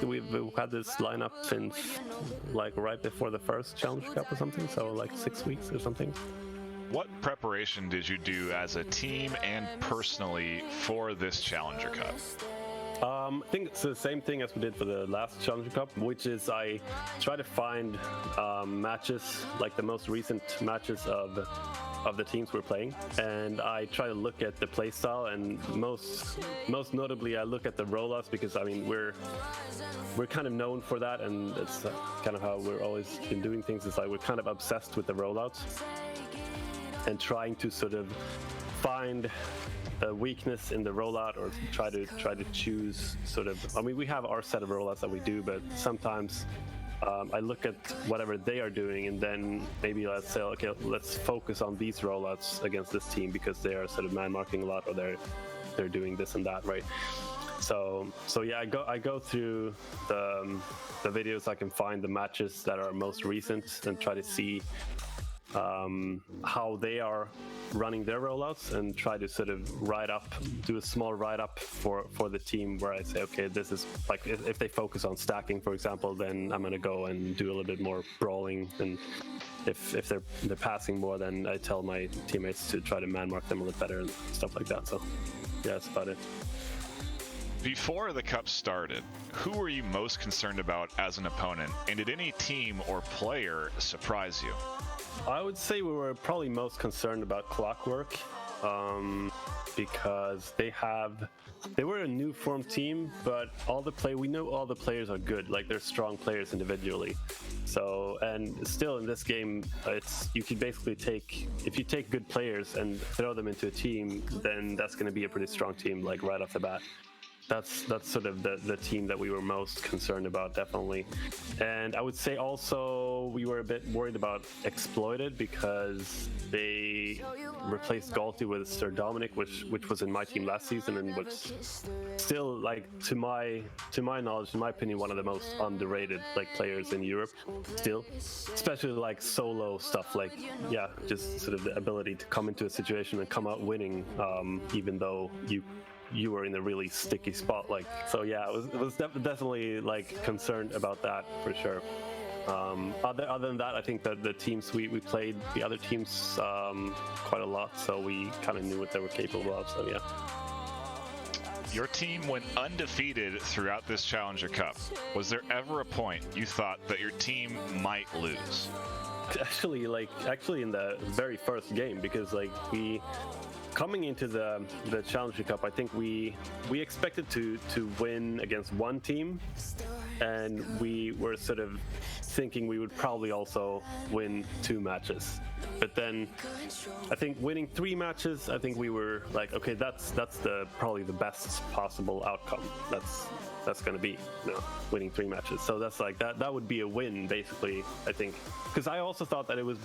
Speaker 14: we've had this lineup since like right before the first Challenger Cup or something, so like 6 weeks or something.
Speaker 12: What preparation did you do as a team and personally for this Challenger Cup?
Speaker 14: I think it's the same thing as we did for the last Challenger Cup, which is I try to find matches, like the most recent matches of the teams we're playing, and I try to look at the playstyle, and most notably I look at the rollouts, because I mean we're kind of known for that, and it's kind of how we're always been doing things. It's like we're kind of obsessed with the rollouts and trying to sort of find a weakness in the rollout, or try to choose sort of, I mean, we have our set of rollouts that we do, but sometimes I look at whatever they are doing, and then maybe let's say, okay, let's focus on these rollouts against this team because they are sort of man marking a lot, or they're doing this and that, right? So yeah, I go through the videos. I can find the matches that are most recent and try to see how they are running their rollouts, and try to sort of do a small write-up for the team, where I say, okay, this is like, if they focus on stacking, for example, then I'm going to go and do a little bit more brawling, and if they're passing more, then I tell my teammates to try to man mark them a little better and stuff like that. So yeah, that's about it.
Speaker 12: Before the Cup started, who were you most concerned about as an opponent, and did any team or player surprise you?
Speaker 14: I would say we were probably most concerned about Clockwork, because they were a new formed team, but we know all the players are good, like they're strong players individually. So, and still in this game, you can basically if you take good players and throw them into a team, then that's going to be a pretty strong team, like right off the bat. That's sort of the team that we were most concerned about, definitely. And I would say also we were a bit worried about Exploited, because they replaced Galti with Sir Dominic, which was in my team last season, and was still, like, to my knowledge, in my opinion, one of the most underrated like players in Europe still, especially like solo stuff, like, yeah, just sort of the ability to come into a situation and come out winning, even though you were in a really sticky spot, like. So yeah, it was definitely like concerned about that for sure. Other than that, I think that the teams we played the other teams quite a lot, so we kind of knew what they were capable of. So yeah.
Speaker 12: Your team went undefeated throughout this Challenger Cup. Was there ever a point you thought that your team might lose?
Speaker 14: Actually in the very first game, because like coming into the Challenger Cup, I think we expected to win against one team, and we were sort of thinking we would probably also win 2 matches. But then I think winning 3 matches, I think we were like, okay, that's probably the best possible outcome. That's going to be, winning 3 matches. So that's like that would be a win basically, I think, because I also thought that it was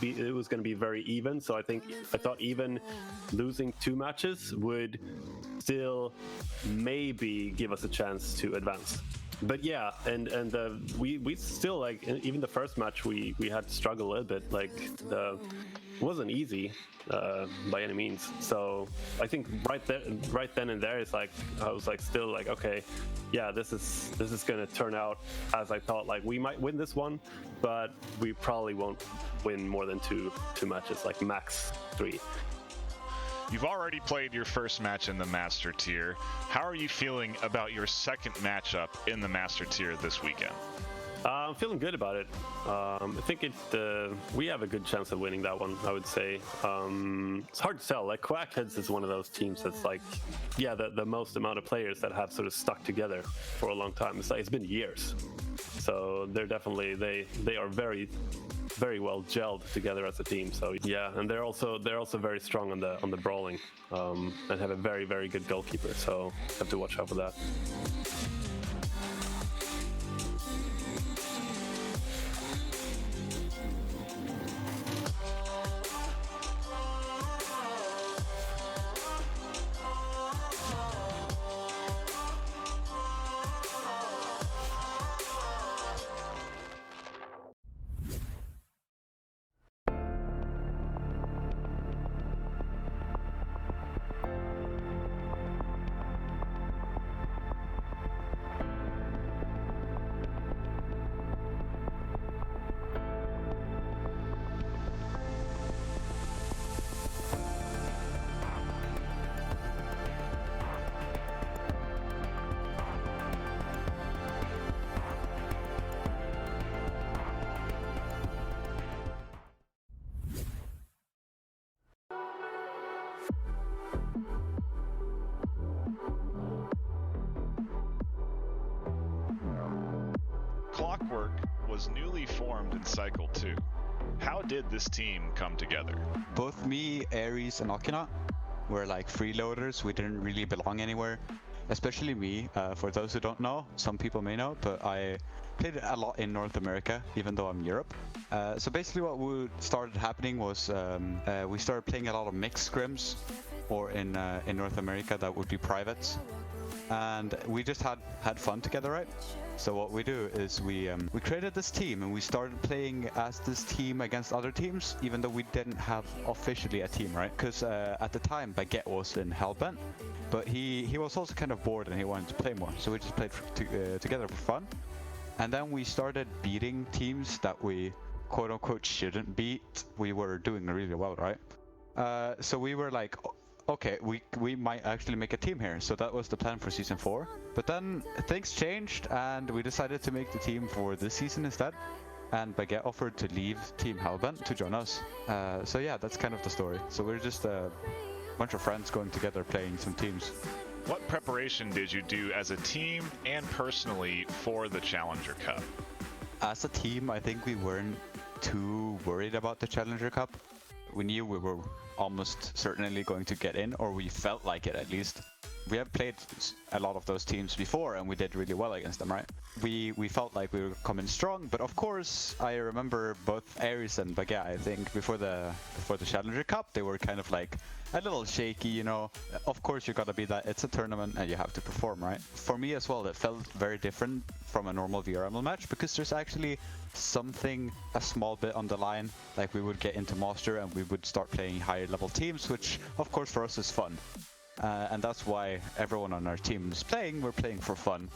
Speaker 14: going to be very even. So I thought even losing 2 matches would still maybe give us a chance to advance. But yeah, and we still, like, even the first match we had to struggle a little bit. Like, it wasn't easy by any means. So I think right then and there, it's like I was like still like, okay, yeah, this is gonna turn out as I thought. Like, we might win this one, but we probably won't win more than two matches, like max 3.
Speaker 12: You've already played your first match in the Master Tier. How are you feeling about your second matchup in the Master Tier this weekend?
Speaker 14: I'm feeling good about it. I think we have a good chance of winning that one, I would say. It's hard to tell. Like, Quackheads is one of those teams that's like, yeah, the most amount of players that have sort of stuck together for a long time. It's been years. So they're definitely, they are very, very well gelled together as a team. So yeah, and they're also very strong on the brawling, and have a very, very good goalkeeper. So have to watch out for that.
Speaker 12: Clockwork was newly formed in Cycle 2. How did this team come together?
Speaker 9: Both me, Ares, and Okina were like freeloaders. We didn't really belong anywhere. Especially me. For those who don't know, some people may know, but I played a lot in North America, even though I'm Europe. So basically what started happening was we started playing a lot of mixed scrims, or in North America that would be privates. And we just had fun together, right? So what we do is we created this team, and we started playing as this team against other teams, even though we didn't have officially a team, right? Because at the time Baguette was in Hellbent, but he was also kind of bored and he wanted to play more. So we just played together for fun, and then we started beating teams that we quote unquote shouldn't beat. We were doing really well, right? So we were like, okay, we might actually make a team here. So that was the plan for Season 4. But then things changed, and we decided to make the team for this season instead. And Baguette offered to leave Team Hellbent to join us. So yeah, that's kind of the story. So we're just a bunch of friends going together playing some teams.
Speaker 12: What preparation did you do as a team and personally for the Challenger Cup?
Speaker 9: As a team, I think we weren't too worried about the Challenger Cup. We knew we were almost certainly going to get in, or we felt like it at least. We have played a lot of those teams before, and we did really well against them, right? We felt like we were coming strong, but of course, I remember both Ares and Baguette, I think, before the Challenger Cup, they were kind of like a little shaky, you know. Of course, you gotta be that. It's a tournament, and you have to perform, right? For me as well, it felt very different from a normal VRML match, because there's actually something a small bit on the line. Like, we would get into Master and we would start playing higher level teams, which of course for us is fun. And that's why everyone on our team is playing. We're playing for fun.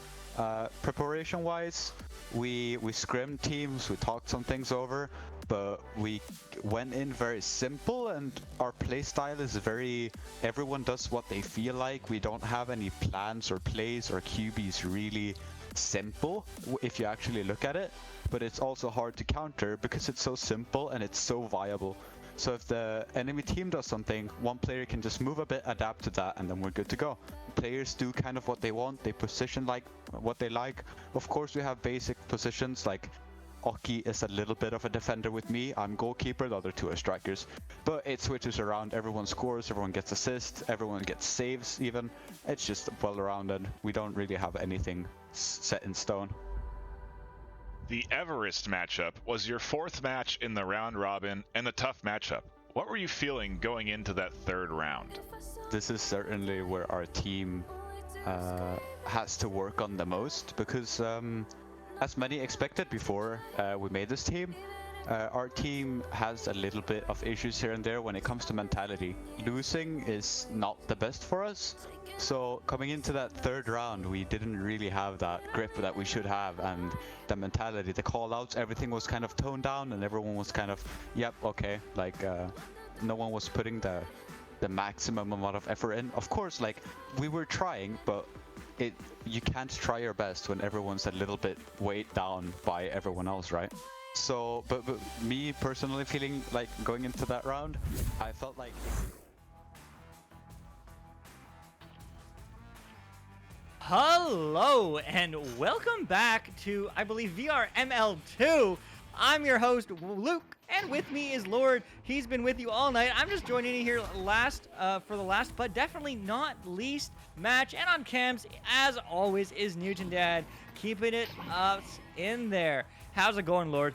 Speaker 9: Preparation wise, we scrimmed teams, we talked some things over, but we went in very simple, and our play style is very, everyone does what they feel like. We don't have any plans or plays. Our QB is really simple if you actually look at it, but it's also hard to counter because it's so simple and it's so viable. So if the enemy team does something, one player can just move a bit, adapt to that, and then we're good to go. Players do kind of what they want, they position like what they like. Of course, we have basic positions like Oki is a little bit of a defender with me. I'm goalkeeper, the other two are strikers. But it switches around, everyone scores, everyone gets assists, everyone gets saves even. It's just well-rounded. We don't really have anything set in stone.
Speaker 12: The Everest matchup was your 4th match in the round robin and a tough matchup. What were you feeling going into that 3rd round?
Speaker 9: This is certainly where our team has to work on the most because as many expected before we made this team, our team has a little bit of issues here and there when it comes to mentality. Losing is not the best for us. So coming into that 3rd round, we didn't really have that grip that we should have, and the mentality, the call-outs, everything was kind of toned down, and everyone was kind of, yep, okay, like no one was putting the maximum amount of effort in. Of course, like we were trying, but you can't try your best when everyone's a little bit weighed down by everyone else, right? So, but me personally feeling like going into that round, I felt like.
Speaker 15: Hello and welcome back to, I believe, VRML 2. I'm your host, Luke, and with me is Lord. He's been with you all night. I'm just joining you here for the last, but definitely not least match. And on cams, as always, is Newton Dad, keeping it up in there. How's it going, Lord?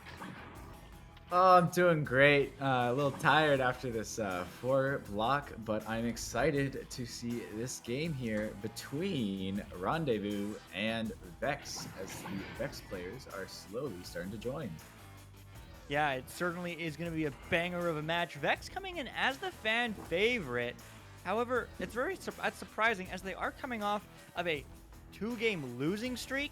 Speaker 11: Oh, I'm doing great. A little tired after this 4 block, but I'm excited to see this game here between Rendezvous and Vex, as the Vex players are slowly starting to join.
Speaker 15: Yeah, it certainly is going to be a banger of a match. Vex coming in as the fan favorite. However, it's very surprising as they are coming off of a 2-game losing streak.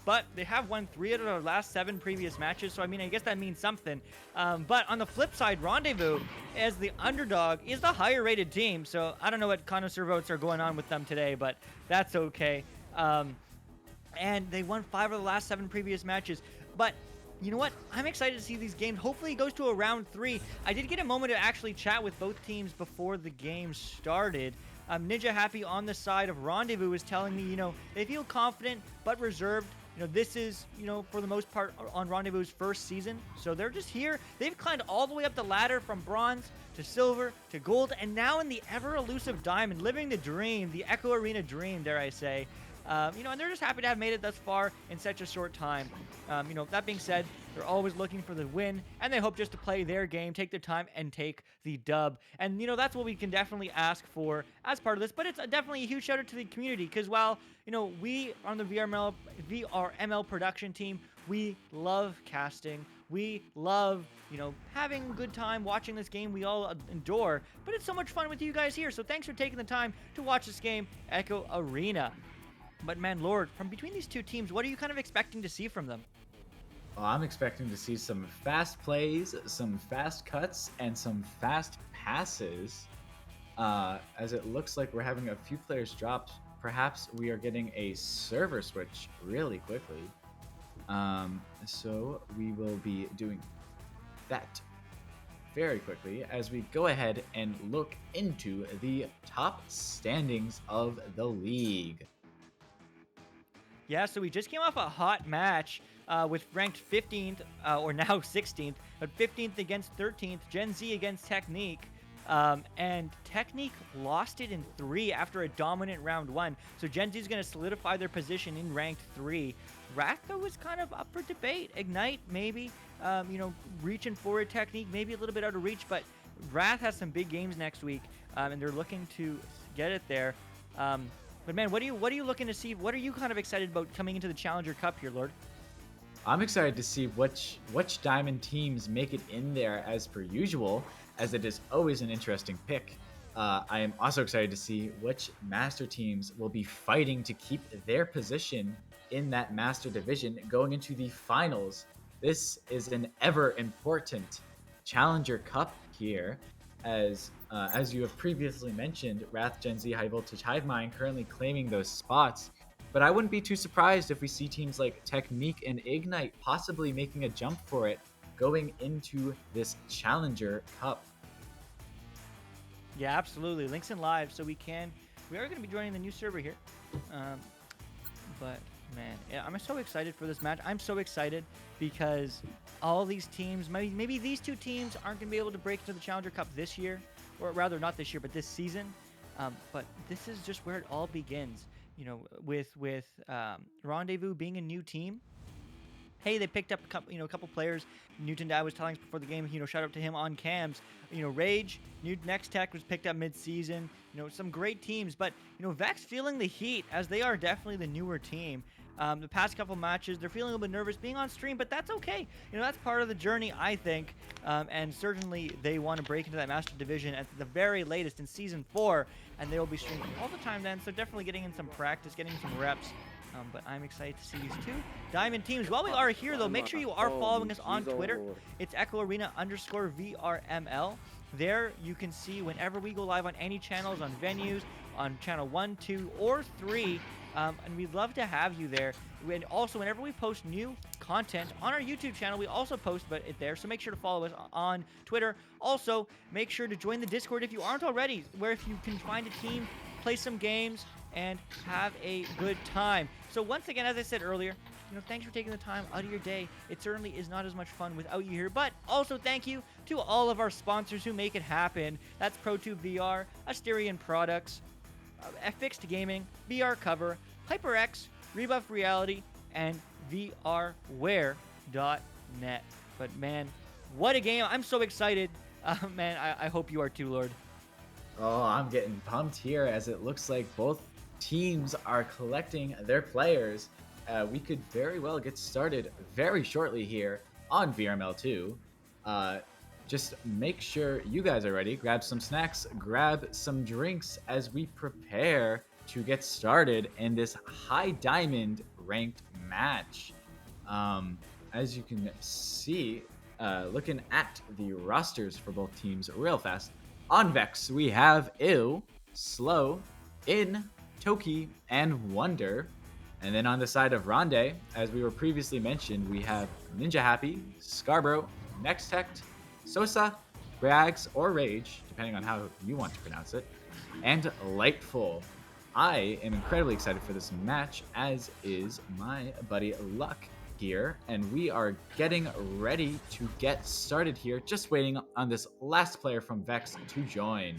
Speaker 15: But they have won 3 out of their last 7 previous matches, so I mean, I guess that means something. But on the flip side, Rendezvous, as the underdog, is the higher-rated team. So I don't know what connoisseur votes are going on with them today, but that's okay. And they won 5 of the last 7 previous matches. But you know what? I'm excited to see these games. Hopefully it goes to a round 3. I did get a moment to actually chat with both teams before the game started. Ninja Happy on the side of Rendezvous is telling me, they feel confident but reserved. This is, for the most part on Rendezvous' first season. So they're just here. They've climbed all the way up the ladder from bronze to silver to gold, and now in the ever-elusive diamond, living the dream, the Echo Arena dream, dare I say. And they're just happy to have made it thus far in such a short time. That being said, they're always looking for the win, and they hope just to play their game, take their time, and take the dub. And, that's what we can definitely ask for as part of this. But it's definitely a huge shout out to the community, because while, we on the VRML production team, we love casting. We love, having a good time watching this game we all adore. But it's so much fun with you guys here. So thanks for taking the time to watch this game, Echo Arena. But man, Lord, from between these two teams, what are you kind of expecting to see from them?
Speaker 11: Well, I'm expecting to see some fast plays, some fast cuts, and some fast passes. As it looks like we're having a few players drop. Perhaps we are getting a server switch really quickly. So we will be doing that very quickly as we go ahead and look into the top standings of the league.
Speaker 15: Yeah, so we just came off a hot match with ranked 15th, or now 16th, but 15th against 13th, Gen Z against Technique. And Technique lost it in 3 after a dominant round 1. So Gen Z is going to solidify their position in ranked 3. Wrath, though, is kind of up for debate. Ignite, maybe, reaching forward. Technique, maybe a little bit out of reach, but Wrath has some big games next week, and they're looking to get it there. But man, what are you looking to see? What are you kind of excited about coming into the Challenger Cup here, Lord?
Speaker 11: I'm excited to see which Diamond teams make it in there as per usual, as it is always an interesting pick. I am also excited to see which Master teams will be fighting to keep their position in that Master division going into the finals. This is an ever important Challenger Cup here, as you have previously mentioned, Wrath, Gen Z, High Voltage, Hivemind currently claiming those spots. But I wouldn't be too surprised if we see teams like Technique and Ignite possibly making a jump for it going into this Challenger Cup.
Speaker 15: Yeah, absolutely. Links in live, so we are going to be joining the new server here. But man, yeah, I'm so excited for this match. I'm so excited because all these teams, maybe these two teams aren't going to be able to break into the Challenger Cup this year, or rather not this year, but this season. But this is just where it all begins. You know, with Rendezvous being a new team. Hey, they picked up a couple players. Newton Dad was telling us before the game, shout out to him on cams. Rage, Next Tech was picked up mid-season. Some great teams, but Vex feeling the heat as they are definitely the newer team. The past couple matches, they're feeling a little bit nervous being on stream, but that's okay. That's part of the journey, I think. And certainly they want to break into that Master Division at the very latest in Season 4, and they will be streaming all the time then, so definitely getting in some practice, getting some reps. But I'm excited to see these two Diamond teams. While we are here, though, make sure you are following us on Twitter. It's EchoArena_VRML. There you can see whenever we go live on any channels, on venues, on channel 1, 2, or 3. And we'd love to have you there. And also, whenever we post new content on our YouTube channel, we also post it there. So make sure to follow us on Twitter. Also, make sure to join the Discord if you aren't already, where if you can find a team, play some games, and have a good time. So once again, as I said earlier, thanks for taking the time out of your day. It certainly is not as much fun without you here, but also thank you to all of our sponsors who make it happen. That's ProTube VR, Asterion Products, Fixed Gaming, VR Cover, HyperX, Rebuff Reality, and VRware.net. But man, what a game. I'm so excited. Man, I hope you are too, Lord.
Speaker 11: Oh, I'm getting pumped here as it looks like both teams are collecting their players. We could very well get started very shortly here on VRML2. Just make sure you guys are ready. Grab some snacks, grab some drinks as we prepare to get started in this high diamond ranked match. As you can see, looking at the rosters for both teams real fast. On Vex, we have Ill, Slow, In, Toki, and Wonder. And then on the side of Ronde, as we were previously mentioned, we have Ninja Happy, Scarborough, Nextect, Sosa, Brags, or Rage, depending on how you want to pronounce it, and Lightful. I am incredibly excited for this match, as is my buddy Luck here, and we are getting ready to get started here, just waiting on this last player from Vex to join.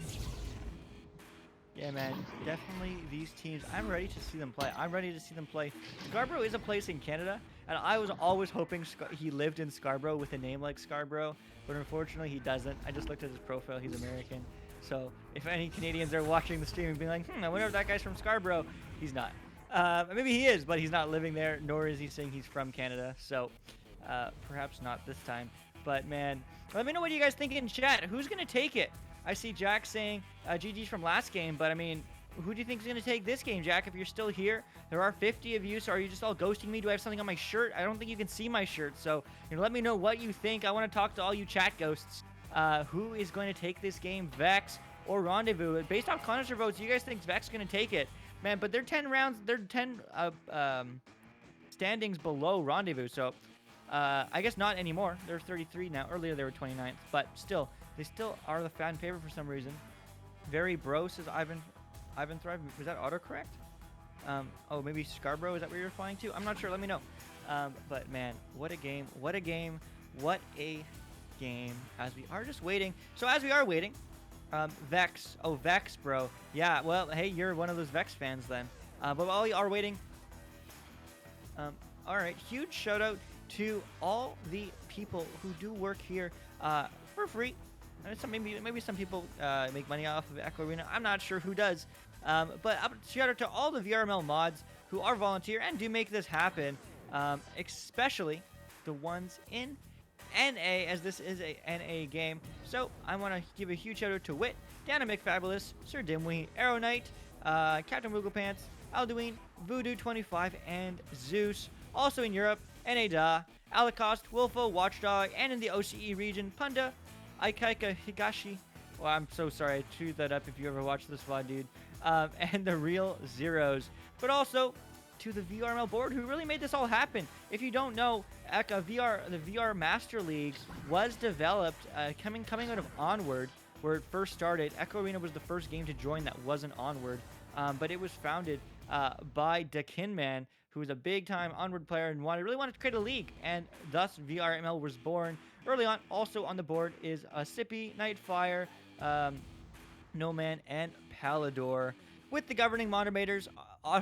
Speaker 15: Yeah, man, definitely these teams. I'm ready to see them play. I'm ready to see them play. Scarborough is a place in Canada, and I was always hoping he lived in Scarborough with a name like Scarborough, but unfortunately he doesn't. I just looked at his profile. He's American. So if any Canadians are watching the stream and being like, I wonder if that guy's from Scarborough, he's not. Maybe he is, but he's not living there, nor is he saying he's from Canada. So perhaps not this time. But man, let me know what you guys think in chat. Who's going to take it? I see Jack saying GG's from last game, but I mean, who do you think is going to take this game, Jack? If you're still here, there are 50 of you, so are you just all ghosting me? Do I have something on my shirt? I don't think you can see my shirt, so let me know what you think. I want to talk to all you chat ghosts. Who is going to take this game, Vex or Rendezvous? Based off Connoisseur votes, you guys think Vex is going to take it? Man, but they're 10 rounds, they're 10 standings below Rendezvous, so I guess not anymore. They're 33 now. Earlier they were 29th, but still, they still are the fan favorite for some reason. Very bro, says Ivan Thrive. Was that autocorrect? Oh, maybe Scarborough, is that where you're flying to? I'm not sure, let me know. But man, what a game, what a game, what a game. As we are just waiting. So as we are waiting, Vex. Oh, Vex, bro. Yeah, well, hey, you're one of those Vex fans then. But while we are waiting, all right, huge shout out to all the people who do work here for free. Maybe some people make money off of Echo Arena. I'm not sure who does. But shout out to all the VRML mods who are volunteer and do make this happen, especially the ones in NA, as this is a NA game. So I want to give a huge shout out to Wit, Dana McFabulous, Sir Dimwee, Arrow Knight, Captain Wigglepants, Alduin, Voodoo25, and Zeus. Also in Europe, NA Alacost, Wolfo, Watchdog, and in the OCE region, Punda, Aikaika Higashi. Well, I'm so sorry, I chewed that up if you ever watched this VOD, dude. And the Real Zeros. But also to the VRML board who really made this all happen. If you don't know, the VR Master League was developed coming out of Onward where it first started. Echo Arena was the first game to join that wasn't Onward, but it was founded by Dekinman, who was a big-time Onward player and really wanted to create a league, and thus VRML was born. Early on, also on the board is Sippy, Nightfire, No Man, and Palador. With the governing moderators are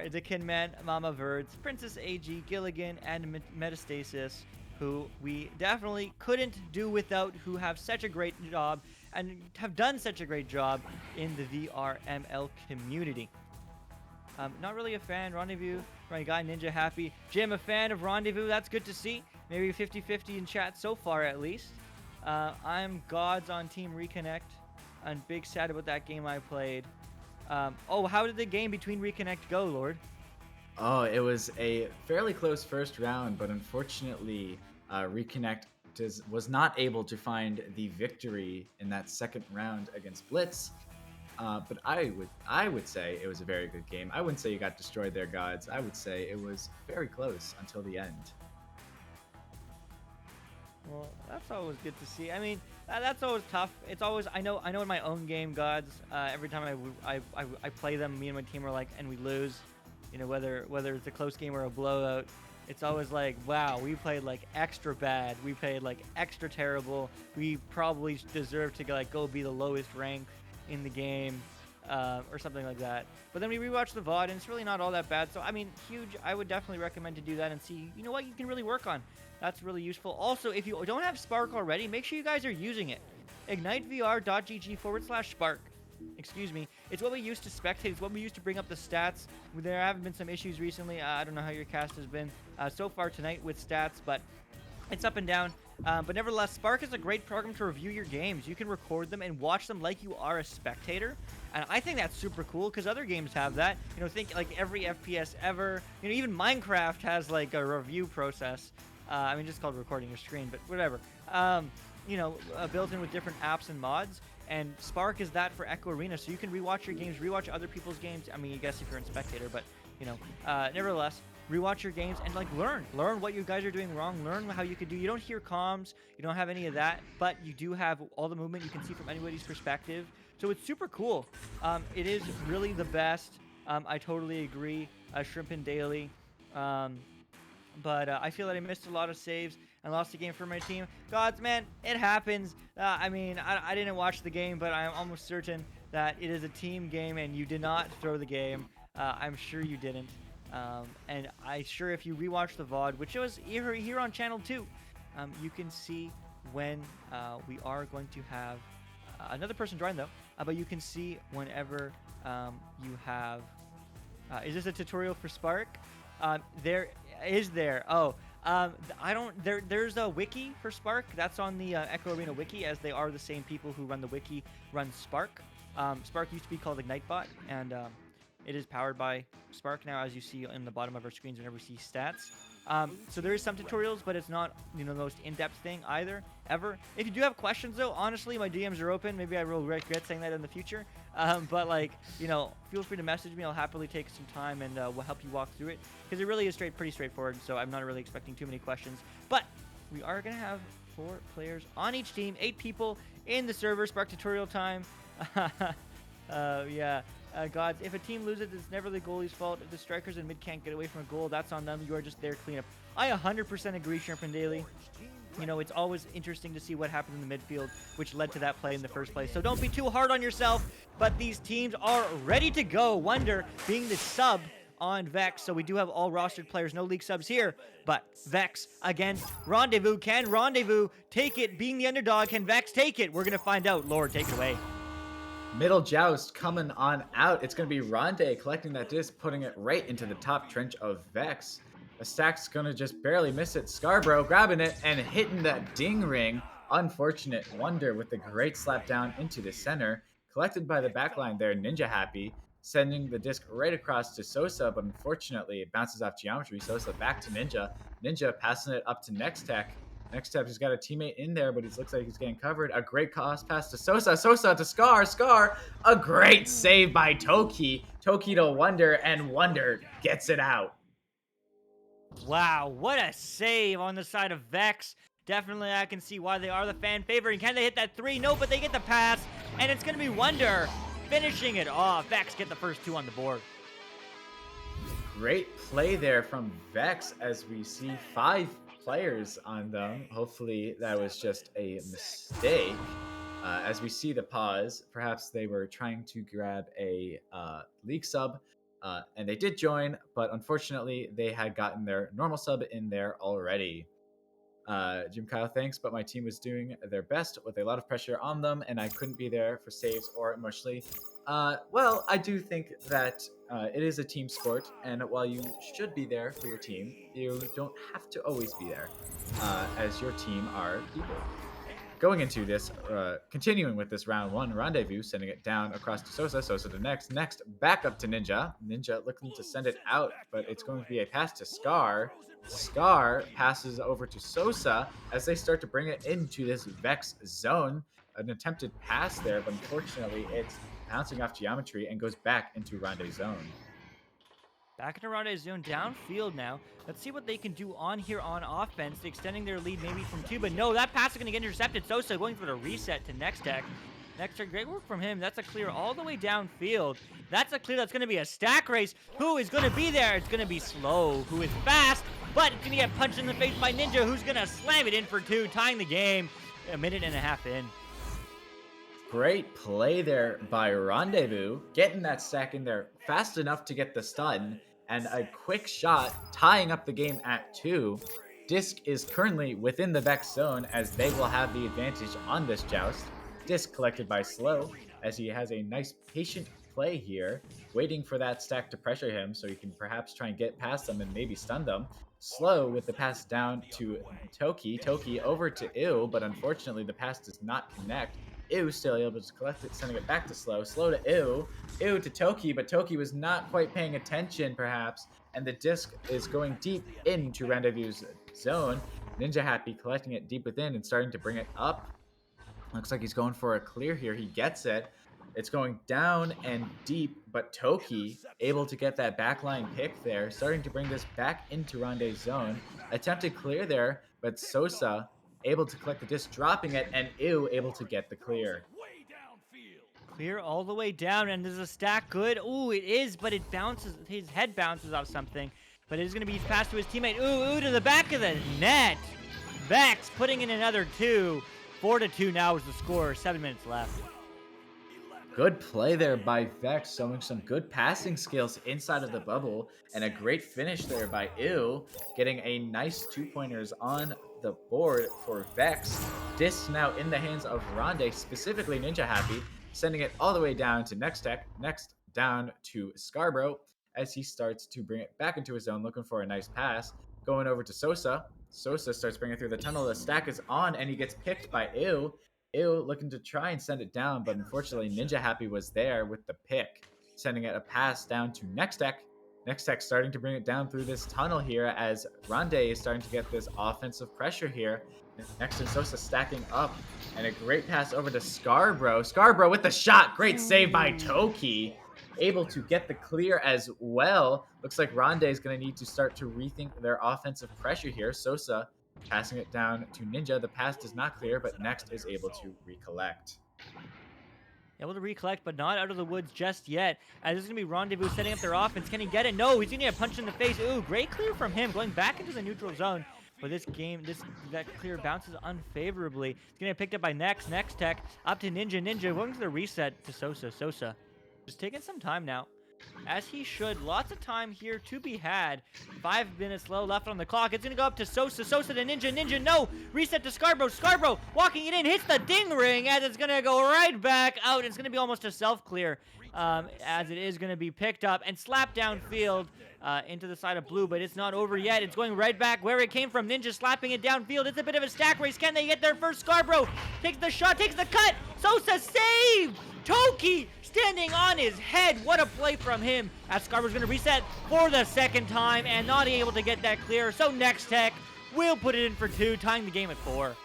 Speaker 15: the Kinman, Mama Verds, Princess AG, Gilligan, and Metastasis, who we definitely couldn't do without, who have such a great job and have done such a great job in the VRML community. Not really a fan. Rendezvous, my guy Ninja Happy. Jim, a fan of Rendezvous. That's good to see. Maybe 50-50 in chat so far, at least. I'm Gods on Team Reconnect. I'm big sad about that game I played. Oh, how did the game between Reconnect go, Lord?
Speaker 11: Oh, it was a fairly close first round, but unfortunately, Reconnect was not able to find the victory in that second round against Blitz. But I would say it was a very good game. I wouldn't say you got destroyed there, Gods. I would say it was very close until the end.
Speaker 15: Well, that's always good to see. I mean, that's always tough. It's always I know in my own game, Gods. Every time I play them, me and my team are like, and we lose. You know, whether it's a close game or a blowout, it's always like, wow, we played like extra bad. We played like extra terrible. We probably deserve to like go be the lowest rank in the game, or something like that. But then we rewatch the VOD, and it's really not all that bad. So I mean, huge. I would definitely recommend to do that and see, you know, what you can really work on. That's really useful. Also, if you don't have Spark already, make sure you guys are using it. IgniteVR.gg/Spark. Excuse me. It's what we use to spectate. It's what we use to bring up the stats. There have been some issues recently. I don't know how your cast has been so far tonight with stats, but it's up and down. But nevertheless, Spark is a great program to review your games. You can record them and watch them like you are a spectator. And I think that's super cool because other games have that. You know, think like every FPS ever. You know, even Minecraft has like a review process. I mean, just called recording your screen, but whatever. You know, built in with different apps and mods. And Spark is that for Echo Arena, so you can rewatch your games, rewatch other people's games. I mean, I guess if you're a spectator, but, you know, nevertheless, rewatch your games and, like, learn what you guys are doing wrong, learn how you could do. You don't hear comms, you don't have any of that, but you do have all the movement you can see from anybody's perspective. So it's super cool. It is really the best. I totally agree. Shrimpin' Daily. But I feel that I missed a lot of saves and lost the game for my team. Gods, man, it happens. I mean, I didn't watch the game, but I'm almost certain that it is a team game and you did not throw the game. I'm sure you didn't. And I'm sure if you rewatch the VOD, which was here on channel 2, you can see when we are going to have another person join, though. But you can see whenever you have... is this a tutorial for Spark? There's a wiki for Spark. That's on the Echo Arena wiki, as they are the same people who run the wiki run Spark. Spark used to be called IgniteBot, and it is powered by Spark now, as you see in the bottom of our screens whenever we see stats. So there is some tutorials, but it's not, you know, the most in-depth thing either, ever. If you do have questions, though, honestly, my DMs are open. Maybe I will regret saying that in the future. But, like, you know, feel free to message me. I'll happily take some time and we'll help you walk through it. Because it really is pretty straightforward, so I'm not really expecting too many questions. But we are going to have 4 players on each team, 8 people in the server. Spark tutorial time. Yeah. Gods, if a team loses, it's never the goalie's fault. If the strikers in mid can't get away from a goal, that's on them. You are just there cleanup. I 100% agree, Shrimpin' Daily. You know, it's always interesting to see what happens in the midfield, which led to that play in the first place. So don't be too hard on yourself, but these teams are ready to go. Wonder being the sub on Vex, so we do have all rostered players, no league subs here, but Vex against Rendezvous. Can Rendezvous take it? Being the underdog, can Vex take it? We're going to find out. Lord, take it away.
Speaker 11: Middle joust coming on out. It's going to be Ronde collecting that disc, putting it right into the top trench of Vex. A stack's going to just barely miss it. Scarborough grabbing it and hitting that ding ring. Unfortunate Wonder with the great slap down into the center. Collected by the backline there, Ninja Happy, sending the disc right across to Sosa, but unfortunately it bounces off Geometry. Sosa back to Ninja. Ninja passing it up to Nextech. Nextech, he's got a teammate in there, but he looks like he's getting covered. A great cross pass to Sosa. Sosa to Scar. Scar, a great save by Toki. Toki to Wonder, and Wonder gets it out.
Speaker 15: Wow, what a save on the side of Vex. Definitely, I can see why they are the fan favorite. And can they hit that 3? No, but they get the pass. And it's going to be Wonder finishing it off. Vex get the first 2 on the board.
Speaker 11: Great play there from Vex as we see 5 players on them. Hopefully that was just a mistake. As we see the pause, perhaps they were trying to grab a league sub, and they did join, but unfortunately they had gotten their normal sub in there already. Jim Kyle, thanks, but my team was doing their best with a lot of pressure on them, and I couldn't be there for saves or emotionally. Well, I do think that it is a team sport, and while you should be there for your team, you don't have to always be there, as your team are people. Going into this, continuing with this round 1 rendezvous, sending it down across to Sosa. Sosa to next back up to Ninja. Ninja looking to send it out, but it's going to be a pass to Scar. Scar passes over to Sosa as they start to bring it into this Vex zone. An attempted pass there, but unfortunately it's bouncing off geometry and goes back into Ronde's zone.
Speaker 15: Back into Ronde's zone, downfield now. Let's see what they can do on here on offense, extending their lead maybe from 2, but no, that pass is going to get intercepted. Sosa going for the reset to Nextech. Nextech, great work from him. That's a clear all the way downfield. That's a clear that's going to be a stack race. Who is going to be there? It's going to be Slow, who is fast, but it's going to get punched in the face by Ninja, who's going to slam it in for 2, tying the game a minute and a half in.
Speaker 11: Great play there by Rendezvous, getting that stack in there fast enough to get the stun, and a quick shot tying up the game at 2. Disc is currently within the Vex zone as they will have the advantage on this joust. Disc collected by Slow as he has a nice patient play here, waiting for that stack to pressure him so he can perhaps try and get past them and maybe stun them. Slow with the pass down to Toki. Toki over to Ew, but unfortunately the pass does not connect. Ew still able to collect it, sending it back to Slow. Slow to Ew. Ew to Toki, but Toki was not quite paying attention, perhaps. And the disc is going deep into Rendezvous' zone. Ninja Happy collecting it deep within and starting to bring it up. Looks like he's going for a clear here. He gets it. It's going down and deep, but Toki able to get that backline pick there, starting to bring this back into Ronde's zone. Attempted clear there, but Sosa able to collect the disc, dropping it, and Ew able to get the clear.
Speaker 15: Clear all the way down, and there's a stack good. Ooh, it is, but it bounces. His head bounces off something, but it is going to be passed to his teammate. Ooh, to the back of the net. Vex putting in another 2. 4-2 now is the score. 7 minutes left.
Speaker 11: Good play there by Vex, showing some good passing skills inside of the bubble, and a great finish there by Ew, getting a nice 2-pointers on the board for Vex. Disc now in the hands of Ronde, specifically Ninja Happy, sending it all the way down to Nextech, next down to Scarborough, as he starts to bring it back into his zone, looking for a nice pass, going over to Sosa. Sosa starts bringing it through the tunnel, the stack is on, and he gets picked by Ew. Ew looking to try and send it down, but unfortunately Ninja Happy was there with the pick, sending it a pass down to Nextech. Nextech starting to bring it down through this tunnel here as Ronde is starting to get this offensive pressure here. Next and Sosa stacking up, and a great pass over to Scarborough. Scarborough with the shot, great save by Toki. Able to get the clear as well. Looks like Ronde is going to need to start to rethink their offensive pressure here. Sosa passing it down to Ninja. The pass does not clear, but Next is able to recollect.
Speaker 15: Able to recollect, but not out of the woods just yet. As this is going to be Rendezvous setting up their offense. Can he get it? No, he's going to get punched in the face. Ooh, great clear from him, going back into the neutral zone. But this game, that clear bounces unfavorably. It's going to get picked up by Nextech. Up to Ninja. Ninja going to the reset to Sosa. Sosa just taking some time now, as he should. Lots of time here to be had. 5 minutes left on the clock. It's going to go up to Sosa. Sosa to Ninja. Ninja, no. Reset to Scarborough. Scarborough walking it in. Hits the ding ring as it's going to go right back out. It's going to be almost a self-clear as it is going to be picked up and slapped downfield into the side of blue, but it's not over yet. It's going right back where it came from. Ninja slapping it downfield. It's a bit of a stack race. Can they get there first? Scarborough takes the shot, takes the cut. Sosa saved. Toki standing on his head. What a play from him. As Scarborough's going to reset for the second time and not able to get that clear. So Nextech will put it in for 2, tying the game at 4.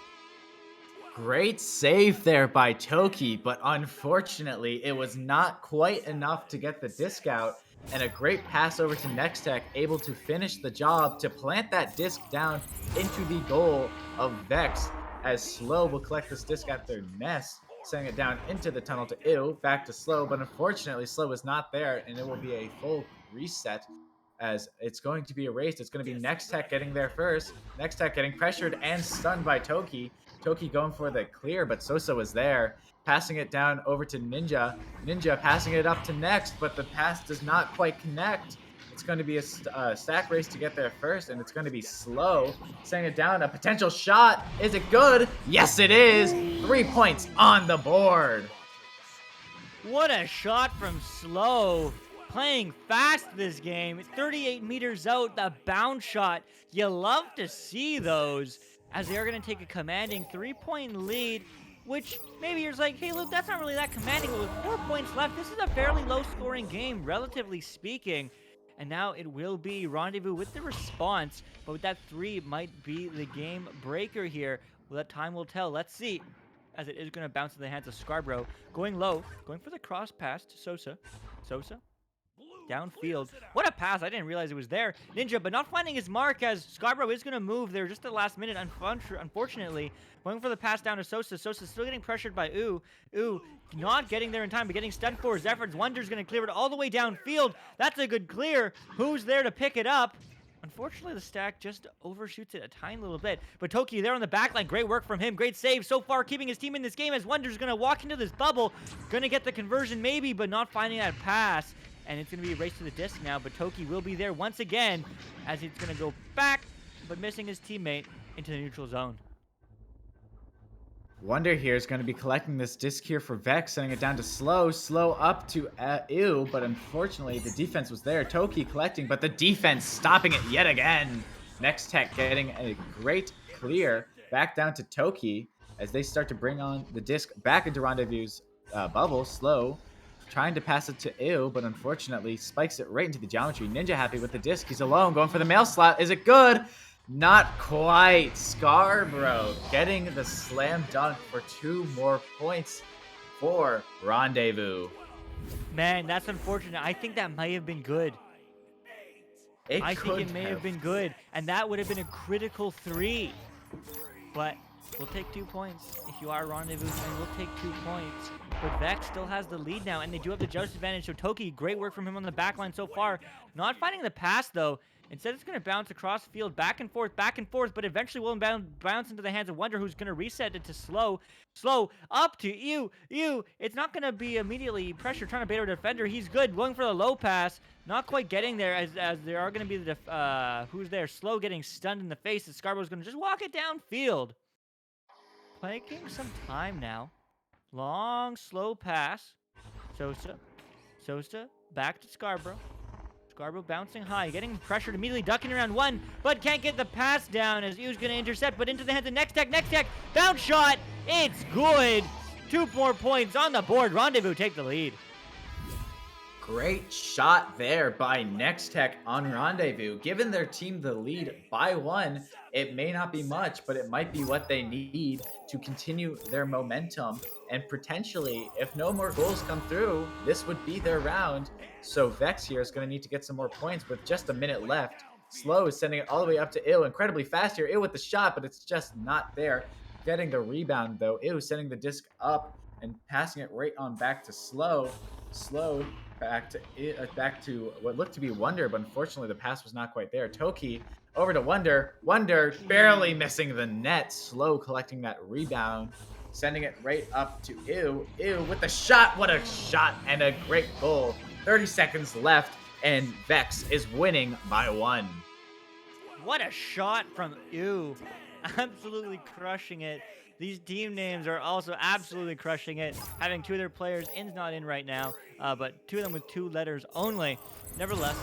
Speaker 11: Great save there by Toki, but unfortunately it was not quite enough to get the disc out and a great pass over to Nextech, able to finish the job to plant that disc down into the goal of Vex, as Slow will collect this disc at their nest, sending it down into the tunnel to Ew, back to Slow, but unfortunately Slow is not there, and it will be a full reset as it's going to be erased. It's going to be Nextech getting there first. Nextech getting pressured and stunned by Toki. Toki going for the clear, but Sosa was there, passing it down over to Ninja. Ninja passing it up to Next, but the pass does not quite connect. It's going to be a stack race to get there first, and it's going to be Slow sending it down. A potential shot. Is it good? Yes, it is. 3 points on the board.
Speaker 15: What a shot from Slow. Playing fast this game. 38 meters out, the bounce shot. You love to see those, as they are going to take a commanding 3-point lead, which maybe you're like, hey, Luke, that's not really that commanding, but with 4 points left, this is a fairly low-scoring game, relatively speaking. And now it will be Rendezvous with the response, but with that 3, it might be the game breaker here. Well, that time will tell. Let's see, as it is going to bounce in the hands of Scarborough. Going low, going for the cross pass to Sosa. Sosa. Downfield. What a pass. I didn't realize it was there. Ninja, but not finding his mark, as Scarborough is going to move there just at the last minute, unfortunately. Going for the pass down to Sosa. Sosa still getting pressured by Ooh. Ooh not getting there in time, but getting stunned for his efforts. Wonder's going to clear it all the way downfield. That's a good clear. Who's there to pick it up? Unfortunately, the stack just overshoots it a tiny little bit. But Toki there on the back line. Great work from him. Great save so far, keeping his team in this game, as Wonder's going to walk into this bubble. Going to get the conversion maybe, but not finding that pass. And it's going to be a race to the disc now, but Toki will be there once again, as he's going to go back, but missing his teammate into the neutral zone.
Speaker 11: Wonder here is going to be collecting this disc here for Vex, sending it down to Slow. Slow up to Ew, but unfortunately the defense was there. Toki collecting, but the defense stopping it yet again. Nextech getting a great clear back down to Toki as they start to bring on the disc back into Rendezvous's bubble. Slow trying to pass it to Ew, but unfortunately spikes it right into the geometry. Ninja happy with the disc. He's alone, going for the mail slot. Is it good? Not quite. Scarborough getting the slam dunk for 2 more points for Rendezvous.
Speaker 15: Man, that's unfortunate. I think that might have been good. I think it may have been good, and that would have been a critical 3. But we'll take 2 points. If you are Rendezvous, then we'll take 2 points. But Vex still has the lead now, and they do have the judge advantage. So Toki, great work from him on the back line so far. Not finding the pass, though. Instead, it's going to bounce across the field, back and forth, but eventually will bounce into the hands of Wonder, who's going to reset it to Slow. Slow, up to Ew. It's not going to be immediately pressure, trying to bait our defender. He's good, going for the low pass. Not quite getting there, as there are going to be the, who's there? Slow getting stunned in the face, as Scarborough's going to just walk it downfield. Taking some time now. Long, slow pass. Sosa, back to Scarborough. Scarborough bouncing high, getting pressured immediately, ducking around 1, but can't get the pass down as Ew's going to intercept, but into the hands of Nextech, bounce shot, it's good. 2 more points on the board. Rendezvous take the lead.
Speaker 11: Great shot there by Nextech on Rendezvous. Giving their team the lead by 1, it may not be much, but it might be what they need to continue their momentum. And potentially, if no more goals come through, this would be their round. So Vex here is going to need to get some more points with just a minute left. Slow is sending it all the way up to Ew. Incredibly fast here. Ew with the shot, but it's just not there. Getting the rebound, though. Ew sending the disc up and passing it right on back to Slow. Slow back to what looked to be Wonder, but unfortunately the pass was not quite there. Toki over to Wonder. Wonder barely missing the net. Slow collecting that rebound, sending it right up to Ew. Ew with the shot. What a shot and a great goal. 30 seconds left, and Vex is winning by 1.
Speaker 15: What a shot from Ew. Absolutely crushing it. These team names are also absolutely crushing it. Having 2 of their players in's not in right now, but 2 of them with 2 letters only. Nevertheless,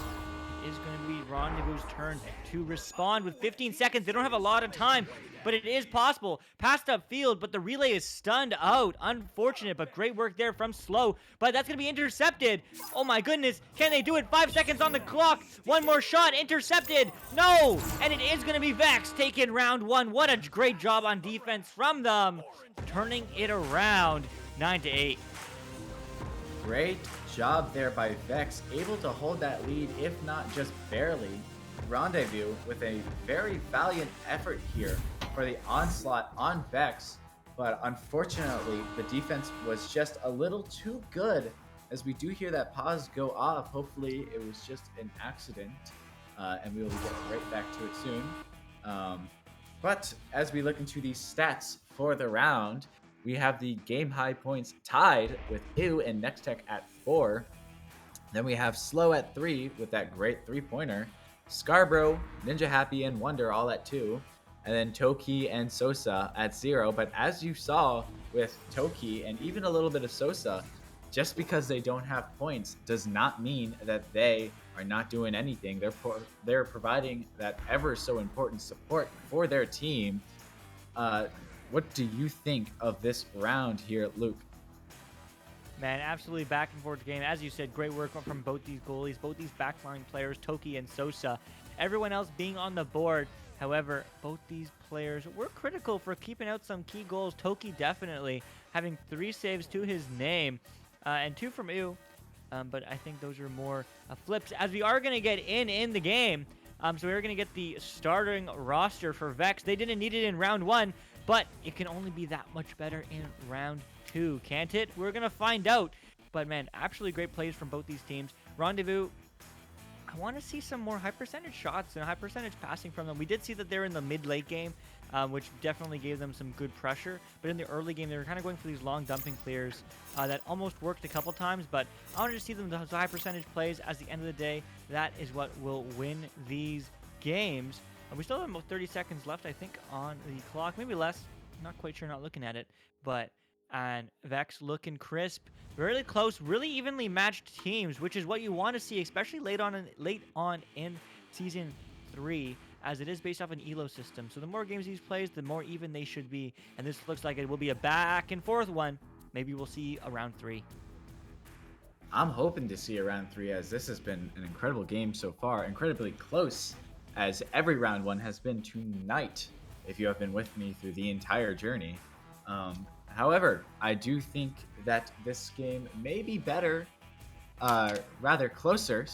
Speaker 15: it is going to be Rendezvous' turn to respond with 15 seconds. They don't have a lot of time, but it is possible. Passed up field, but the relay is stunned out. Unfortunate, but great work there from Slow. But that's going to be intercepted. Oh my goodness. Can they do it? 5 seconds on the clock. 1 more shot. Intercepted. No. And it is going to be Vex taking round 1. What a great job on defense from them. Turning it around. 9-8.
Speaker 11: Great job there by Vex, able to hold that lead, if not just barely. Rendezvous with a very valiant effort here for the onslaught on Vex, but unfortunately the defense was just a little too good, as we do hear that pause go off. Hopefully it was just an accident, and we will get right back to it soon. But as we look into the stats for the round, we have the game high points tied with Ew and Nextech at 4. Then we have Slow at 3 with that great 3-pointer. Scarborough, Ninja Happy, and Wonder all at 2. And then Toki and Sosa at 0. But as you saw with Toki and even a little bit of Sosa, just because they don't have points does not mean that they are not doing anything. They're providing that ever so important support for their team. What do you think of this round here, Luke?
Speaker 15: Man, absolutely back and forth game. As you said, great work from both these goalies, both these backline players, Toki and Sosa. Everyone else being on the board. However, both these players were critical for keeping out some key goals. Toki definitely having 3 saves to his name, and 2 from Ew. But I think those are more flips, as we are going to get in the game. So we're going to get the starting roster for Vex. They didn't need it in round 1, but it can only be that much better in round 2, can't it? We're going to find out. But man, absolutely great plays from both these teams. Rendezvous, I want to see some more high percentage shots and high percentage passing from them. We did see that they're in the mid-late game, which definitely gave them some good pressure. But in the early game, they were kind of going for these long dumping clears that almost worked a couple times. But I wanted to see them those high percentage plays. At the end of the day, that is what will win these games. We still have about 30 seconds left, I think, on the clock. Maybe less. I'm not quite sure, not looking at it. But and Vex looking crisp. Really close, really evenly matched teams, which is what you want to see, especially late on in Season 3, as it is based off an ELO system. So the more games these plays, the more even they should be. And this looks like it will be a back and forth one. Maybe we'll see a round 3.
Speaker 11: I'm hoping to see a round 3, as this has been an incredible game so far. Incredibly close, as every round 1 has been tonight, if you have been with me through the entire journey. However, I do think that this game may be better, rather closer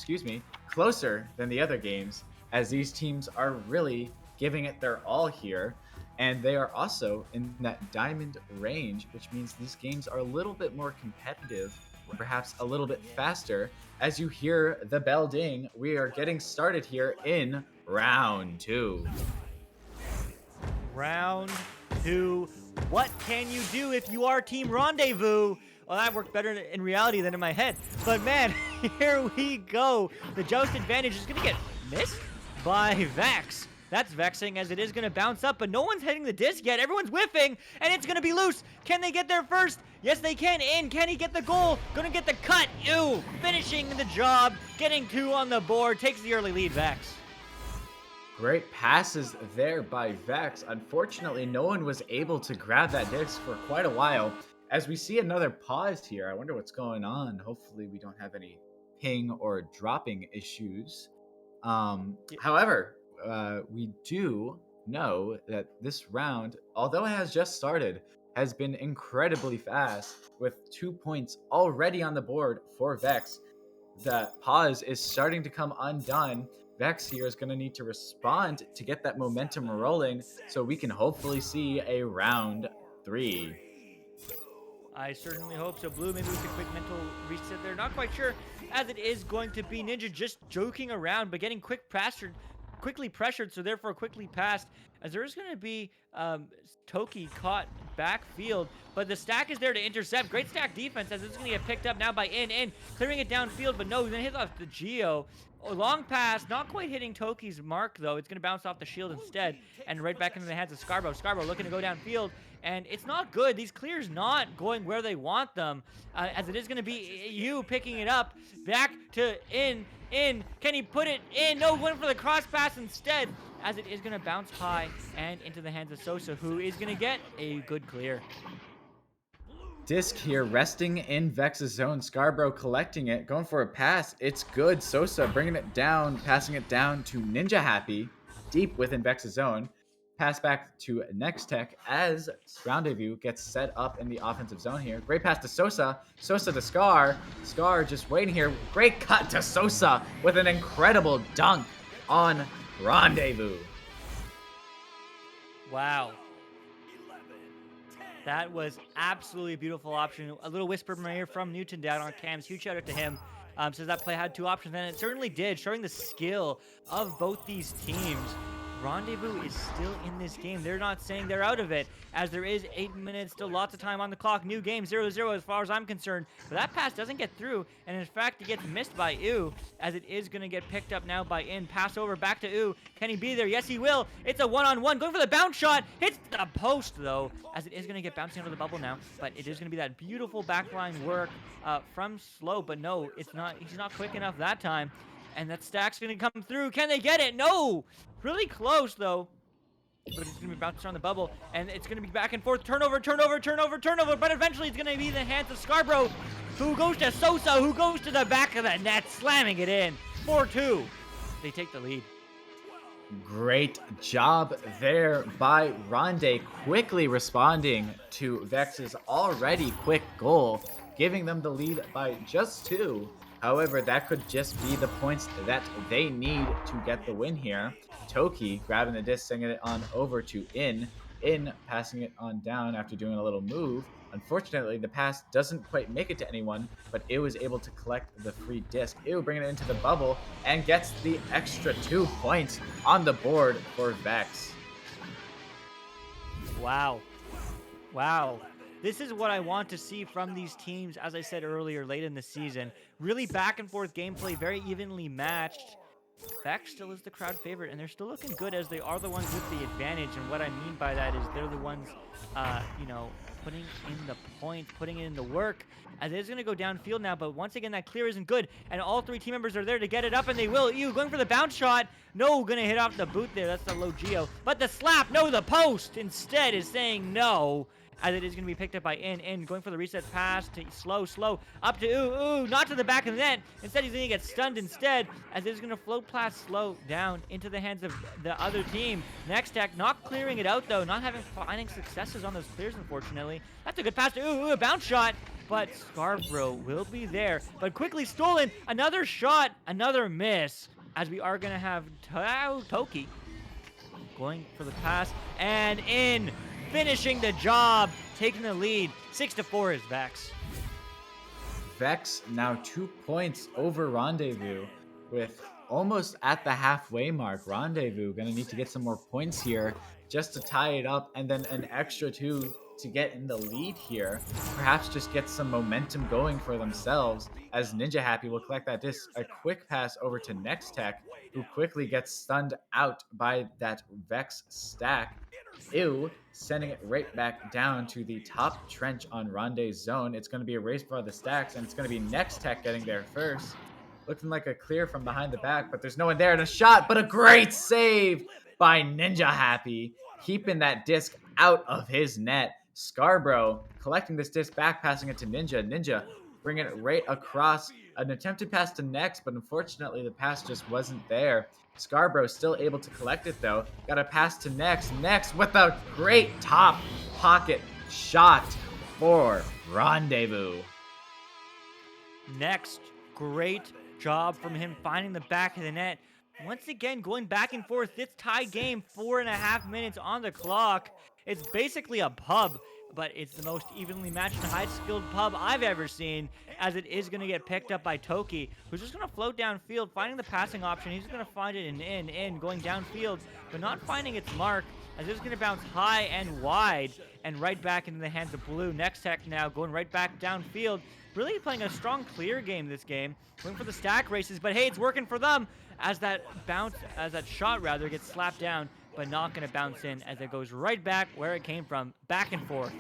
Speaker 11: than the other games, as these teams are really giving it their all here. And they are also in that diamond range, which means these games are a little bit more competitive, perhaps a little bit faster. As you hear the bell ding, we are getting started here in round 2.
Speaker 15: Round 2. What can you do if you are Team Rendezvous? Well, that worked better in reality than in my head. But man, here we go. The joust advantage is going to get missed by Vex. That's vexing, as it is going to bounce up, but no one's hitting the disc yet. Everyone's whiffing, and it's going to be loose. Can they get there first? Yes, they can. In. Can he get the goal? Going to get the cut. Ew. Finishing the job. Getting 2 on the board. Takes the early lead, Vex.
Speaker 11: Great passes there by Vex. Unfortunately, no one was able to grab that disc for quite a while. As we see another pause here, I wonder what's going on. Hopefully we don't have any ping or dropping issues. However, we do know that this round, although it has just started, has been incredibly fast, with 2 points already on the board for Vex. The pause is starting to come undone. Vex here is going to need to respond to get that momentum rolling, so we can hopefully see a round 3.
Speaker 15: I certainly hope so. Blue, maybe with a quick mental reset there. Not quite sure, as it is going to be Ninja just joking around, but getting quickly pressured, so therefore quickly passed, as there is going to be Toki caught backfield, but the stack is there to intercept. Great stack defense, as it's going to get picked up now by In, clearing it downfield, but no, then hits off the Geo. Long pass, not quite hitting Toki's mark, though. It's going to bounce off the shield instead, and right back into the hands of Scarborough. Scarborough looking to go downfield, and it's not good. These clears not going where they want them, as it is going to be you picking it up. Back to In. Can he put it in? No, went for the cross pass instead, as it is going to bounce high and into the hands of Sosa, who is going to get a good clear.
Speaker 11: Disc here resting in Vex's zone. Scarborough collecting it, going for a pass. It's good. Sosa bringing it down, passing it down to Ninja Happy, deep within Vex's zone. Pass back to Next Tech as Rendezvous gets set up in the offensive zone here. Great pass to Sosa. Sosa to Scar. Scar just waiting here. Great cut to Sosa with an incredible dunk on Rendezvous.
Speaker 15: Wow. That was absolutely a beautiful option. A little whisper from Newton down on cams. Huge shout out to him. Says that play had two options, and it certainly did, showing the skill of both these teams. Rendezvous is still in this game. They're not saying they're out of it, as there is 8 minutes, still lots of time on the clock. New game, 0-0 as far as I'm concerned. But that pass doesn't get through, and in fact, it gets missed by U, as it is going to get picked up now by In. Pass over back to U. Can he be there? Yes, he will. It's a one-on-one. Going for the bounce shot. Hits the post, though, as it is going to get bouncing out of the bubble now. But it is going to be that beautiful backline work from Slow. But no, it's not. He's not quick enough that time. And that stack's going to come through. Can they get it? No! Really close, though. But it's going to be bouncing around the bubble. And it's going to be back and forth. Turnover. But eventually it's going to be in the hands of Scarborough, who goes to Sosa, who goes to the back of the net, slamming it in. 4-2. They take the lead.
Speaker 11: Great job there by Ronde, quickly responding to Vex's already quick goal, giving them the lead by just 2. However, that could just be the points that they need to get the win here. Toki grabbing the disc, sending it on over to In. In passing it on down after doing a little move. Unfortunately, the pass doesn't quite make it to anyone, but it was able to collect the free disc. Ew, bringing it into the bubble and gets the extra 2 points on the board for Vex.
Speaker 15: Wow. Wow. This is what I want to see from these teams, as I said earlier, late in the season. Really back and forth gameplay, very evenly matched. Vex still is the crowd favorite, and they're still looking good as they are the ones with the advantage. And what I mean by that is they're the ones, putting in the points, putting in the work. As it is going to go downfield now, but once again, that clear isn't good. And all 3 team members are there to get it up, and they will. Ew, going for the bounce shot. No, going to hit off the boot there. That's the low geo. But the slap, no, the post instead is saying no. As it is going to be picked up by In, going for the reset pass to Slow, up to Ooh, not to the back of the net. Instead, he's going to get stunned instead, as it is going to float past Slow down into the hands of the other team. Next Tech not clearing it out, though, not finding successes on those clears, unfortunately. That's a good pass to a bounce shot, but Scarborough will be there. But quickly stolen, another shot, another miss, as we are going to have Toki going for the pass, and In finishing the job, taking the lead. 6-4 is Vex.
Speaker 11: Vex now 2 points over Rendezvous with almost at the halfway mark. Rendezvous gonna need to get some more points here just to tie it up, and then an extra 2 to get in the lead here. Perhaps just get some momentum going for themselves, as Ninja Happy will collect that disc. A quick pass over to Next Tech, who quickly gets stunned out by that Vex stack. Ew, sending it right back down to the top trench on Ronde's zone. It's going to be a race for the stacks, and it's going to be Next Tech getting there first. Looking like a clear from behind the back, but there's no one there, and a shot, but a great save by Ninja Happy, keeping that disc out of his net. Scarborough collecting this disc back, passing it to Ninja. Ninja bringing it right across. An attempted pass to Next, but unfortunately the pass just wasn't there. Scarborough still able to collect it, though. Got a pass to Next. Next with a great top pocket shot for Rendezvous.
Speaker 15: Next, great job from him finding the back of the net. Once again, going back and forth. This tie game, 4.5 minutes on the clock. It's basically a pub, but it's the most evenly matched and high-skilled pub I've ever seen, as it is going to get picked up by Toki, who's just going to float downfield, finding the passing option. He's going to find it in, going downfield, but not finding its mark, as it's going to bounce high and wide and right back into the hands of Blue. Next Tech now going right back downfield, really playing a strong clear game this game, going for the stack races, but hey, it's working for them, as that shot gets slapped down, but not going to bounce in, as it goes right back where it came from, back and forth.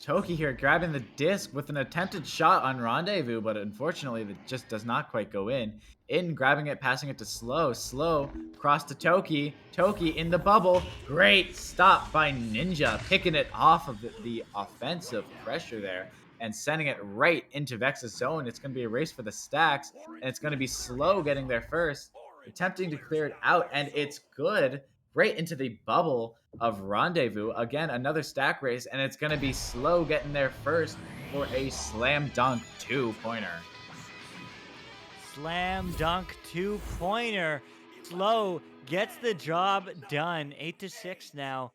Speaker 11: Toki here grabbing the disc with an attempted shot on Rendezvous, but unfortunately it just does not quite go in. In grabbing it, passing it to Slow. Slow cross to Toki. Toki in the bubble. Great stop by Ninja, picking it off of the offensive pressure there and sending it right into Vex's zone. It's going to be a race for the stacks, and it's going to be Slow getting there first, attempting to clear it out, and it's good. right into the bubble of Rendezvous. Again, another stack race, and it's going to be Slow getting there first for a slam dunk 2-pointer.
Speaker 15: Slam dunk 2-pointer. Slow gets the job done. 8-6 now.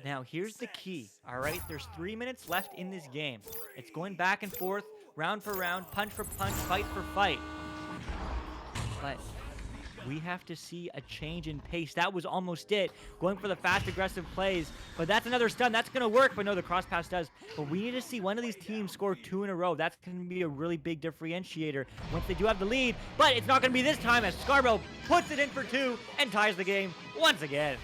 Speaker 15: Now, here's the key, all right? There's 3 minutes left in this game. It's going back and forth, round for round, punch for punch, fight for fight. But we have to see a change in pace. That was almost it. Going for the fast, aggressive plays. But that's another stun. That's going to work. But no, the cross pass does. But we need to see one of these teams score 2 in a row. That's going to be a really big differentiator once they do have the lead. But it's not going to be this time as Scarborough puts it in for 2 and ties the game once again.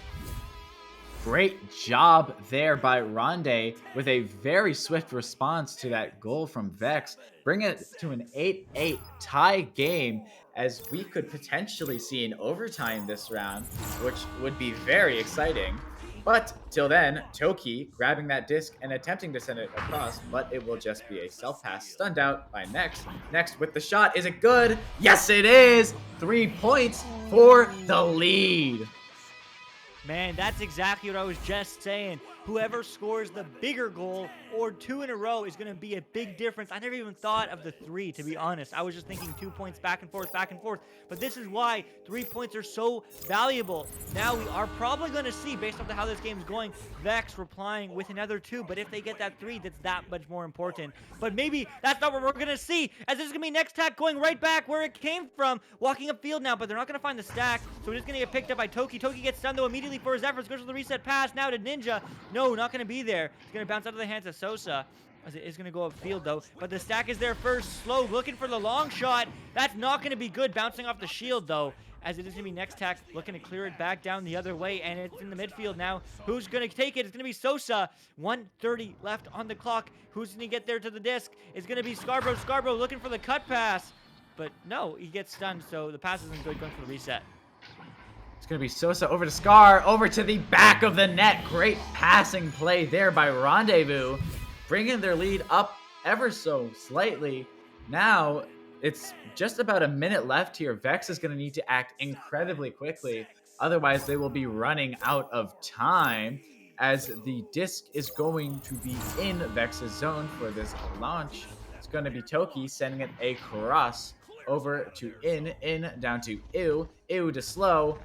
Speaker 11: Great job there by Ronde with a very swift response to that goal from Vex. Bring it to an 8-8 tie game as we could potentially see an overtime this round, which would be very exciting. But till then, Toki grabbing that disc and attempting to send it across, but it will just be a self-pass stunned out by Next. Next with the shot. Is it good? Yes, it is! 3 points for the lead.
Speaker 15: Man, that's exactly what I was just saying. Whoever scores the bigger goal or 2 in a row is going to be a big difference. I never even thought of the 3, to be honest. I was just thinking 2 points back and forth, back and forth. But this is why 3 points are so valuable. Now we are probably going to see, based off how this game is going, Vex replying with another 2. But if they get that 3, that's that much more important. But maybe that's not what we're going to see, as this is going to be Next Tech going right back where it came from, walking upfield now. But they're not going to find the stack, so it is going to get picked up by Toki. Toki gets stunned, though, immediately for his efforts. Goes for the reset pass now to Ninja. No, not going to be there. It's going to bounce out of the hands of Sosa, as it is going to go upfield, though. But the stack is there first. Slow looking for the long shot. That's not going to be good. Bouncing off the shield, though, as it is going to be Next Tech looking to clear it back down the other way. And it's in the midfield now. Who's going to take it? It's going to be Sosa. 1:30 left on the clock. Who's going to get there to the disc? It's going to be Scarborough. Scarborough looking for the cut pass. But no, he gets stunned, so the pass isn't good, going for the reset.
Speaker 11: It's going to be Sosa over to Scar, over to the back of the net. Great passing play there by Rendezvous, bringing their lead up ever so slightly. Now, it's just about a minute left here. Vex is going to need to act incredibly quickly. Otherwise, they will be running out of time, as the disc is going to be in Vex's zone for this launch. It's going to be Toki sending it across over to in, down to Ew to Slow,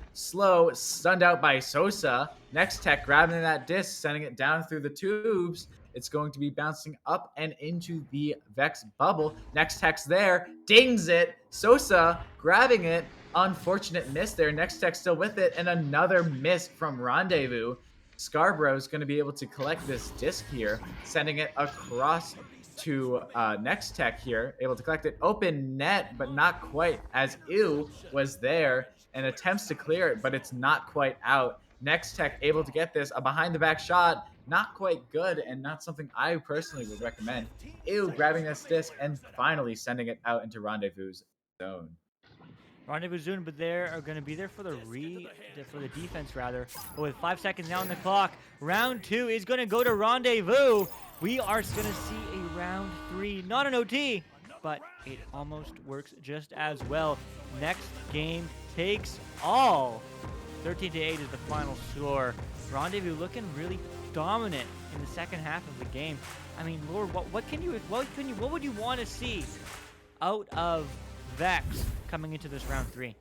Speaker 11: stunned out by Sosa. Next Tech grabbing that disc, sending it down through the tubes. It's going to be bouncing up and into the Vex bubble. Next Tech's there, dings it. Sosa grabbing it, unfortunate miss there. Next Tech still with it, and another miss from Rendezvous. Scarborough's going to be able to collect this disc here, sending it across to Next Tech here, able to collect it. Open net, but not quite, as Ew was there and attempts to clear it, but it's not quite out. Next Tech able to get this, a behind the back shot, not quite good and not something I personally would recommend. Ew grabbing this disc and finally sending it out into Rendezvous' zone.
Speaker 15: Rendezvous zone, but they are going to be there for the defense rather. But with 5 seconds now on the clock, round 2 is going to go to Rendezvous. We are going to see a round 3, not an OT, but it almost works just as well. Next game takes all. 13-8 is the final score. Rendezvous looking really dominant in the second half of the game. I mean, Lord, what would you want to see out of Vex coming into this round 3?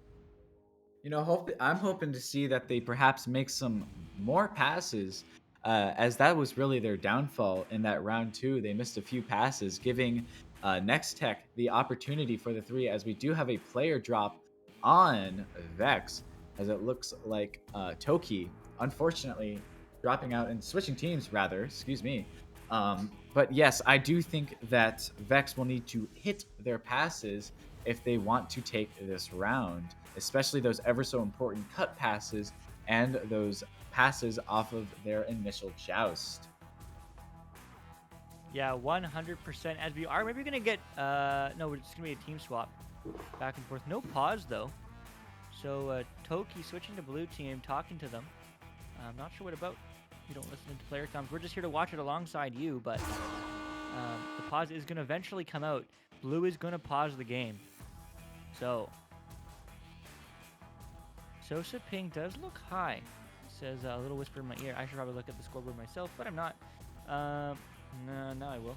Speaker 11: You know, I'm hoping to see that they perhaps make some more passes, as that was really their downfall in that round 2. They missed a few passes, giving Next Tech the opportunity for the 3, as we do have a player drop on Vex, as it looks like Toki, unfortunately, dropping out and switching teams, rather, excuse me. But yes, I do think that Vex will need to hit their passes if they want to take this round, especially those ever so important cut passes and those passes off of their initial joust.
Speaker 15: Yeah, 100%. As we are maybe going to get, no, it's going to be a team swap back and forth. No pause, though. So Toki switching to blue team, talking to them. I'm not sure what about. You don't listen to player comms. We're just here to watch it alongside you, but the pause is going to eventually come out. Blue is going to pause the game. So Sosa ping does look high. says a little whisper in my ear. I should probably look at the scoreboard myself, but I'm not. No, now I will.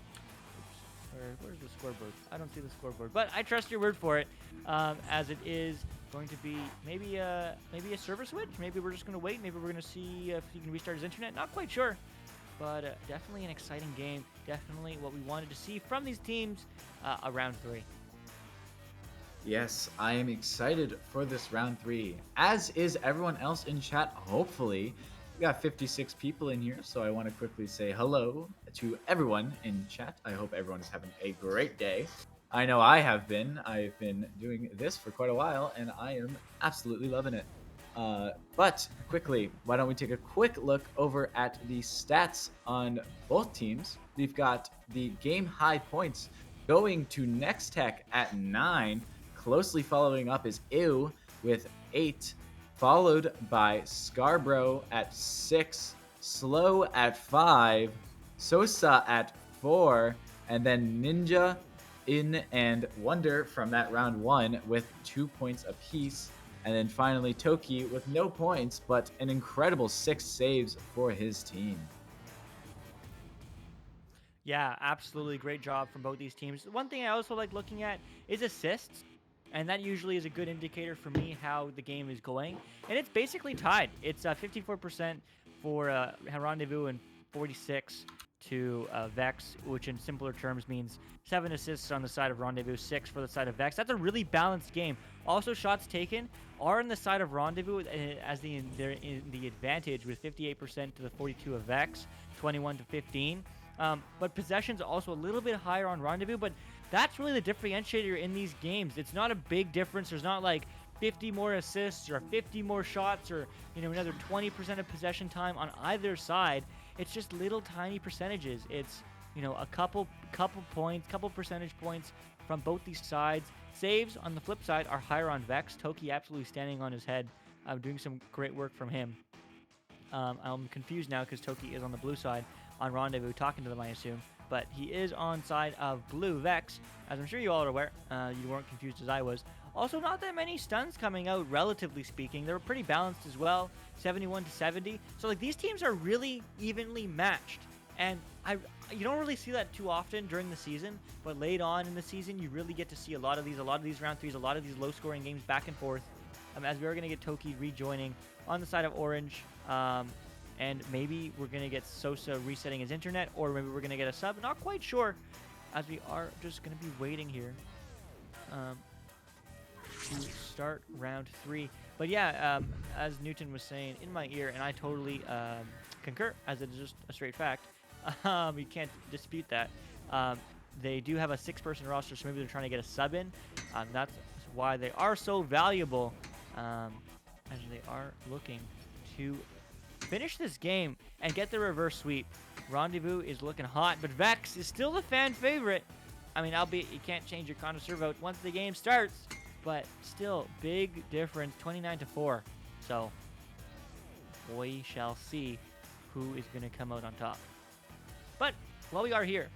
Speaker 15: Where's the scoreboard? I don't see the scoreboard, but I trust your word for it, as it is going to be maybe a server switch. Maybe we're just going to wait. Maybe we're going to see if he can restart his internet. Not quite sure, but definitely an exciting game. Definitely what we wanted to see from these teams around 3.
Speaker 11: Yes, I am excited for this round 3, as is everyone else in chat, hopefully. We got 56 people in here, so I want to quickly say hello to everyone in chat. I hope everyone is having a great day. I know I have been. I've been doing this for quite a while, and I am absolutely loving it. But quickly, why don't we take a quick look over at the stats on both teams. We've got the game high points going to Nextech at 9. Closely following up is Ew with 8. Followed by Scarborough at 6, Slow at 5, Sosa at 4, and then Ninja, In, and Wonder from that round 1 with 2 points apiece. And then finally Toki with no points, but an incredible 6 saves for his team.
Speaker 15: Yeah, absolutely great job from both these teams. One thing I also like looking at is assists. And that usually is a good indicator for me how the game is going. And it's basically tied. It's 54% for Rendezvous and 46 to Vex, which in simpler terms means 7 assists on the side of Rendezvous, 6 for the side of Vex. That's a really balanced game. Also, shots taken are on the side of Rendezvous as they're in the advantage with 58% to the 42 of Vex, 21 to 15. But possessions also a little bit higher on Rendezvous, but that's really the differentiator in these games. It's not a big difference. There's not like 50 more assists or 50 more shots or, another 20% of possession time on either side. It's just little tiny percentages. It's, a couple points, couple percentage points from both these sides. Saves on the flip side are higher on Vex. Toki absolutely standing on his head, doing some great work from him. I'm confused now because Toki is on the blue side on Rendezvous, talking to them, I assume. But he is on side of blue Vex, as I'm sure you all are aware. You weren't confused as I was. Also, not that many stuns coming out, relatively speaking. They were pretty balanced as well, 71 to 70. So, these teams are really evenly matched. And you don't really see that too often during the season, but late on in the season, you really get to see a lot of these round 3s, a lot of these low-scoring games back and forth. As we are going to get Toki rejoining on the side of Orange. And maybe we're going to get Sosa resetting his internet, or maybe we're going to get a sub. Not quite sure, as we are just going to be waiting here to start round 3. But yeah, as Newton was saying in my ear, and I totally concur, as it is just a straight fact. You can't dispute that. They do have a 6-person roster, so maybe they're trying to get a sub in. That's why they are so valuable, as they are looking to finish this game and get the reverse sweep. Rendezvous is looking hot, but Vex is still the fan favorite. Albeit you can't change your connoisseur vote once the game starts, but still big difference, 29 to 4. So we shall see who is going to come out on top. But while we are here,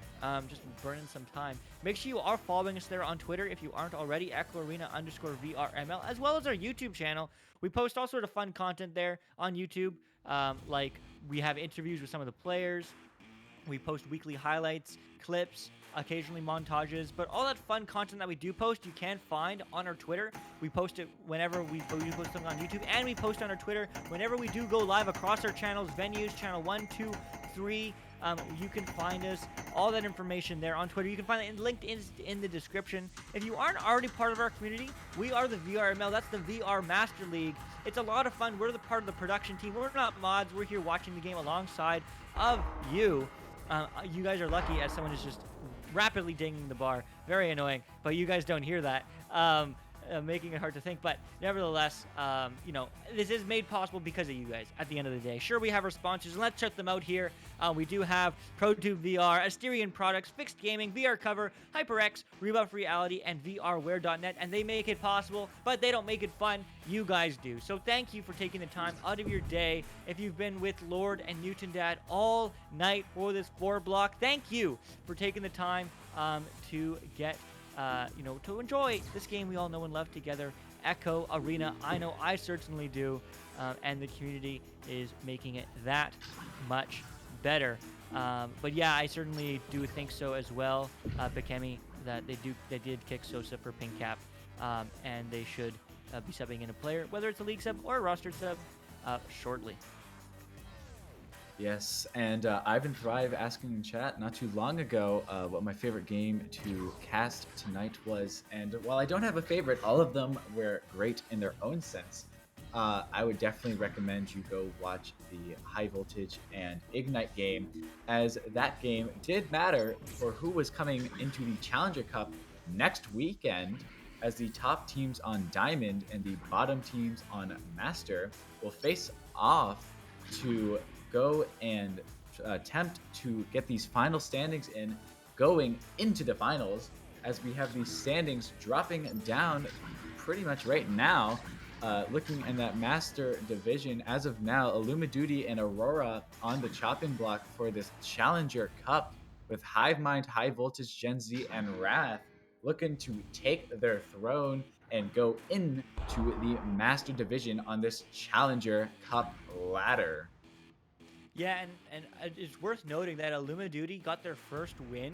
Speaker 15: just burning some time, make sure you are following us there on Twitter if you aren't already, @Arena_VRML, as well as our YouTube channel. We post all sort of fun content there on YouTube. Like we have interviews with some of the players. We post weekly highlights, clips, occasionally montages, but all that fun content that we do post, you can find on our Twitter. We post it whenever we post something on YouTube, and we post on our Twitter whenever we do go live across our channels, venues, channel 1, 2, 3. You can find us, all that information there on Twitter. You can find it linked in the description. If you aren't already part of our community, we are the VRML. That's the VR Master League. It's a lot of fun. We're the part of the production team. We're not mods. We're here watching the game alongside of you. You guys are lucky, as someone is just rapidly dinging the bar. Very annoying, but you guys don't hear that. Making it hard to think, but nevertheless, this is made possible because of you guys at the end of the day. Sure, we have our sponsors, and let's check them out here. We do have ProTube VR, Asterion Products, Fixed Gaming, VR Cover, HyperX, Rebuff Reality, and VRware.net, and they make it possible, but they don't make it fun. You guys do. So thank you for taking the time out of your day. If you've been with Lord and Newton Dad all night for this 4 block, thank you for taking the time to get to enjoy this game we all know and love together Echo Arena. I know I certainly do, and the community is making it that much better. But yeah, I certainly do think so as well, Bakemi, that they did kick Sosa for pink cap, and they should be subbing in a player, whether it's a league sub or a rostered sub, shortly.
Speaker 11: Yes, and Ivan Thrive asking in chat not too long ago what my favorite game to cast tonight was. And while I don't have a favorite, all of them were great in their own sense. I would definitely recommend you go watch the High Voltage and Ignite game, as that game did matter for who was coming into the Challenger Cup next weekend, as the top teams on Diamond and the bottom teams on Master will face off to go and attempt to get these final standings in going into the finals, as we have these standings dropping down pretty much right now. Looking in that Master Division, as of now, Illumiduty and Aurora on the chopping block for this Challenger Cup, with Hivemind, High Voltage, Gen Z, and Wrath looking to take their throne and go into the Master Division on this Challenger Cup ladder.
Speaker 15: Yeah, and it's worth noting that Illumiduty got their first win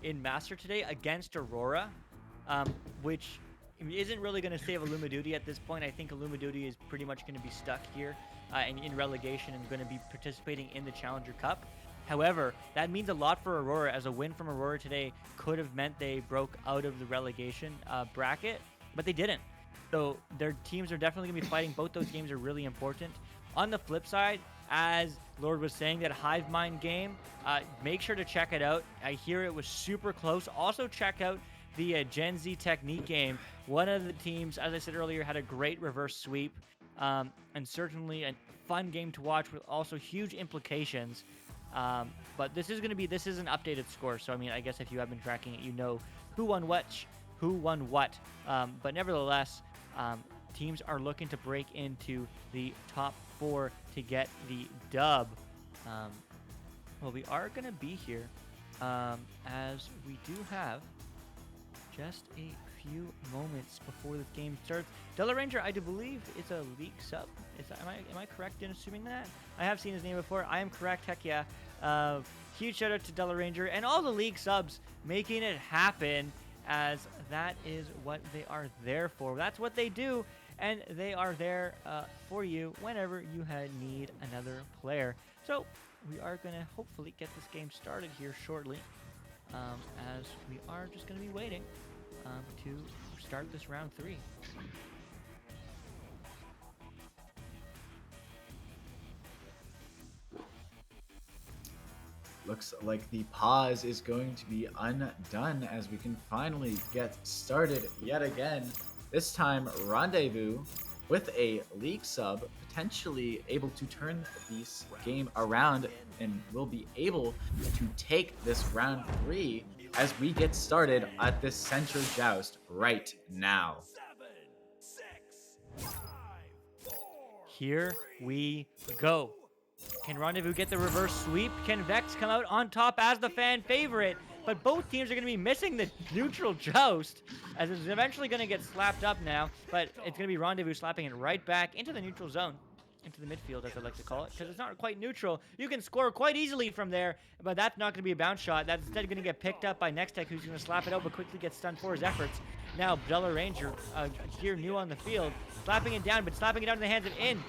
Speaker 15: in Master today against Aurora, which isn't really going to save Illumiduty at this point. I think Illumiduty is pretty much going to be stuck here and in relegation and going to be participating in the Challenger Cup. However, that means a lot for Aurora, as a win from Aurora today could have meant they broke out of the relegation bracket, but they didn't. So their teams are definitely going to be fighting. Both those games are really important. On the flip side, as Lord was saying, that Hivemind game, make sure to check it out. I hear it was super close. Also check out the Gen Z Technique game. One of the teams, as I said earlier, had a great reverse sweep, and certainly a fun game to watch with also huge implications. But this is an updated score, so I mean, I guess if you have been tracking it, you know who won what. But nevertheless, teams are looking to break into the top 4 to get the dub. Well, we are going to be here, as we do have just a few moments before this game starts. Della Ranger, I do believe, is a league sub. Am I correct in assuming that? I have seen his name before. I am correct. Heck yeah. Huge shout out to Della Ranger and all the league subs making it happen, as that is what they are there for. That's what they do, and they are there for you whenever you need another player. So we are going to hopefully get this game started here shortly, as we are just going to be waiting to start this round 3.
Speaker 11: Looks like the pause is going to be undone, as we can finally get started yet again. This time, Rendezvous with a league sub, potentially able to turn this game around and will be able to take this round 3 as we get started at this center joust right now.
Speaker 15: Here we go. Can Rendezvous get the reverse sweep? Can Vex come out on top as the fan favorite? But both teams are going to be missing the neutral joust, as it's eventually going to get slapped up now. But it's going to be Rendezvous slapping it right back into the neutral zone, into the midfield, as I like to call it, because it's not quite neutral. You can score quite easily from there, but that's not going to be a bounce shot. That's instead going to get picked up by Nextech, who's going to slap it out, but quickly gets stunned for his efforts. Now, Della Ranger, here new on the field, slapping it down, but slapping it down in the hands of In.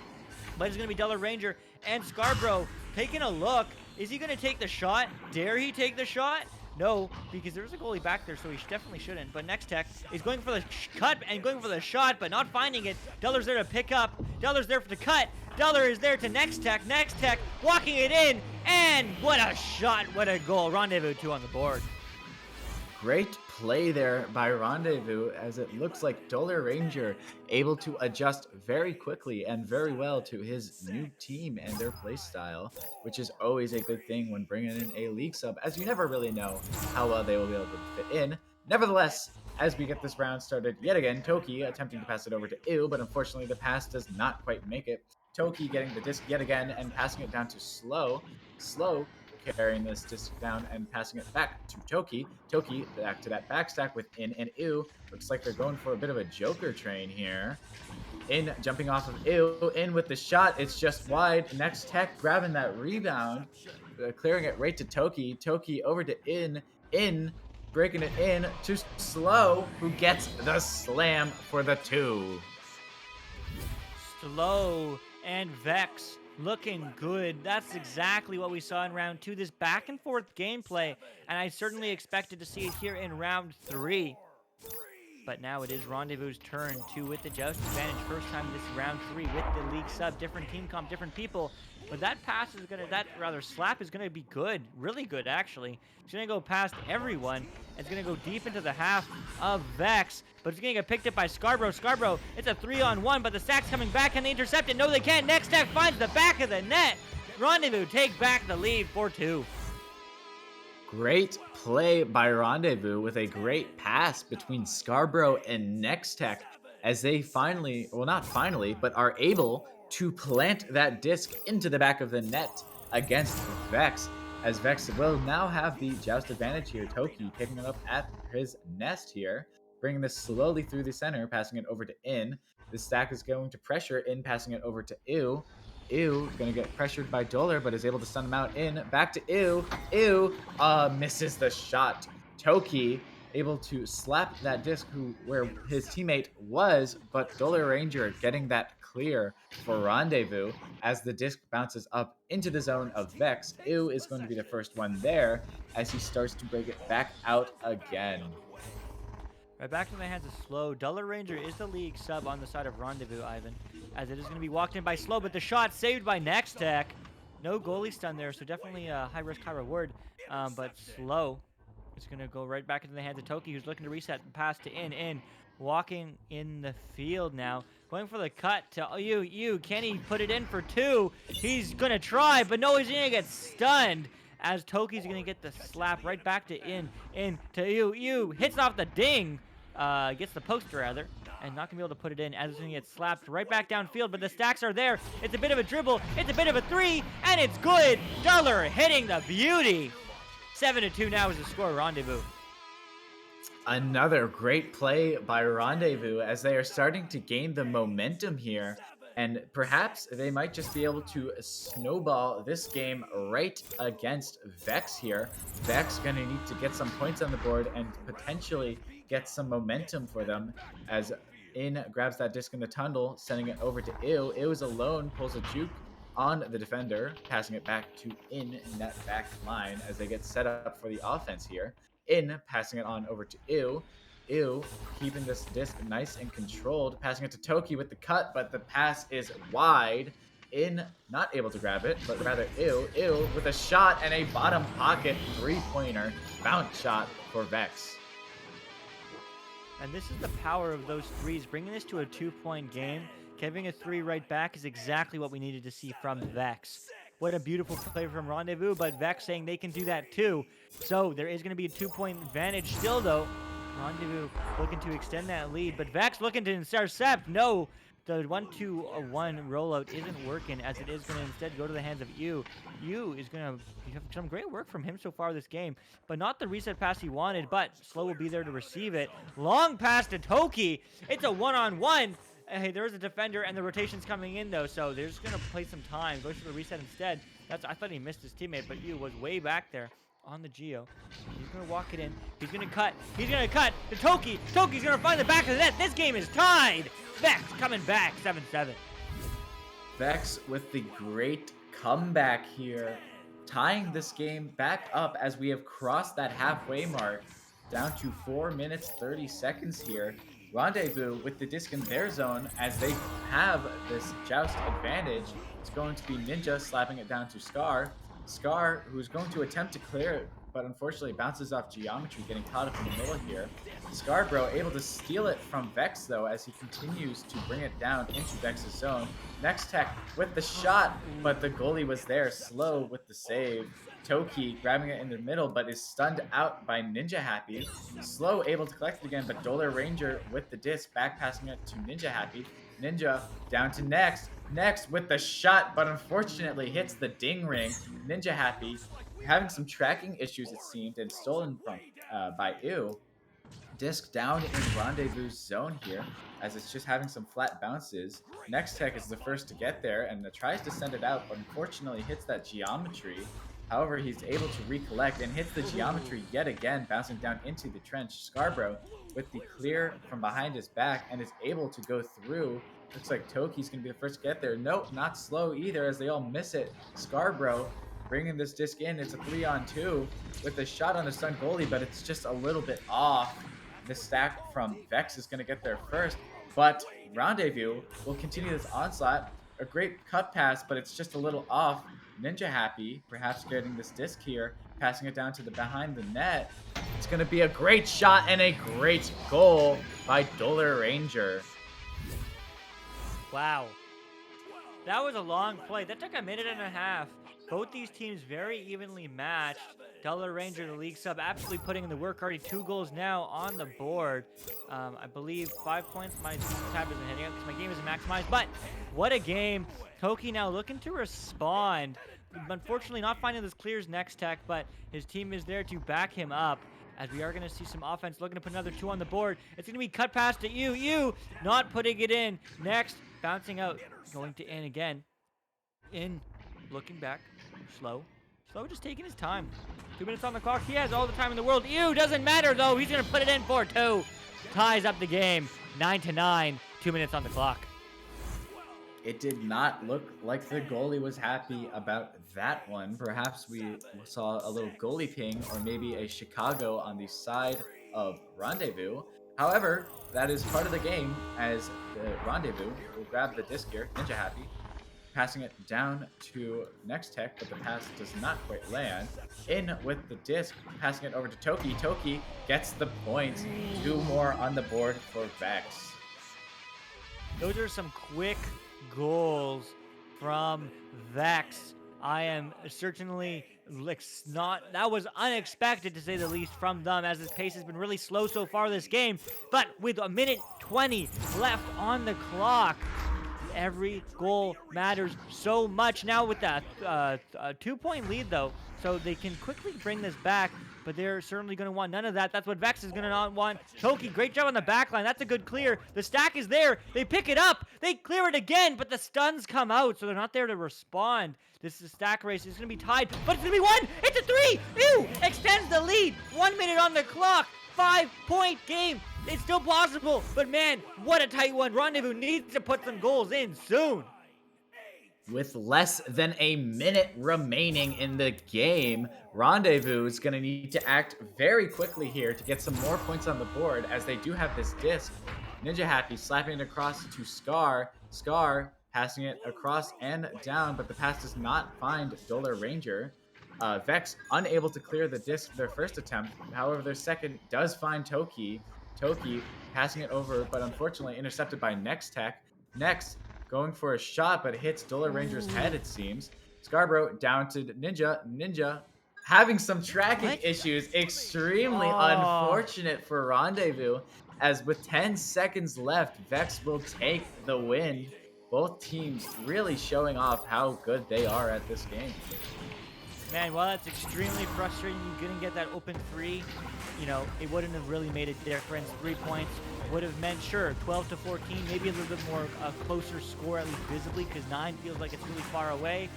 Speaker 15: But it's going to be Della Ranger and Scarborough taking a look. Is he going to take the shot? Dare he take the shot? No, because there's a goalie back there, so he definitely shouldn't. But Nextech is going for the cut and going for the shot, but not finding it. Deller's there to pick up. Deller's there to cut. Deller is there to Nextech. Nextech walking it in, and what a shot, what a goal. Rendezvous 2 on the board.
Speaker 11: Great play there by Rendezvous, as it looks like Della Ranger able to adjust very quickly and very well to his new team and their play style, which is always a good thing when bringing in a league sub, as you never really know how well they will be able to fit in. Nevertheless, as we get this round started yet again, Toki attempting to pass it over to Ew, but unfortunately the pass does not quite make it. Toki getting the disc yet again and passing it down to Slow. Slow carrying this disc down and passing it back to Toki. Toki back to that backstack with In and Ew. Looks like they're going for a bit of a Joker train here. In jumping off of Ew. In with the shot. It's just wide. Next Tech grabbing that rebound. Clearing it right to Toki. Toki over to In. In. Breaking it in to Slow, who gets the slam for the 2.
Speaker 15: Slow and Vex looking good. That's exactly what we saw in round 2. This back and forth gameplay, and I certainly expected to see it here in round 3. But now it is Rendezvous's turn to, with the Joust advantage, first time this round 3 with the league sub, different team comp, different people. But that pass is gonna, that rather slap is gonna be good, really good actually. It's gonna go past everyone. It's gonna go deep into the half of Vex, but it's gonna get picked up by Scarborough. Scarborough, it's a 3-on-1, but the Stack's coming back. Can they intercept it? No, they can't. Next Stack finds the back of the net. Rendezvous take back the lead 4-2.
Speaker 11: Great play by Rendezvous with a great pass between Scarborough and Nextech as they finally, well not finally, but are able to plant that disc into the back of the net against Vex, as Vex will now have the Joust advantage here. Toki picking it up at his nest here, bringing this slowly through the center, passing it over to In. The Stack is going to pressure In, passing it over to Ew. Ew gonna get pressured by Dollar, but is able to stun him out. In, back to Ew. Ew misses the shot. Toki able to slap that disc where his teammate was, but Dollar Ranger getting that clear for Rendezvous as the disc bounces up into the zone of Vex. Ew is going to be the first one there as he starts to break it back out again.
Speaker 15: Right back to the hands of Slow. Dollar Ranger is the league sub on the side of Rendezvous, Ivan, as it is going to be walked in by Slow, but the shot saved by Nextech. No goalie stun there, so definitely a high risk, high reward, but Slow is going to go right back into the hands of Toki, who's looking to reset and pass to In, walking in the field now, going for the cut to you. Can he put it in for 2? He's going to try, but no, he's going to get stunned, as Toki's going to get the slap right back to In to you. Hits off the ding, gets the poster rather, and not going to be able to put it in, as it's going to get slapped right back downfield, but the Stacks are there. It's a bit of a dribble, it's a bit of a 3, and it's good. Dollar hitting the beauty. 7-2 now is the score, Rendezvous.
Speaker 11: Another great play by Rendezvous as they are starting to gain the momentum here, and perhaps they might just be able to snowball this game right against Vex here. Vex gonna need to get some points on the board and potentially get some momentum for them, as In grabs that disc in the tunnel, sending it over to Ew. Ew is alone, pulls a juke on the defender, passing it back to In that back line as they get set up for the offense here. In passing it on over to Ew. Ew keeping this disc nice and controlled, passing it to Toki with the cut, but the pass is wide. In not able to grab it, but rather Ew with a shot and a bottom pocket 3-pointer bounce shot for Vex.
Speaker 15: And this is the power of those threes, bringing this to a 2-point game. Giving a 3 right back is exactly what we needed to see from Vex. What a beautiful play from Rendezvous, but Vex saying they can do that too. So there is going to be a 2-point advantage still though. Rendezvous looking to extend that lead, but Vex looking to intercept. No, the 1-2-1 rollout isn't working, as it is going to instead go to the hands of Ew. Ew is going to have some great work from him so far this game, but not the reset pass he wanted, but Slow will be there to receive it. Long pass to Toki. It's a 1-on-1. Hey, there's a defender, and the rotation's coming in, though, so they're just going to play some time. Goes for the reset instead. I thought he missed his teammate, but Ew was way back there on the Geo. He's going to walk it in. He's going to cut. He's going to cut to Toki. Toki's going to find the back of the net. This game is tied. Vex coming back, 7-7.
Speaker 11: Vex with the great comeback here, tying this game back up as we have crossed that halfway mark, down to 4 minutes 30 seconds here. Rendezvous with the disc in their zone as they have this Joust advantage. It's going to be Ninja slapping it down to Scar. Scar, who's going to attempt to clear it, but unfortunately bounces off Geometry, getting caught up in the middle here. Scarborough able to steal it from Vex, though, as he continues to bring it down into Vex's zone. Nextech with the shot, but the goalie was there, Slow with the save. Toki grabbing it in the middle, but is stunned out by Ninja Happy. Slow able to collect it again, but Dollar Ranger with the disc, back passing it to Ninja Happy. Ninja down to Next with the shot, but unfortunately hits the ding ring. Ninja Happy having some tracking issues, it seemed, and stolen from by Ew. Disc down in Rendezvous zone here, as it's just having some flat bounces. Next Tech is the first to get there and tries to send it out, but unfortunately hits that geometry. However, he's able to recollect and hits the geometry yet again, bouncing down into the trench. Scarborough with the clear from behind his back and is able to go through. Looks like Toki's going to be the first to get there. Nope, not slow either, as they all miss it. Scarborough bringing this disc in. It's a 3-on-2 with a shot on the stun goalie, but it's just a little bit off. The stack from Vex is going to get there first, but Rendezvous will continue this onslaught. A great cut pass, but it's just a little off. Ninja Happy, perhaps getting this disc here, passing it down to the behind the net. It's going to be a great shot and a great goal by Dollar Ranger.
Speaker 15: Wow. That was a long play. That took a minute and a half. Both these teams very evenly matched. Dollar Ranger, the league sub, absolutely putting in the work. Already 2 goals now on the board. I believe 5 points. My tab isn't hitting it because my game isn't maximized. But what a game. Toki now looking to respond. Unfortunately, not finding this clears next tech, but his team is there to back him up. As we are going to see some offense, looking to put another 2 on the board. It's going to be cut past to you. Not putting it in. Next, bouncing out. Going to in again. In. Looking back. Slow, just taking his time. 2 minutes on the clock. He has all the time in the world. Doesn't matter though. He's gonna put it in for 2. Ties up the game. 9-9. 2 minutes on the clock.
Speaker 11: It did not look like the goalie was happy about that one. Perhaps we saw a little goalie ping or maybe a Chicago on the side of Rendezvous. However, that is part of the game, as the Rendezvous will grab the disc here. Ninja Happy. Passing it down to Next Tech, but the pass does not quite land. In with the disc, passing it over to Toki. Toki gets the points. 2 more on the board for Vex.
Speaker 15: Those are some quick goals from Vex. I am certainly that was unexpected to say the least from them, as this pace has been really slow so far this game. But with a minute 20 left on the clock, every goal matters so much now with that 2-point lead though, so they can quickly bring this back, but they're certainly going to want none of that. That's what Vex is going to not want. Toki, great job on the back line. That's a good clear. The stack is there. They pick it up. They clear it again, but the stuns come out, so they're not there to respond. This is a stack race. It's going to be tied, but it's going to be 1. It's a 3. Ew! Extends the lead. 1 minute on the clock. 5-point game. It's still possible, but man, what a tight one. Rendezvous needs to put some goals in soon.
Speaker 11: With less than a minute remaining in the game, Rendezvous is going to need to act very quickly here to get some more points on the board, as they do have this disc. Ninja Happy slapping it across to Scar. Scar passing it across and down, but the pass does not find Dollar Ranger. Vex unable to clear the disc their first attempt. However, their second does find Toki. Toki passing it over, but unfortunately intercepted by Next Tech. Next going for a shot, but hits Dollar Ranger's head, it seems. Scarborough down to Ninja. Ninja having some tracking issues. Extremely unfortunate for Rendezvous, as with 10 seconds left, Vex will take the win. Both teams really showing off how good they are at this game.
Speaker 15: Man, while that's extremely frustrating, you didn't get that open 3. It wouldn't have really made a difference. 3 points would have meant, sure, 12-14, maybe a little bit more closer score, at least visibly, because 9 feels like it's really far away.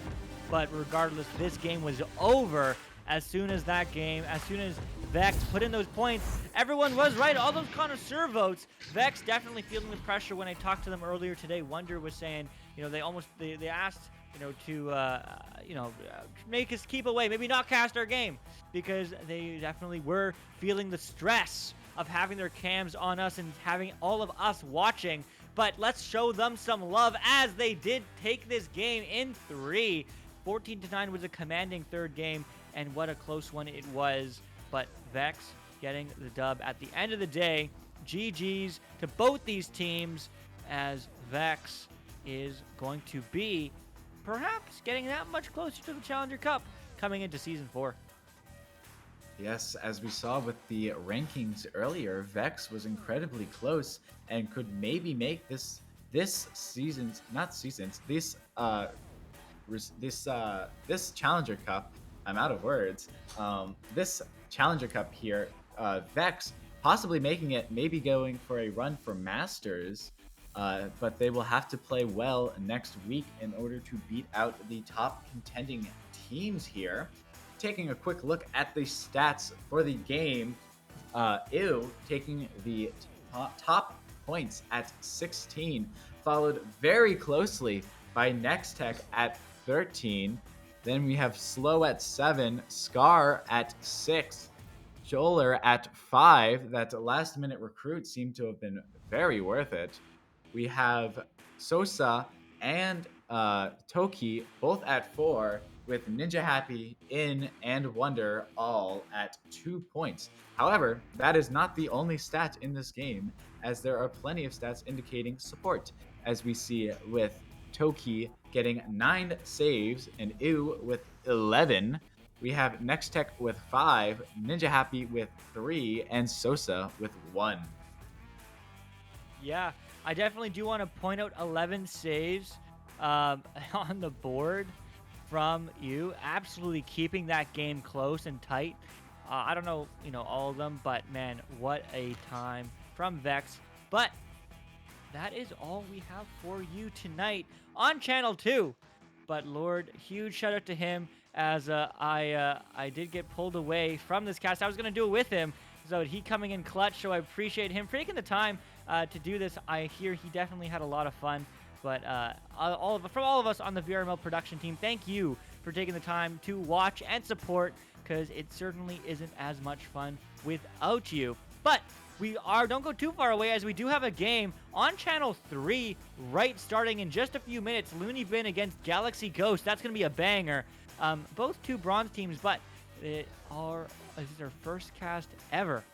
Speaker 15: But regardless, this game was over as soon as Vex put in those points. Everyone was right. All those connoisseur votes. Vex definitely feeling the pressure. When I talked to them earlier today, Wonder was saying, they asked, to make us keep away, maybe not cast our game, because they definitely were feeling the stress of having their cams on us and having all of us watching. But let's show them some love, as they did take this game in 3. 14-9 was a commanding third game, and what a close one it was. But Vex getting the dub at the end of the day. GG's to both these teams, as Vex is going to be perhaps getting that much closer to the Challenger Cup coming into Season 4.
Speaker 11: Yes, as we saw with the rankings earlier, Vex was incredibly close and could maybe make this Challenger Cup I'm out of words. This Challenger Cup here, Vex possibly making it, maybe going for a run for Masters, but they will have to play well next week in order to beat out the top contending teams here. Taking a quick look at the stats for the game, Ew taking the top points at 16, followed very closely by Nextech at 13. Then we have Slow at 7, Scar at 6, Joler at 5. That last minute recruit seemed to have been very worth it. We have Sosa and Toki both at 4, with Ninja Happy, In, and Wonder all at 2 points. However, that is not the only stat in this game, as there are plenty of stats indicating support, as we see with Toki getting 9 saves and Ew with 11. We have Nextech with 5, Ninja Happy with 3, and Sosa with 1.
Speaker 15: Yeah, I definitely do want to point out 11 saves on the board from you. Absolutely keeping that game close and tight. I don't know, all of them, but man, what a time from Vex. But that is all we have for you tonight on Channel 2. But Lord, huge shout out to him, as I did get pulled away from this cast. I was going to do it with him, so he coming in clutch, so I appreciate him for taking the time to do this. I hear he definitely had a lot of fun. But from all of us on the VRML production team, thank you for taking the time to watch and support, because it certainly isn't as much fun without you. But don't go too far away, as we do have a game on Channel 3 starting in just a few minutes. Looney Bin against Galaxy Ghost. That's going to be a banger. Both two bronze teams, but this is their first cast ever.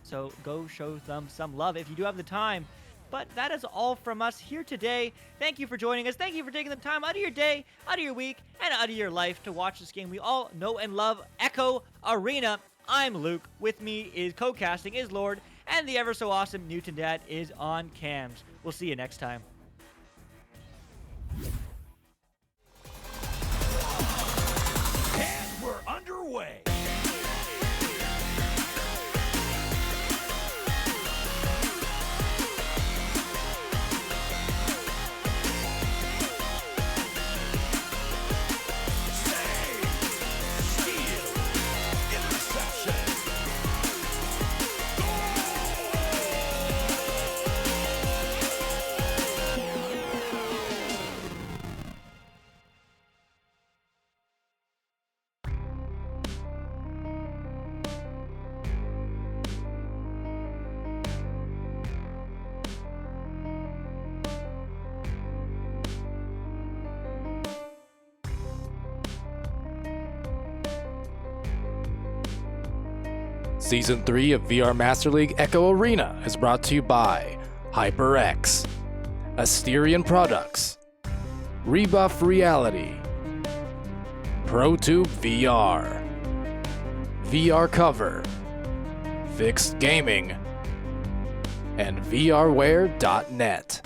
Speaker 15: So go show them some love if you do have the time. But that is all from us here today. Thank you for joining us. Thank you for taking the time out of your day, out of your week, and out of your life to watch this game we all know and love, Echo Arena. I'm Luke. With me is co-casting is Lord, and the ever so awesome Newton Dad is on cams. We'll see you next time.
Speaker 10: And we're underway.
Speaker 16: Season 3 of VR Master League Echo Arena is brought to you by HyperX, Asterion Products, Rebuff Reality, ProTube VR, VR Cover, Fixed Gaming, and VRware.net.